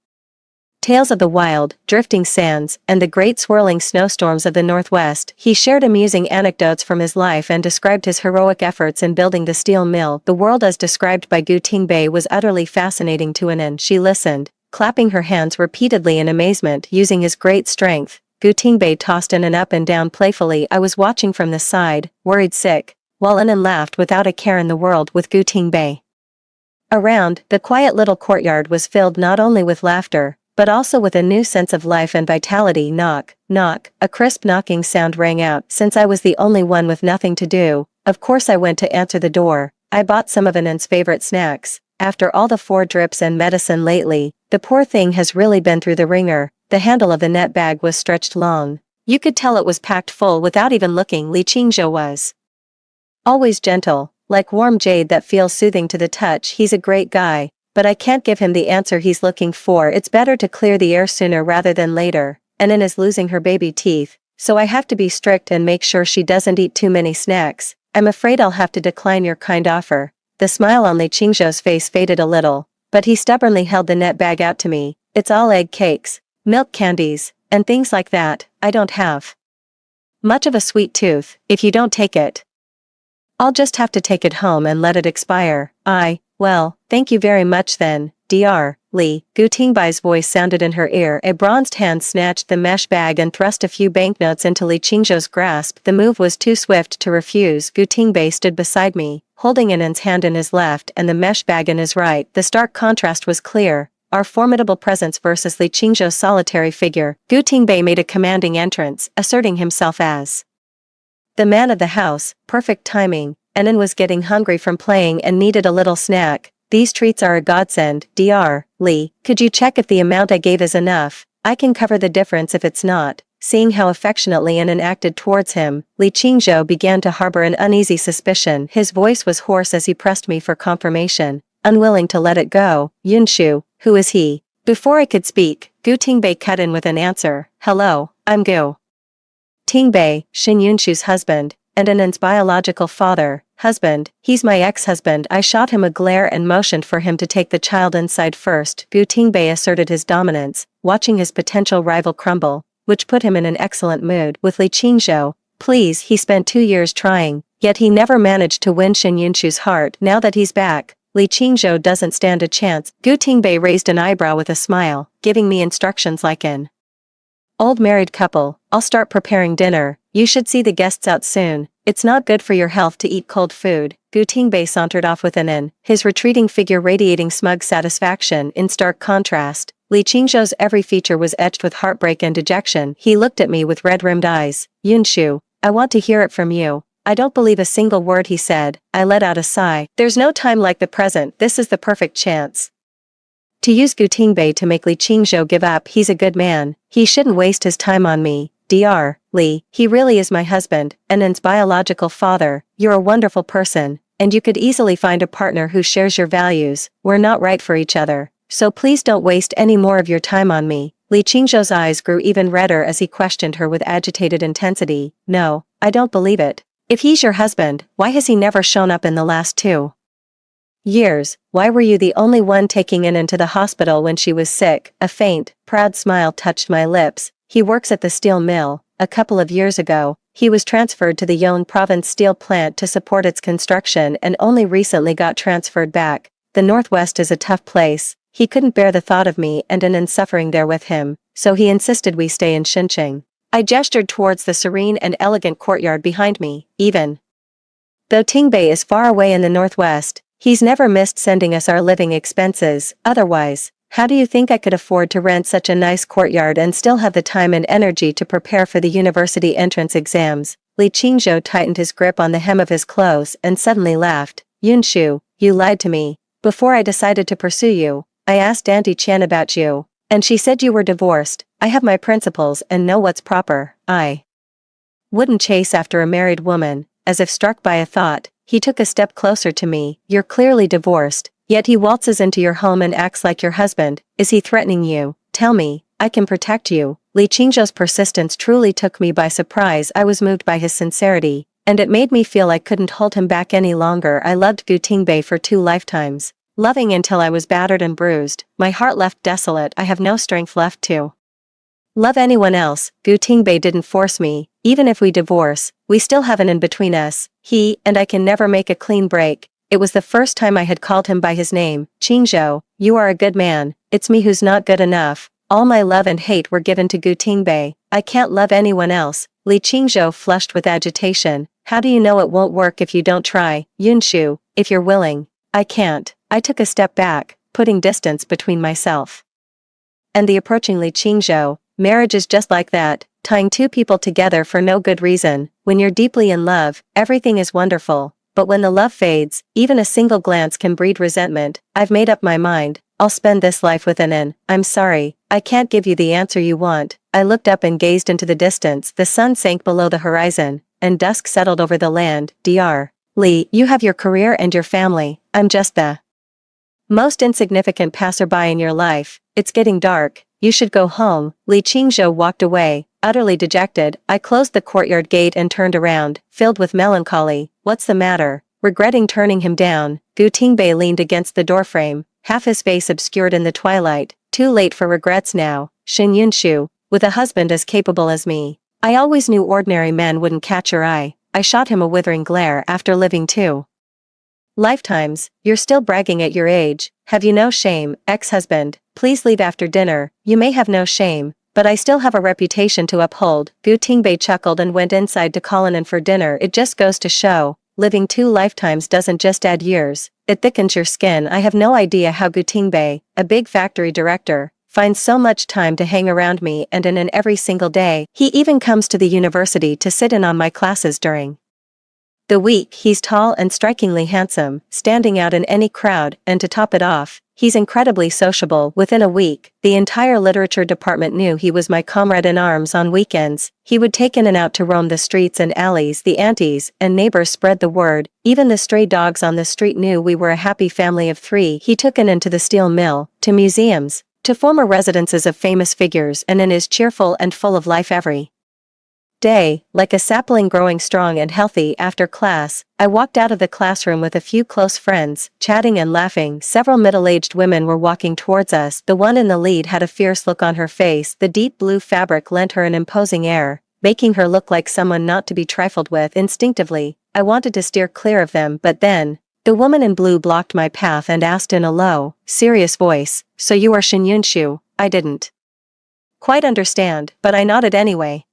tales of the wild, drifting sands, and the great swirling snowstorms of the Northwest. He shared amusing anecdotes from his life and described his heroic efforts in building the steel mill. The world as described by Gu Tingbei was utterly fascinating to Anan. She listened, clapping her hands repeatedly in amazement. Using his great strength, Gu Tingbei tossed Anan up and down playfully. I was watching from the side, worried sick, while Anan laughed without a care in the world with Gu Tingbei around. The quiet little courtyard was filled not only with laughter, but also with a new sense of life and vitality. Knock, knock. A crisp knocking sound rang out. Since I was the only one with nothing to do, of course I went to answer the door. I bought some of Anan's favorite snacks. After all the 4 drips and medicine lately, the poor thing has really been through the ringer. The handle of the net bag was stretched long. You could tell it was packed full without even looking. Li Qingzhou was always gentle, like warm jade that feels soothing to the touch. He's a great guy, but I can't give him the answer he's looking for. It's better to clear the air sooner rather than later. Anan is losing her baby teeth, so I have to be strict and make sure she doesn't eat too many snacks. I'm afraid I'll have to decline your kind offer. The smile on Li Qingzhou's face faded a little, but he stubbornly held the net bag out to me. It's all egg cakes, milk candies, and things like that. I don't have much of a sweet tooth. If you don't take it, I'll just have to take it home and let it expire. Well, thank you very much then, Dr. Li. Gu Tingbai's voice sounded in her ear. A bronzed hand snatched the mesh bag and thrust a few banknotes into Li Qingzhou's grasp. The move was too swift to refuse. Gu Tingbei stood beside me, holding Anan's hand in his left and the mesh bag in his right. The stark contrast was clear. Our formidable presence versus Li Qingzhou's solitary figure. Gu Tingbei made a commanding entrance, asserting himself as the man of the house. Perfect timing. Anan was getting hungry from playing and needed a little snack. These treats are a godsend. Dr. Li, could you check if the amount I gave is enough? I can cover the difference if it's not. Seeing how affectionately Anan acted towards him, Li Qingzhou began to harbor an uneasy suspicion. His voice was hoarse as he pressed me for confirmation, unwilling to let it go. Yunshu, who is he? Before I could speak, Gu Tingbei cut in with an answer. Hello, I'm Gu Tingbei, Shin Yunshu's husband, and Anan's biological father. Husband, he's my ex-husband. I shot him a glare and motioned for him to take the child inside first. Gu Tingbei asserted his dominance, watching his potential rival crumble, which put him in an excellent mood. With Li Qingzhou, please, he spent 2 years trying, yet he never managed to win Shin Yunshu's heart. Now that he's back, Li Qingzhou doesn't stand a chance. Gu Tingbei raised an eyebrow with a smile, giving me instructions like an old married couple. I'll start preparing dinner. You should see the guests out soon. It's not good for your health to eat cold food. Gu Tingbei sauntered off with an in, his retreating figure radiating smug satisfaction in stark contrast. Li Qingzhou's every feature was etched with heartbreak and dejection. He looked at me with red-rimmed eyes. Yunshu, I want to hear it from you. I don't believe a single word he said. I let out a sigh. There's no time like the present. This is the perfect chance to use Gu Tingbei to make Li Qingzhou give up. He's a good man. He shouldn't waste his time on me. Dr. Li, he really is my husband, Annan's biological father. You're a wonderful person, and you could easily find a partner who shares your values. We're not right for each other, so please don't waste any more of your time on me. Li Qingzhou's eyes grew even redder as he questioned her with agitated intensity. No, I don't believe it. If he's your husband, why has he never shown up in the last 2 years? Why were you the only one taking Annan to the hospital when she was sick? A faint, proud smile touched my lips. He works at the steel mill. A couple of years ago, he was transferred to the Yonne province steel plant to support its construction and only recently got transferred back. The Northwest is a tough place. He couldn't bear the thought of me and Annan suffering there with him, so he insisted we stay in Xinjiang. I gestured towards the serene and elegant courtyard behind me. Even though Tingbei is far away in the Northwest, he's never missed sending us our living expenses. Otherwise, how do you think I could afford to rent such a nice courtyard and still have the time and energy to prepare for the university entrance exams? Li Qingzhou tightened his grip on the hem of his clothes and suddenly laughed. Yunshu, you lied to me. Before I decided to pursue you, I asked Auntie Qian about you, and she said you were divorced. I have my principles and know what's proper. I wouldn't chase after a married woman. As if struck by a thought, he took a step closer to me. You're clearly divorced, yet he waltzes into your home and acts like your husband. Is he threatening you? Tell me, I can protect you. Li Qingzhou's persistence truly took me by surprise. I was moved by his sincerity, and it made me feel I couldn't hold him back any longer. I loved Gu Tingbei for 2 lifetimes, loving until I was battered and bruised, my heart left desolate. I have no strength left to love anyone else. Gu Tingbei didn't force me. Even if we divorce, we still have an in between us. He and I can never make a clean break. It was the first time I had called him by his name. Qingzhou, you are a good man. It's me who's not good enough. All my love and hate were given to Gu Tingbei. I can't love anyone else. Li Qingzhou flushed with agitation. How do you know it won't work if you don't try? Yunshu, if you're willing. I can't. I took a step back, putting distance between myself and the approaching Li Qingzhou. Marriage is just like that, tying 2 people together for no good reason. When you're deeply in love, everything is wonderful. But when the love fades, even a single glance can breed resentment. I've made up my mind. I'll spend this life with Annan. I'm sorry, I can't give you the answer you want. I looked up and gazed into the distance. The sun sank below the horizon, and dusk settled over the land. Dr. Li, you have your career and your family. I'm just the most insignificant passerby in your life. It's getting dark. You should go home. Li Qingzhou walked away, utterly dejected. I closed the courtyard gate and turned around, filled with melancholy. What's the matter? Regretting turning him down, Gu Tingbei leaned against the doorframe, half his face obscured in the twilight. Too late for regrets now. Shin Yunshu, with a husband as capable as me, I always knew ordinary men wouldn't catch your eye. I shot him a withering glare. After living 2 lifetimes, you're still bragging at your age. Have you no shame? Ex-husband, please leave after dinner. You may have no shame, but I still have a reputation to uphold. Gu Tingbei chuckled and went inside to call in for dinner. It just goes to show, living 2 lifetimes doesn't just add years, it thickens your skin. I have no idea how Gu Tingbei, a big factory director, finds so much time to hang around me and in every single day. He even comes to the university to sit in on my classes during the week. He's tall and strikingly handsome, standing out in any crowd, and to top it off, he's incredibly sociable. Within a week, the entire literature department knew he was my comrade in arms. On weekends, he would take in and out to roam the streets and alleys. The aunties and neighbors spread the word. Even the stray dogs on the street knew we were a happy family of 3. He took in into the steel mill, to museums, to former residences of famous figures, and is cheerful and full of life every day, like a sapling growing strong and healthy. After class, I walked out of the classroom with a few close friends, chatting and laughing. Several middle-aged women were walking towards us. The one in the lead had a fierce look on her face. The deep blue fabric lent her an imposing air, making her look like someone not to be trifled with. Instinctively, I wanted to steer clear of them, but then, The woman in blue blocked my path and asked in a low, serious voice, "So you are Shin Yunshu?" I didn't quite understand, but I nodded anyway.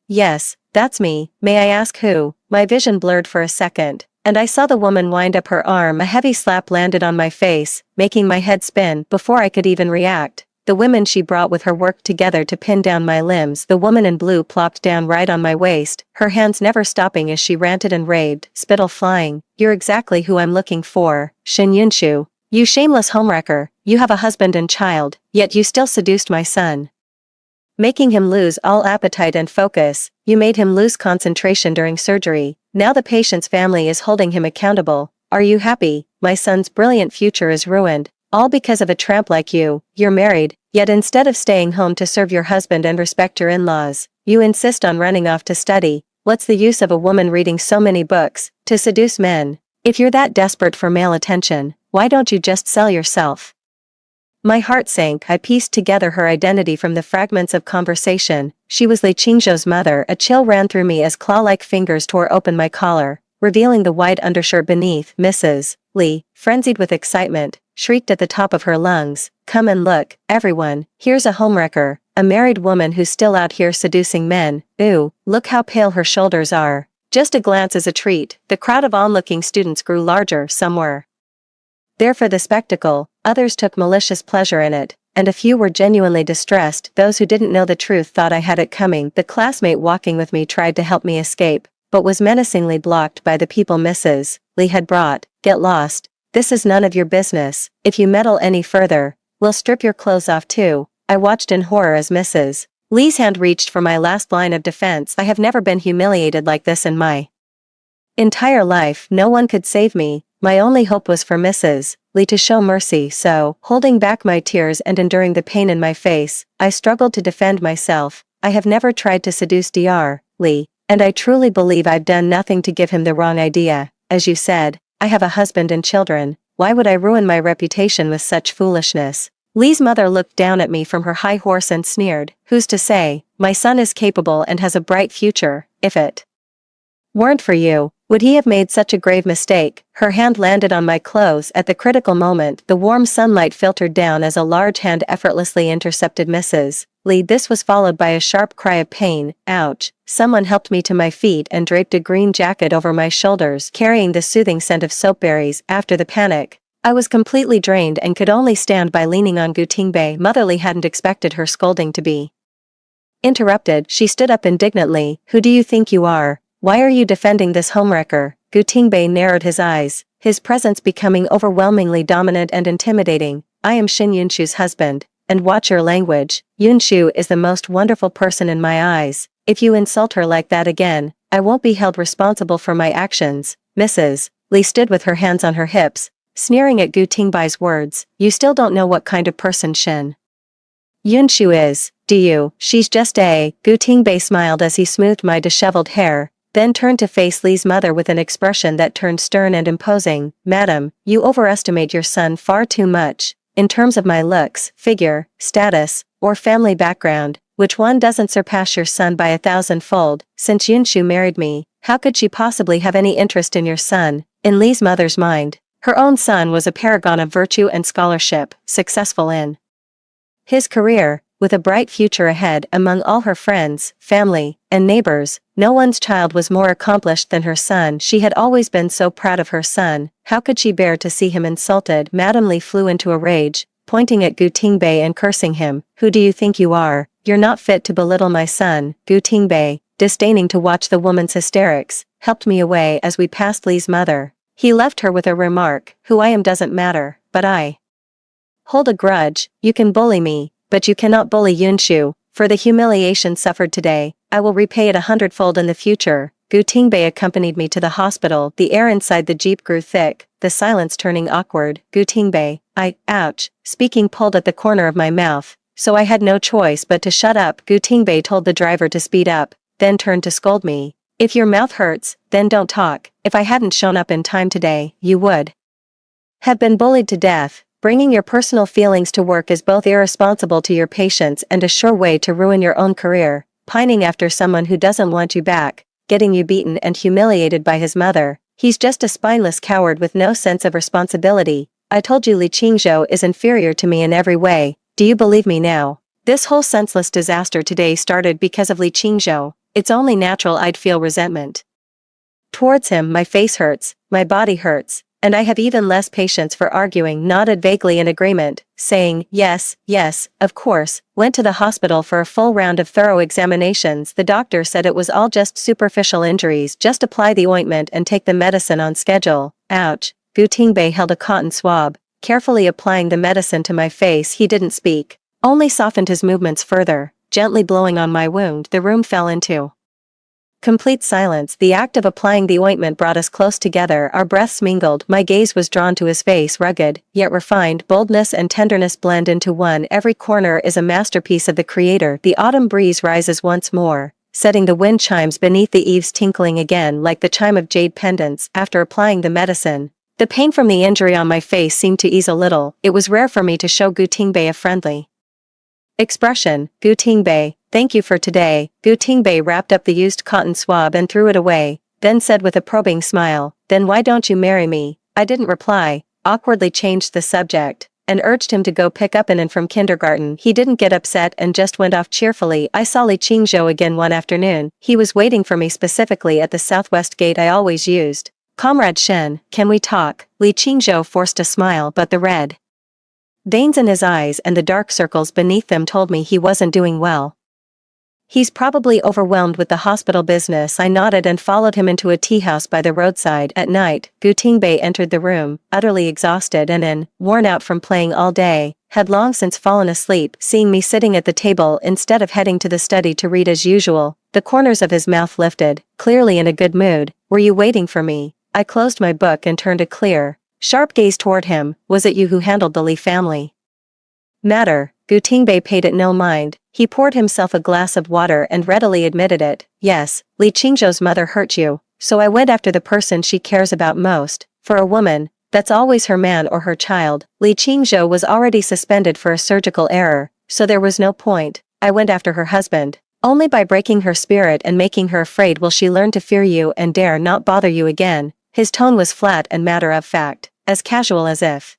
"Yes, that's me. May I ask who?" My vision blurred for a second, and I saw the woman wind up her arm. A heavy slap landed on my face, making my head spin. Before I could even react, the women she brought with her worked together to pin down my limbs. The woman in blue plopped down right on my waist, her hands never stopping as she ranted and raved, spittle flying. "You're exactly who I'm looking for, Shin Yunshu. You shameless homewrecker, you have a husband and child, yet you still seduced my son. Making him lose all appetite and focus, you made him lose concentration during surgery. Now the patient's family is holding him accountable. Are you happy? My son's brilliant future is ruined, all because of a tramp like you. You're married, yet instead of staying home to serve your husband and respect your in-laws, you insist on running off to study. What's the use of a woman reading so many books to seduce men? If you're that desperate for male attention, why don't you just sell yourself?" My heart sank. I pieced together her identity from the fragments of conversation. She was Li Qingzhou's mother. A chill ran through me as claw-like fingers tore open my collar, revealing the white undershirt beneath. Mrs. Li, frenzied with excitement, shrieked at the top of her lungs, "Come and look, everyone, here's a homewrecker, a married woman who's still out here seducing men. Ooh, look how pale her shoulders are. Just a glance is a treat." The crowd of onlooking students grew larger. Some were there for the spectacle, others took malicious pleasure in it, and a few were genuinely distressed. Those who didn't know the truth thought I had it coming. The classmate walking with me tried to help me escape, but was menacingly blocked by the people Mrs. Li had brought. "Get lost. This is none of your business. If you meddle any further, we'll strip your clothes off too." I watched in horror as Mrs. Li's hand reached for my last line of defense. I have never been humiliated like this in my entire life. No one could save me. My only hope was for Mrs. Li to show mercy, so, holding back my tears and enduring the pain in my face, I struggled to defend myself. "I have never tried to seduce Dr. Li, and I truly believe I've done nothing to give him the wrong idea. As you said, I have a husband and children. Why would I ruin my reputation with such foolishness?" Li's mother looked down at me from her high horse and sneered, "Who's to say? My son is capable and has a bright future. If it weren't for you, would he have made such a grave mistake?" Her hand landed on my clothes at the critical moment. The warm sunlight filtered down as a large hand effortlessly intercepted Mrs. Li. This was followed by a sharp cry of pain. Ouch. Someone helped me to my feet and draped a green jacket over my shoulders, carrying the soothing scent of soapberries. After the panic, I was completely drained and could only stand by leaning on Gu Tingbei. Mother Li hadn't expected her scolding to be interrupted. She stood up indignantly. "Who do you think you are? Why are you defending this homewrecker?" Gu Tingbei narrowed his eyes, his presence becoming overwhelmingly dominant and intimidating. "I am Shin Yunshu's husband, and watch your language. Yunshu is the most wonderful person in my eyes. If you insult her like that again, I won't be held responsible for my actions." Mrs. Li stood with her hands on her hips, sneering at Gu Tingbei's words. "You still don't know what kind of person Shin Yunshu is, do you?" "She's just a..." Gu Tingbei smiled as he smoothed my disheveled hair, then turned to face Li's mother with an expression that turned stern and imposing. "Madam, you overestimate your son far too much. In terms of my looks, figure, status, or family background, which one doesn't surpass your son by 1,000-fold? Since Yunshu married me, how could she possibly have any interest in your son?" In Li's mother's mind, her own son was a paragon of virtue and scholarship, successful in his career, with a bright future ahead. Among all her friends, family, and neighbors, no one's child was more accomplished than her son. She had always been so proud of her son. How could she bear to see him insulted? Madame Li flew into a rage, pointing at Gu Tingbei and cursing him. "Who do you think you are? You're not fit to belittle my son." Gu Tingbei, disdaining to watch the woman's hysterics, helped me away as we passed Li's mother. He left her with a remark, "Who I am doesn't matter, but I hold a grudge. You can bully me, but you cannot bully Yunshu. For the humiliation suffered today, I will repay it 100-fold in the future." Gu Tingbei accompanied me to the hospital. The air inside the jeep grew thick, the silence turning awkward. Gu Tingbei, ouch, speaking pulled at the corner of my mouth, so I had no choice but to shut up. Gu Tingbei told the driver to speed up, then turned to scold me. "If your mouth hurts, then don't talk. If I hadn't shown up in time today, you would have been bullied to death. Bringing your personal feelings to work is both irresponsible to your patients and a sure way to ruin your own career. Pining after someone who doesn't want you back, getting you beaten and humiliated by his mother, He's just a spineless coward with no sense of responsibility. I told you Li Qingzhou is inferior to me in every way. Do you believe me now? This whole senseless disaster today started because of Li Qingzhou. It's only natural I'd feel resentment towards him. My face hurts, my body hurts, and I have even less patience for arguing. Nodded vaguely in agreement, saying, yes, yes, of course. Went to the hospital for a full round of thorough examinations. The doctor said it was all just superficial injuries. Just apply the ointment and take the medicine on schedule. Ouch. Gu Tingbei held a cotton swab, carefully applying the medicine to my face. He didn't speak, only softened his movements further, gently blowing on my wound. The room fell into complete silence. The act of applying the ointment brought us close together. Our breaths mingled. My gaze was drawn to his face. Rugged, yet refined, boldness and tenderness blend into one. Every corner is a masterpiece of the creator. The autumn breeze rises once more, setting the wind chimes beneath the eaves tinkling again like the chime of jade pendants. After applying the medicine, the pain from the injury on my face seemed to ease a little. It was rare for me to show Gu Tingbei a friendly expression. Gu Tingbei, thank you for today. Gu Tingbei wrapped up the used cotton swab and threw it away, then said with a probing smile, then why don't you marry me? I didn't reply, awkwardly changed the subject, and urged him to go pick up Anan from kindergarten. He didn't get upset and just went off cheerfully. I saw Li Qingzhou again one afternoon. He was waiting for me specifically at the southwest gate I always used. Comrade Shen, can we talk? Li Qingzhou forced a smile, but the red veins in his eyes and the dark circles beneath them told me he wasn't doing well. He's probably overwhelmed with the hospital business. I nodded and followed him into a tea house by the roadside. At night, Gu Tingbei entered the room, utterly exhausted and worn out from playing all day, had long since fallen asleep. Seeing me sitting at the table instead of heading to the study to read as usual, the corners of his mouth lifted, clearly in a good mood. Were you waiting for me? I closed my book and turned a clear, sharp gaze toward him. Was it you who handled the Li family matter? Gu Tingbei paid it no mind. He poured himself a glass of water and readily admitted it. Yes, Li Qingzhou's mother hurt you, so I went after the person she cares about most. For a woman, that's always her man or her child. Li Qingzhou was already suspended for a surgical error, so there was no point. I went after her husband. Only by breaking her spirit and making her afraid will she learn to fear you and dare not bother you again. His tone was flat and matter-of-fact, as casual as if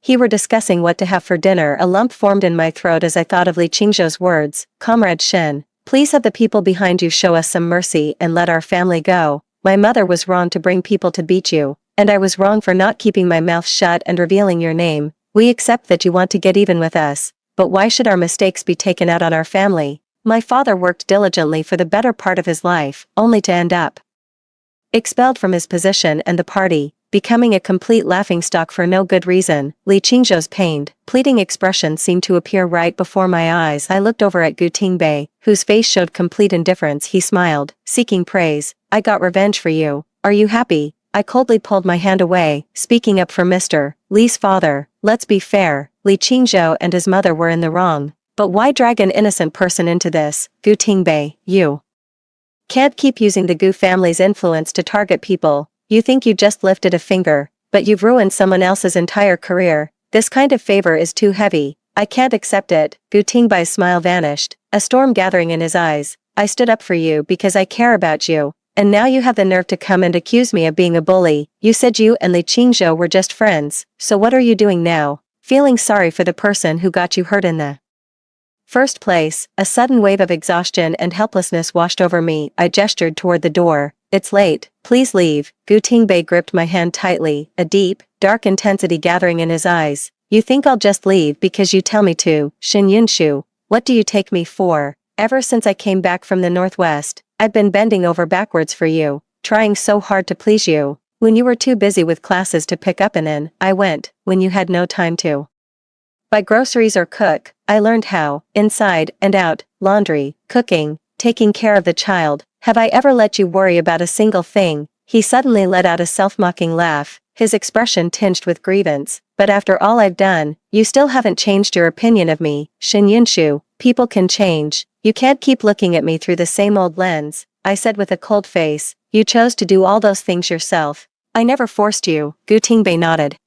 he were discussing what to have for dinner. A lump formed in my throat as I thought of Li Qingzhou's words. Comrade Shen, please have the people behind you show us some mercy and let our family go. My mother was wrong to bring people to beat you, and I was wrong for not keeping my mouth shut and revealing your name. We accept that you want to get even with us, but why should our mistakes be taken out on our family? My father worked diligently for the better part of his life, only to end up expelled from his position and the party, becoming a complete laughingstock for no good reason. Li Qingzhou's pained, pleading expression seemed to appear right before my eyes. I looked over at Gu Tingbei, whose face showed complete indifference. He smiled, seeking praise. I got revenge for you. Are you happy? I coldly pulled my hand away, speaking up for Mr. Li's father. Let's be fair, Li Qingzhou and his mother were in the wrong. But why drag an innocent person into this? Gu Tingbei, you can't keep using the Gu family's influence to target people. You think you just lifted a finger, but you've ruined someone else's entire career. This kind of favor is too heavy. I can't accept it. Gu Tingbei's smile vanished, a storm gathering in his eyes. I stood up for you because I care about you, and now you have the nerve to come and accuse me of being a bully. You said you and Li Qingzhou were just friends, so what are you doing now? Feeling sorry for the person who got you hurt in the first place. A sudden wave of exhaustion and helplessness washed over me. I gestured toward the door. It's late, please leave. Gu Tingbei gripped my hand tightly, a deep, dark intensity gathering in his eyes. You think I'll just leave because you tell me to? Shin Yunshu, what do you take me for? Ever since I came back from the Northwest, I've been bending over backwards for you, trying so hard to please you. When you were too busy with classes to pick up Anan, I went, when you had no time to buy groceries or cook. I learned how, inside and out, laundry, cooking, taking care of the child. Have I ever let you worry about a single thing? He suddenly let out a self-mocking laugh, his expression tinged with grievance. But after all I've done, you still haven't changed your opinion of me. Shin Yunshu, people can change. You can't keep looking at me through the same old lens, I said with a cold face. You chose to do all those things yourself. I never forced you. Gu Tingbei nodded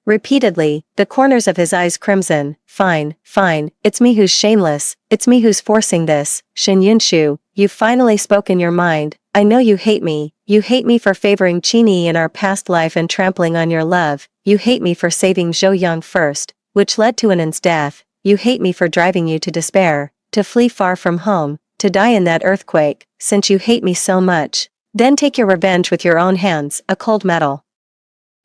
repeatedly, the corners of his eyes crimson. Fine, fine, it's me who's shameless, it's me who's forcing this. Shin Yunshu, you've finally spoken your mind. I know you hate me, You hate me for favoring Chini in our past life and trampling on your love. You hate me for saving Zhou Yang first, which led to Anan's death. You hate me for driving you to despair, to flee far from home, to die in that earthquake. Since you hate me so much, then take your revenge with your own hands. A cold metal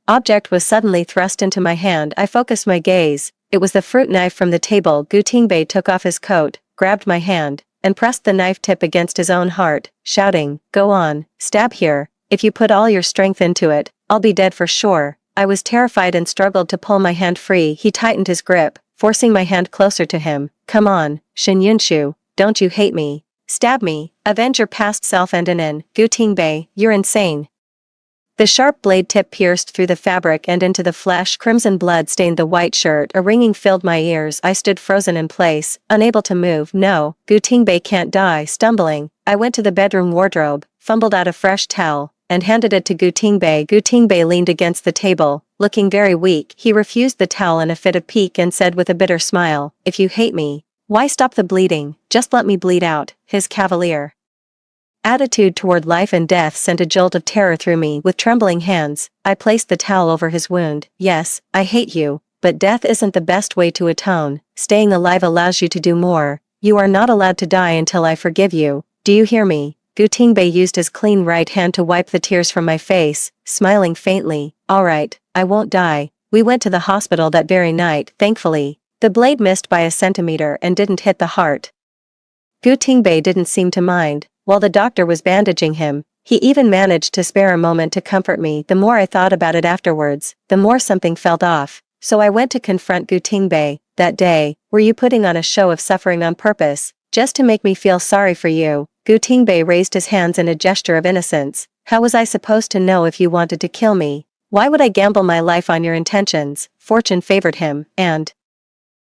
object was suddenly thrust into my hand. I focused my gaze. It was the fruit knife from the table. Gu Tingbei took off his coat, grabbed my hand, and pressed the knife tip against his own heart, shouting, "Go on, stab here. If you put all your strength into it, I'll be dead for sure." I was terrified and struggled to pull my hand free. He tightened his grip, forcing my hand closer to him. "Come on, Shen Yunshu, don't you hate me? Stab me, avenge your past self." And Anan, Gu Tingbei, you're insane. The sharp blade tip pierced through the fabric and into the flesh. Crimson blood stained the white shirt. A ringing filled my ears. I stood frozen in place, unable to move. "No, Gu Tingbei can't die." Stumbling, I went to the bedroom wardrobe, fumbled out a fresh towel, and handed it to Gu Tingbei. Gu Tingbei leaned against the table, looking very weak. He refused the towel in a fit of pique and said with a bitter smile, "If you hate me, why stop the bleeding? Just let me bleed out." His cavalier attitude toward life and death sent a jolt of terror through me. With trembling hands, I placed the towel over his wound. "Yes, I hate you, but death isn't the best way to atone. Staying alive allows you to do more. You are not allowed to die until I forgive you. Do you hear me?" Gu Tingbei used his clean right hand to wipe the tears from my face, smiling faintly. "All right, I won't die." We went to the hospital that very night. Thankfully, the blade missed by a centimeter and didn't hit the heart. Gu Tingbei didn't seem to mind. While the doctor was bandaging him, he even managed to spare a moment to comfort me. The more I thought about it afterwards, the more something felt off. So I went to confront Gu Tingbei. "That day, were you putting on a show of suffering on purpose, just to make me feel sorry for you?" Gu Tingbei raised his hands in a gesture of innocence. "How was I supposed to know if you wanted to kill me? Why would I gamble my life on your intentions?" Fortune favored him, and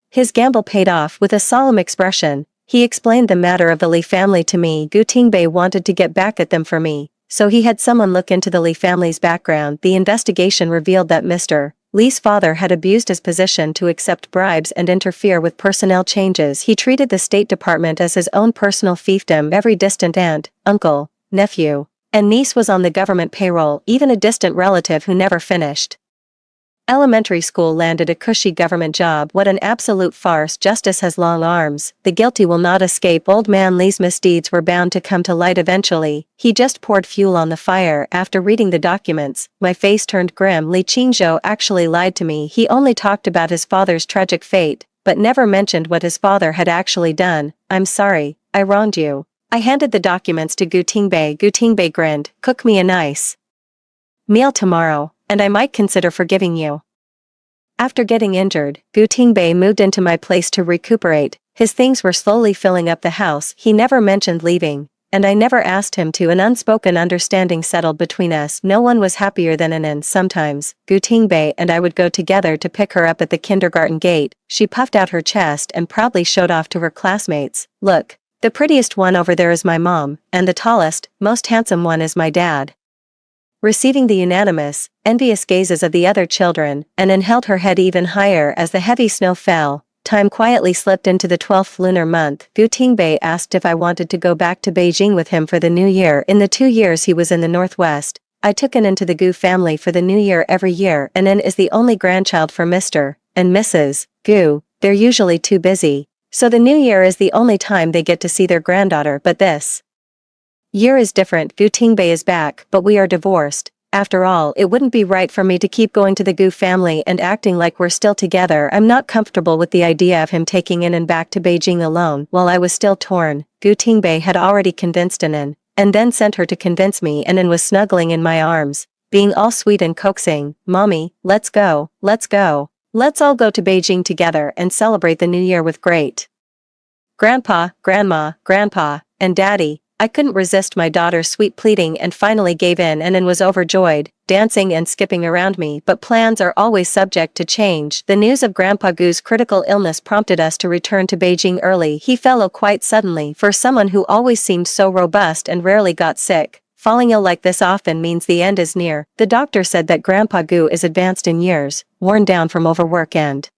his gamble paid off. With a solemn expression, he explained the matter of the Li family to me. Gu Tingbei wanted to get back at them for me, so he had someone look into the Li family's background. The investigation revealed that Mr. Li's father had abused his position to accept bribes and interfere with personnel changes. He treated the State Department as his own personal fiefdom. Every distant aunt, uncle, nephew, and niece was on the government payroll, even a distant relative who never finished elementary school landed a cushy government job. What an absolute farce. Justice has long arms. The guilty will not escape. Old man Li's misdeeds were bound to come to light eventually. He just poured fuel on the fire. After reading the documents, my face turned grim. Li Qingzhou actually lied to me. He only talked about his father's tragic fate, but never mentioned what his father had actually done. "I'm sorry, I wronged you." I handed the documents to Gu Tingbei. Gu Tingbei grinned. "Cook me a nice meal tomorrow, and I might consider forgiving you." After getting injured, Gu Tingbei moved into my place to recuperate. His things were slowly filling up the house. He never mentioned leaving, and I never asked him to. An unspoken understanding settled between us. No one was happier than Anan. Sometimes, Gu Tingbei and I would go together to pick her up at the kindergarten gate. She puffed out her chest and proudly showed off to her classmates. "Look, the prettiest one over there is my mom, and the tallest, most handsome one is my dad." Receiving the unanimous, envious gazes of the other children, Anan held her head even higher as the heavy snow fell. Time quietly slipped into the 12th lunar month. Gu Tingbei asked if I wanted to go back to Beijing with him for the new year. In the 2 years he was in the Northwest, I took Anan to the Gu family for the new year every year. Anan is the only grandchild for Mr. and Mrs. Gu. They're usually too busy, so the new year is the only time they get to see their granddaughter. But this year is different. Gu Tingbei is back, but we are divorced. After all, it wouldn't be right for me to keep going to the Gu family and acting like we're still together. I'm not comfortable with the idea of him taking Anan back to Beijing alone. While I was still torn, Gu Tingbei had already convinced Anan, and then sent her to convince me. Anan was snuggling in my arms, being all sweet and coaxing. "Mommy, let's go, let's go. Let's all go to Beijing together and celebrate the new year with great Grandpa, Grandma, Grandpa, and Daddy." I couldn't resist my daughter's sweet pleading and finally gave in. Anan was overjoyed, dancing and skipping around me. But plans are always subject to change. The news of Grandpa Gu's critical illness prompted us to return to Beijing early. He fell ill quite suddenly. For someone who always seemed so robust and rarely got sick, falling ill like this often means the end is near. The doctor said that Grandpa Gu is advanced in years, worn down from overwork and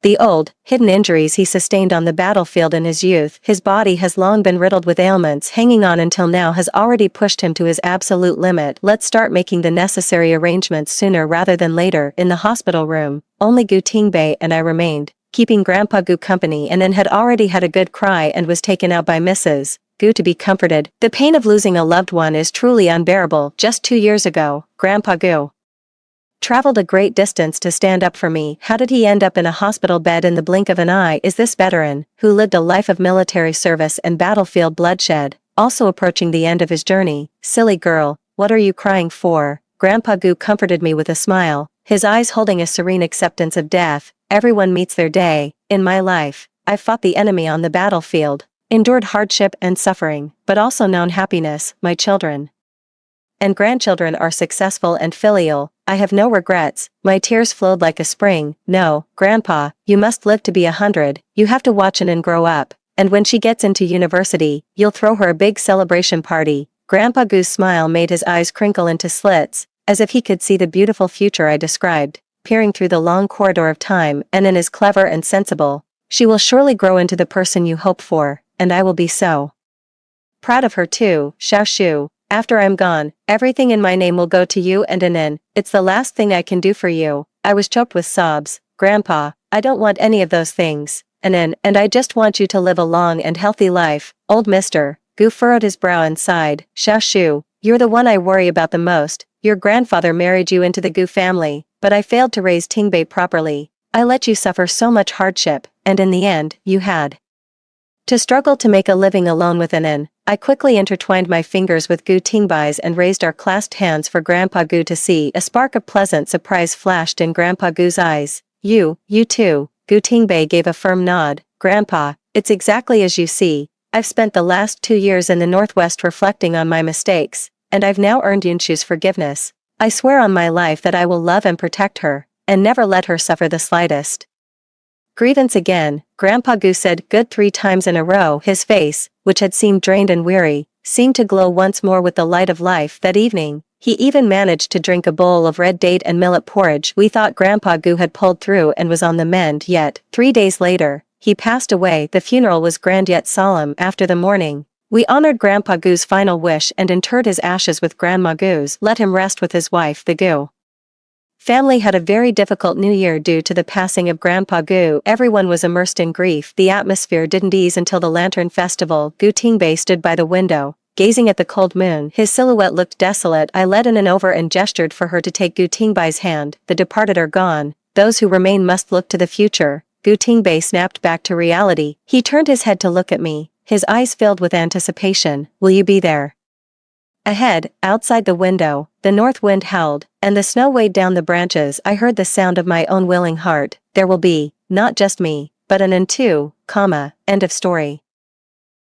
The old, hidden injuries he sustained on the battlefield in his youth, his body has long been riddled with ailments hanging on until now has already pushed him to his absolute limit. Let's start making the necessary arrangements sooner rather than later. In the hospital room, only Gu Tingbei and I remained, keeping Grandpa Gu company, and then had already had a good cry and was taken out by Mrs. Gu to be comforted. The pain of losing a loved one is truly unbearable. Just 2 years ago, Grandpa Gu traveled a great distance to stand up for me. How did he end up in a hospital bed in the blink of an eye? Is this veteran, who lived a life of military service and battlefield bloodshed, also approaching the end of his journey? Silly girl, what are you crying for? Grandpa Gu comforted me with a smile, his eyes holding a serene acceptance of death. Everyone meets their day. In my life, I've fought the enemy on the battlefield, endured hardship and suffering, but also known happiness. My children and grandchildren are successful and filial. I have no regrets. My tears flowed like a spring. No, Grandpa, you must live to be 100. You have to watch Anan grow up, and when she gets into university, you'll throw her a big celebration party. Grandpa Gu's smile made his eyes crinkle into slits, as if he could see the beautiful future I described, peering through the long corridor of time. Anan is clever and sensible. She will surely grow into the person you hope for, and I will be so proud of her too. Xiao Shu, after I'm gone, everything in my name will go to you and Anan. It's the last thing I can do for you. I was choked with sobs. Grandpa, I don't want any of those things. Anan, and I just want you to live a long and healthy life. Old Mr. Gu furrowed his brow and sighed. Xiao Shu, you're the one I worry about the most. Your grandfather married you into the Gu family, but I failed to raise Tingbei properly. I let you suffer so much hardship, and in the end, you had to struggle to make a living alone with Anan. I quickly intertwined my fingers with Gu Tingbei's and raised our clasped hands for Grandpa Gu to see. A spark of pleasant surprise flashed in Grandpa Gu's eyes. You too. Gu Tingbei gave a firm nod. Grandpa, it's exactly as you see. I've spent the last 2 years in the Northwest reflecting on my mistakes, and I've now earned Yunshu's forgiveness. I swear on my life that I will love and protect her, and never let her suffer the slightest grievance again. Grandpa Gu said good 3 times in a row. His face, which had seemed drained and weary, seemed to glow once more with the light of life. That evening, he even managed to drink a bowl of red date and millet porridge. We thought Grandpa Gu had pulled through and was on the mend, yet 3 days later, he passed away. The funeral was grand yet solemn. After the mourning, we honored Grandpa Gu's final wish and interred his ashes with Grandma Gu's. Let him rest with his wife. The Gu family had a very difficult New Year due to the passing of Grandpa Gu. Everyone was immersed in grief. The atmosphere didn't ease until the Lantern Festival. Gu Tingbei stood by the window, gazing at the cold moon. His silhouette looked desolate. I led Anan over and gestured for her to take Gu Tingbei's hand. The departed are gone. Those who remain must look to the future. Gu Tingbei snapped back to reality. He turned his head to look at me, his eyes filled with anticipation. Will you be there? Ahead, outside the window, the north wind howled, and the snow weighed down the branches. I heard the sound of my own willing heart. There will be, not just me, but Anan too, end of story.